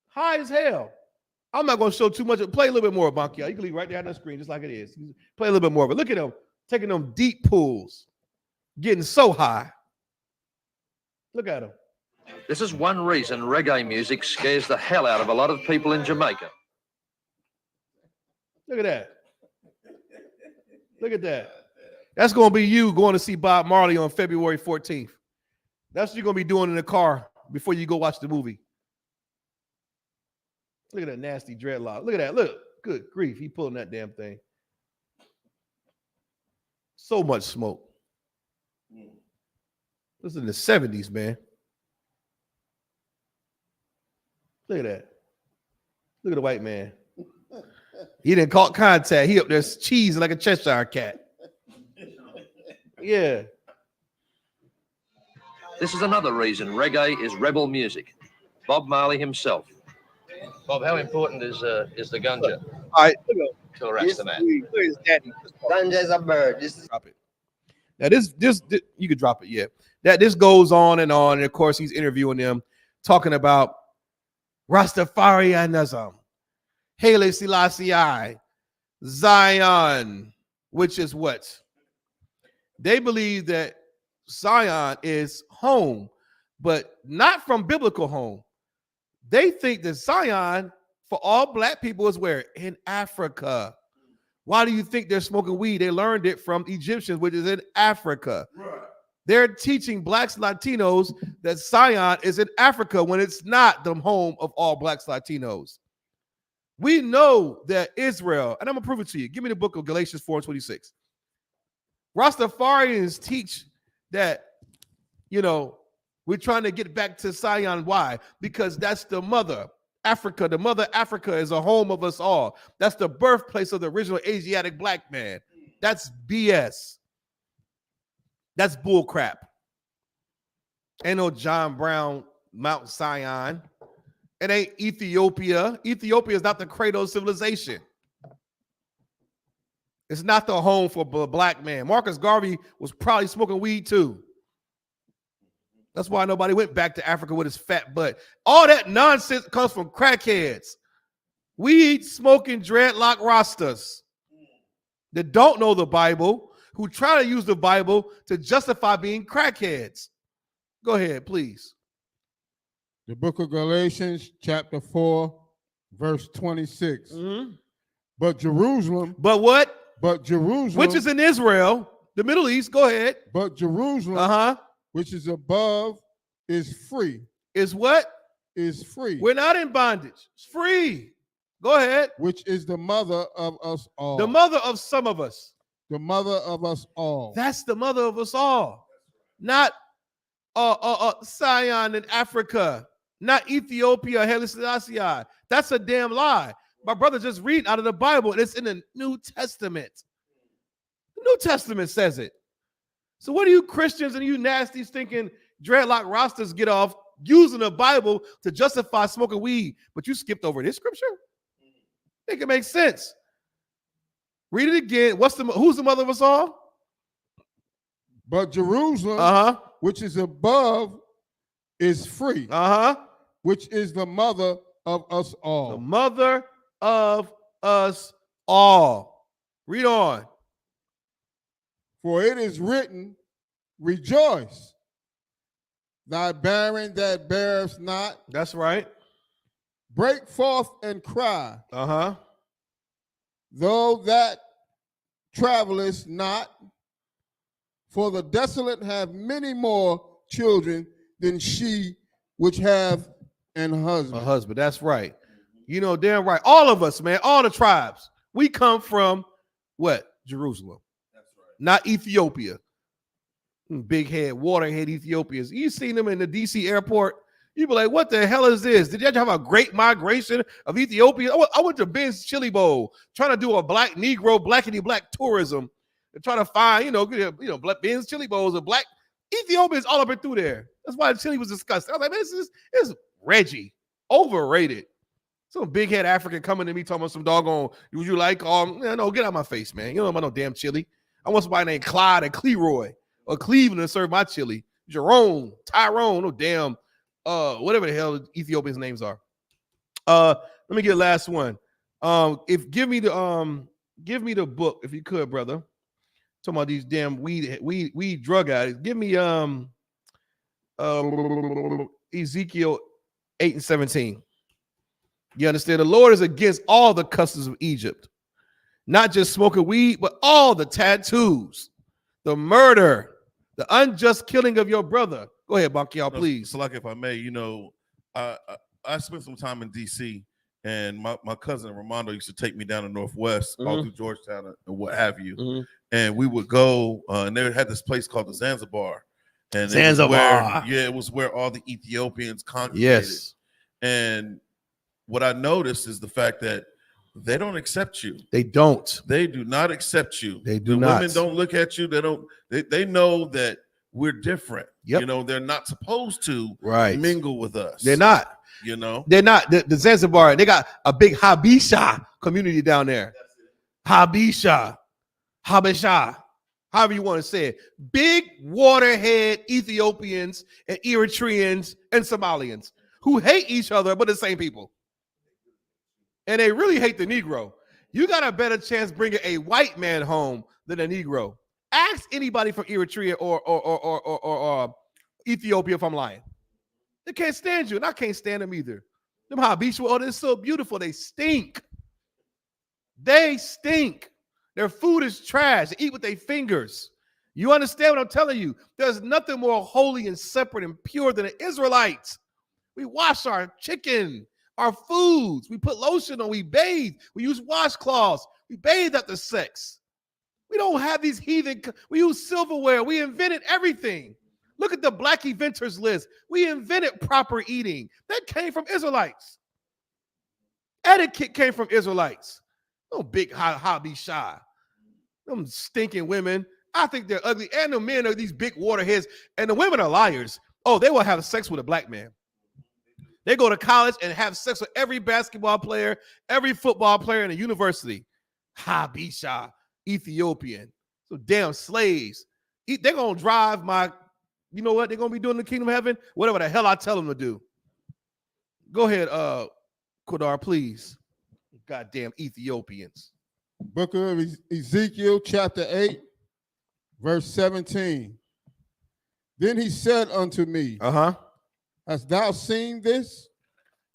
S6: High as hell. I'm not going to show too much. Play a little bit more, Bankia. You can leave right there on the screen just like it is. Play a little bit more. But look at them taking them deep pulls, getting so high. Look at them.
S18: This is one reason reggae music scares the hell out of a lot of people in Jamaica.
S6: Look at that. Look at that. That's going to be you going to see Bob Marley on February 14th. That's what you're going to be doing in the car before you go watch the movie. Look at that nasty dreadlock. Look at that. Look. Good grief. He pulling that damn thing. So much smoke. This is in the 70s, man. Look at that. Look at the white man. He didn't caught contact. He up there cheesing like a Cheshire cat. Yeah.
S18: This is another reason reggae is rebel music. Bob Marley himself. Bob, how important is the ganja?
S6: All right.
S18: To the rest of the man.
S12: Ganja is a bird.
S6: Drop it. Now this you could drop it, yeah. This goes on, and of course he's interviewing them, talking about Rastafarianism, Haile Selassie, Zion, which is what? They believe that Zion is home, but not from biblical home. They think that Zion for all black people is where? In Africa. Why do you think they're smoking weed? They learned it from Egyptians, which is in Africa. Right. They're teaching blacks, Latinos that Zion is in Africa when it's not the home of all blacks, Latinos. We know that Israel, and I'm going to prove it to you. Give me the book of Galatians 4:26. Rastafarians teach that, we're trying to get back to Zion. Why? Because that's the mother. Africa, the mother Africa is a home of us all. That's the birthplace of the original Asiatic black man. That's BS. That's bull crap. Ain't no John Brown, Mount Zion. It ain't Ethiopia. Ethiopia is not the cradle of civilization. It's not the home for a black man. Marcus Garvey was probably smoking weed too. That's why nobody went back to Africa with his fat butt. All that nonsense comes from crackheads. Weed smoking dreadlock rosters that don't know the Bible, who try to use the Bible to justify being crackheads. Go ahead, please.
S8: The book of Galatians, chapter 4, verse 26. But Jerusalem.
S6: But what?
S8: But Jerusalem.
S6: Which is in Israel, the Middle East. Go ahead.
S8: But Jerusalem, which is above, is free.
S6: Is what?
S8: Is free.
S6: We're not in bondage. It's free. Go ahead.
S8: Which is the mother of us all.
S6: The mother of some of us.
S8: The mother of us all.
S6: That's the mother of us all. Not Sion in Africa. Not Ethiopia, Haile Selassie. That's a damn lie. My brother just read out of the Bible, and it's in the New Testament. The New Testament says it. So what do you Christians and you nasty stinking dreadlock rosters get off using the Bible to justify smoking weed, but you skipped over this scripture? Make it make sense. Read it again. Who's the mother of us all?
S8: But Jerusalem, which is above, is free. Which is the mother of us all.
S6: The mother of us all. Read on.
S8: For it is written, rejoice, thy barren that beareth not.
S6: That's right.
S8: Break forth and cry.
S6: Though
S8: that travelest not, for the desolate have many more children than she which have an husband.
S6: A husband, that's right. You know, damn right. All of us, man, all the tribes, we come from what? Jerusalem. That's right. Not Ethiopia. Big head, waterhead Ethiopians. You seen them in the DC airport. You be like, what the hell is this? Did you have a great migration of Ethiopia? I went to Ben's Chili Bowl trying to do a black Negro, blackity black tourism and try to find, Ben's Chili Bowls of black Ethiopians all up and through there. That's why the chili was disgusting. I was like, man, this is Reggie. Overrated. Some big head African coming to me talking about some doggone, would you like, no, get out of my face, man. You don't know about no damn chili. I want somebody named Clyde and Cleroy or Cleveland to serve my chili. Jerome, Tyrone, no damn, whatever the hell Ethiopians' names are. Let me get the last one. Give me the book, if you could, brother. Talking about these damn weed drug addicts. Give me Ezekiel 8:17. You understand? The Lord is against all the customs of Egypt, not just smoking weed, but all the tattoos, the murder, the unjust killing of your brother. Go ahead, Bankiao, please.
S7: So, like, if I may, I spent some time in D.C. and my cousin Ramondo used to take me down to Northwest, all through Georgetown and what have you. And we would go, and they had this place called the Zanzibar. And
S6: Zanzibar.
S7: It was where all the Ethiopians congregated.
S6: Yes.
S7: And what I noticed is the fact that they don't accept you.
S6: They don't.
S7: They do not accept you.
S6: They do
S7: the
S6: not.
S7: Women don't look at you. They know that we're different.
S6: Yep.
S7: They're not supposed to mingle with us.
S6: They're not. They're not. The Zanzibar, they got a big Habesha community down there. Habesha, however you want to say it. Big waterhead Ethiopians and Eritreans and Somalians who hate each other, but the same people. And they really hate the Negro. You got a better chance bringing a white man home than a Negro. Ask anybody from Eritrea or Ethiopia if I'm lying. They can't stand you, and I can't stand them either. Them Habesha, they're so beautiful. They stink. They stink. Their food is trash. They eat with their fingers. You understand what I'm telling you? There's nothing more holy and separate and pure than an Israelite. We wash our chicken, our foods. We put lotion on. We bathe. We use washcloths. We bathe after sex. We don't have these heathen. We use silverware. We invented everything. Look at the black inventors list. We invented proper eating. That came from Israelites. Etiquette came from Israelites. No big hobby shy. Them stinking women. I think they're ugly. And the men are these big waterheads. And the women are liars. Oh, they will have sex with a black man. They go to college and have sex with every basketball player, every football player in the university. Habisha, Ethiopian. So damn slaves. They're going to drive my, you know what they're going to be doing in the kingdom of heaven? Whatever the hell I tell them to do. Go ahead, Kodar, please. Goddamn Ethiopians.
S8: Book of Ezekiel, chapter 8, verse 17. Then he said unto me, hast thou seen this?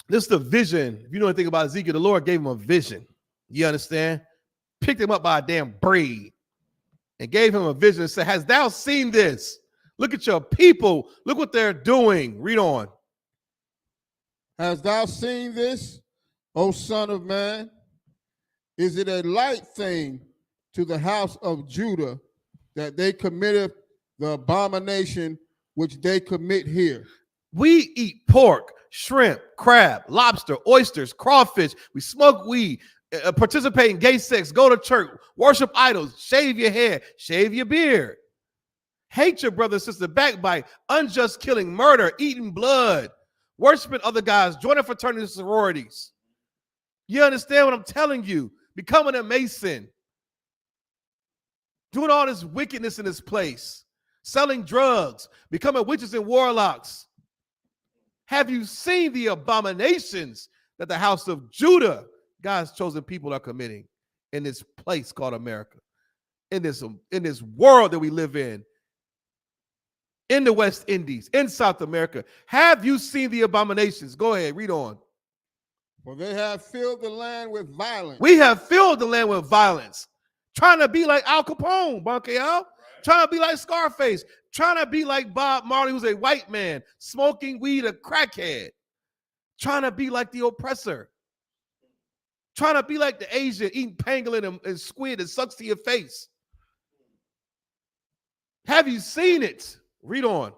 S6: This is the vision. If you know anything about Ezekiel, the Lord gave him a vision. You understand? Picked him up by a damn braid and gave him a vision and said, hast thou seen this? Look at your people. Look what they're doing. Read on.
S8: Hast thou seen this, O son of man? Is it a light thing to the house of Judah that they committed the abomination which they commit here?
S6: We eat pork, shrimp, crab, lobster, oysters, crawfish. We smoke weed, participate in gay sex, go to church, worship idols, shave your hair, shave your beard. Hate your brother and sister, backbite, unjust killing, murder, eating blood, worshiping other guys, joining fraternities and sororities. You understand what I'm telling you? Becoming a Mason. Doing all this wickedness in this place. Selling drugs, becoming witches and warlocks. Have you seen the abominations that the house of Judah, God's chosen people, are committing in this place called America? In this world that we live in the West Indies, in South America. Have you seen the abominations? Go ahead, read on.
S8: For they have filled the land with violence.
S6: We have filled the land with violence. Trying to be like Al Capone, Bonke Al. Trying to be like Scarface. Trying to be like Bob Marley, who's a white man, smoking weed, a crackhead. Trying to be like the oppressor. Trying to be like the Asian, eating pangolin and squid that sucks to your face. Have you seen it? Read on.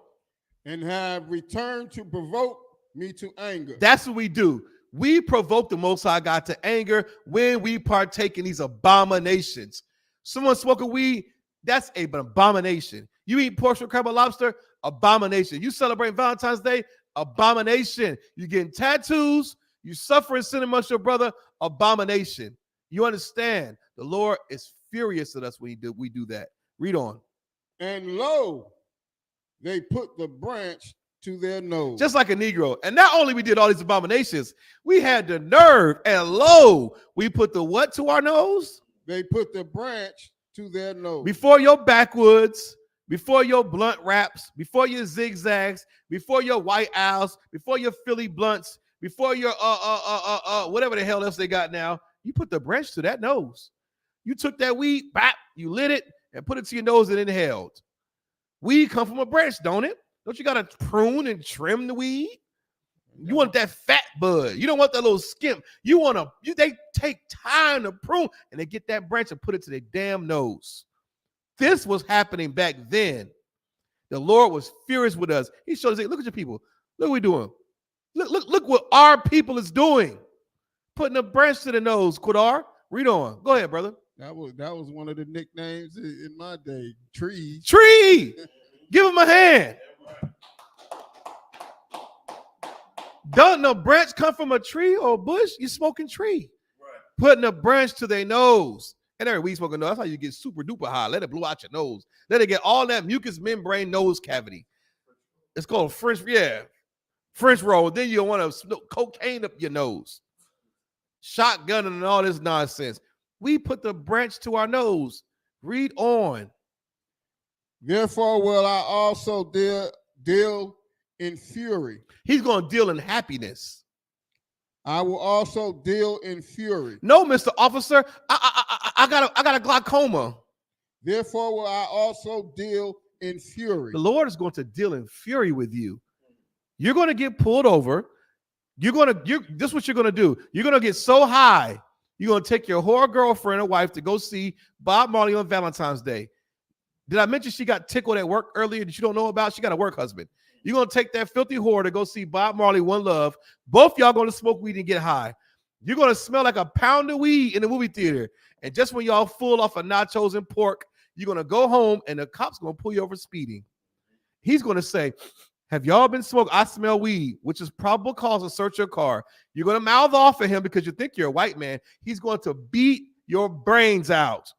S8: And have returned to provoke me to anger.
S6: That's what we do. We provoke the Most High God to anger when we partake in these abominations. Someone smoking weed, that's an abomination. You eat pork, shrimp, crab, or lobster, abomination. You celebrate Valentine's Day, abomination. You getting tattoos, you suffering sin amongst your brother, abomination. You understand? The Lord is furious at us when we do that. Read on.
S8: And lo, they put the branch to their nose.
S6: Just like a Negro. And not only we did all these abominations, we had the nerve, and lo, we put the what to our nose?
S8: They put the branch to their nose.
S6: Before your backwoods, before your blunt wraps, before your zigzags, before your white owls, before your Philly blunts, before your whatever the hell else they got now, you put the branch to that nose. You took that weed, bap, you lit it, and put it to your nose and inhaled. Weed come from a branch, don't it? Don't you gotta prune and trim the weed? You want that fat bud. You don't want that little skimp. They take time to prune, and they get that branch and put it to their damn nose. This was happening back then. The Lord was furious with us. He showed us, look at your people. Look what we're doing. Look what our people is doing. Putting a branch to the nose, Kodar. Read on. Go ahead, brother.
S8: That was one of the nicknames in my day. Tree.
S6: Tree. Give him a hand. Doesn't a branch come from a tree or a bush? You're smoking tree. Right. Putting a branch to their nose. And every weed smoking nose, that's how you get super duper high. Let it blow out your nose. Let it get all that mucous membrane nose cavity. It's called French roll. Then you want to smoke cocaine up your nose. Shotgun and all this nonsense. We put the branch to our nose. Read on.
S8: Therefore will I also deal in fury.
S6: He's going to deal in happiness.
S8: I will also deal in fury.
S6: No, Mr. Officer, I got a glaucoma.
S8: Therefore will I also deal in fury.
S6: The Lord is going to deal in fury with you. You're going to get pulled over. This is what you're going to do. You're going to get so high. You're going to take your whore girlfriend or wife to go see Bob Marley on Valentine's Day. Did I mention she got tickled at work earlier that you don't know about? She got a work husband. You're going to take that filthy whore to go see Bob Marley, One Love. Both y'all going to smoke weed and get high. You're going to smell like a pound of weed in the movie theater. And just when y'all full off of nachos and pork, you're going to go home and the cop's going to pull you over speeding. He's going to say, Have y'all been smoking? I smell weed, which is probable cause to search your car. You're going to mouth off at him because you think you're a white man. He's going to beat your brains out.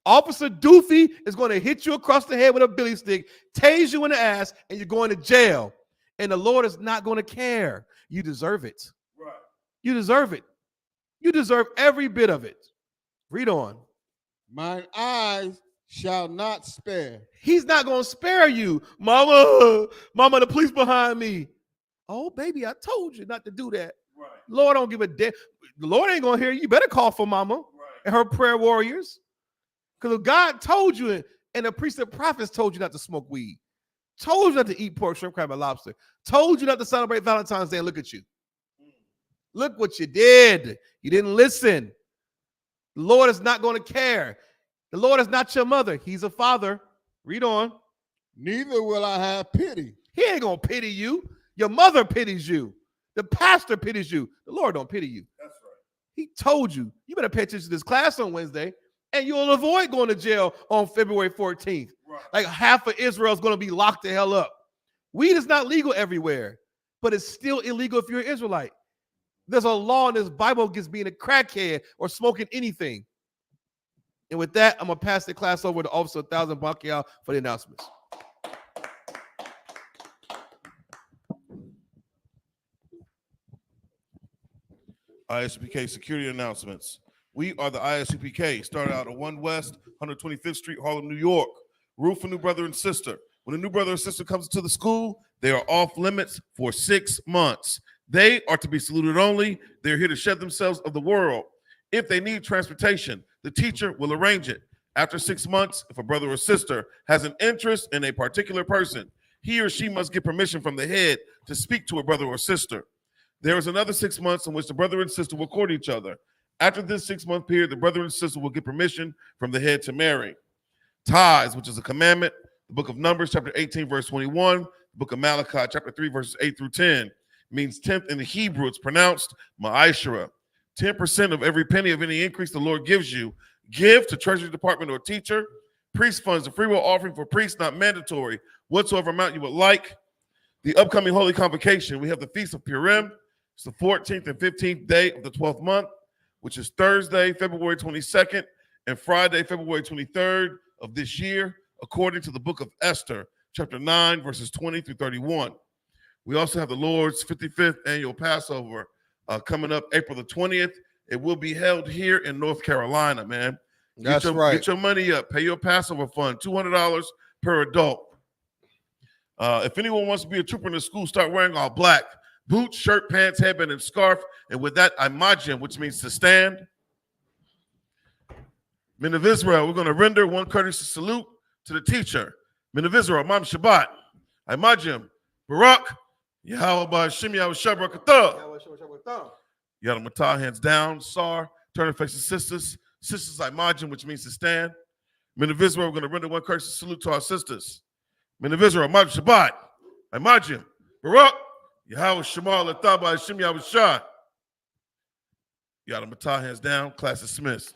S6: Officer Doofy is going to hit you across the head with a billy stick, tase you in the ass, and you're going to jail. And the Lord is not going to care. You deserve it.
S7: Right.
S6: You deserve it. You deserve every bit of it. Read on.
S8: Mine eyes shall not spare.
S6: He's not going to spare you. Mama, the police behind me. Oh, baby, I told you not to do that.
S7: Right.
S6: Lord don't give a damn. The Lord ain't going to hear you. You better call for mama and her prayer warriors. Because if God told you, and the priest and prophets told you not to smoke weed, told you not to eat pork, shrimp, crab, and lobster, told you not to celebrate Valentine's Day, and look at you. Look what you did. You didn't listen. The Lord is not going to care. The Lord is not your mother. He's a father. Read on.
S8: Neither will I have pity.
S6: He ain't going to pity you. Your mother pities you. The pastor pities you. The Lord don't pity you.
S7: That's right.
S6: He told you, you better pay attention to this class on Wednesday, and you'll avoid going to jail on February 14th.
S7: Right.
S6: Like half of Israel is going to be locked the hell up. Weed is not legal everywhere, but it's still illegal if you're an Israelite. There's a law in this Bible against being a crackhead or smoking anything. And with that, I'm going to pass the class over to Officer 1000 Bakial for the announcements.
S7: ISUPK security announcements. We are the ISUPK, started out at 1 West, 125th Street, Harlem, New York. Rule for new brother and sister. When a new brother or sister comes to the school, they are off limits for 6 months. They are to be saluted only. They're here to shed themselves of the world. If they need transportation, the teacher will arrange it. After 6 months, if a brother or sister has an interest in a particular person, he or she must get permission from the head to speak to a brother or sister. There is another 6 months in which the brother and sister will court each other. After this 6-month period, the brother and sister will get permission from the head to marry. Tithes, which is a commandment, the book of Numbers, chapter 18, verse 21, the book of Malachi, chapter 3, verses 8 through 10, means 10th in the Hebrew. It's pronounced ma'ashra. 10% of every penny of any increase the Lord gives you, give to Treasury Department or teacher. Priest funds, a free will offering for priests, not mandatory, whatsoever amount you would like. The upcoming Holy Convocation, we have the Feast of Purim. It's the 14th and 15th day of the 12th month, which is Thursday, February 22nd, and Friday, February 23rd of this year, according to the book of Esther, chapter 9, verses 20 through 31. We also have the Lord's 55th annual Passover coming up April the 20th. It will be held here in North Carolina, man.
S6: That's right.
S7: Get your money up. Pay your Passover fund, $200 per adult. If anyone wants to be a trooper in the school, start wearing all black. Boots, shirt, pants, headband, and scarf. And with that, imagine, which means to stand. Men of Israel, we're going to render one courteous salute to the teacher. Men of Israel, Mam Shabbat. Imagine, Barak, Yahweh Ba'ashim Yahweh Shabrakatah. Yadam Matah, hands down. Sar, turn and face the sisters. Sisters, imagine, which means to stand. Men of Israel, we're going to render one courteous salute to our sisters. Men of Israel, Mam Shabbat. Imagine, Barak, Yahweh Shemal Atah Ba'ashim Yahweh Shah. Yadam Matah, hands down. Class dismissed.